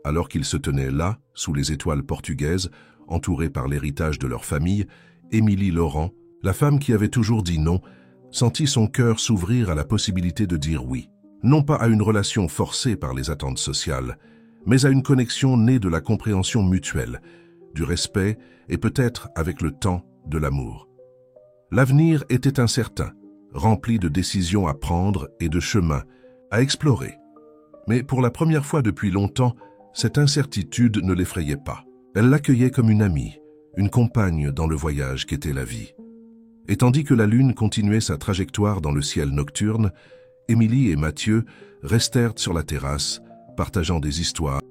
Alors qu'ils se tenaient là, sous les étoiles portugaises, entourés par l'héritage de leur famille, Émilie Laurent, la femme qui avait toujours dit non, sentit son cœur s'ouvrir à la possibilité de dire oui. Non pas à une relation forcée par les attentes sociales, mais à une connexion née de la compréhension mutuelle, du respect et peut-être, avec le temps, de l'amour. L'avenir était incertain, rempli de décisions à prendre et de chemins à explorer. Mais pour la première fois depuis longtemps, cette incertitude ne l'effrayait pas. Elle l'accueillait comme une amie, une compagne dans le voyage qu'était la vie. Et tandis que la lune continuait sa trajectoire dans le ciel nocturne, Émilie et Mathieu restèrent sur la terrasse, partageant des histoires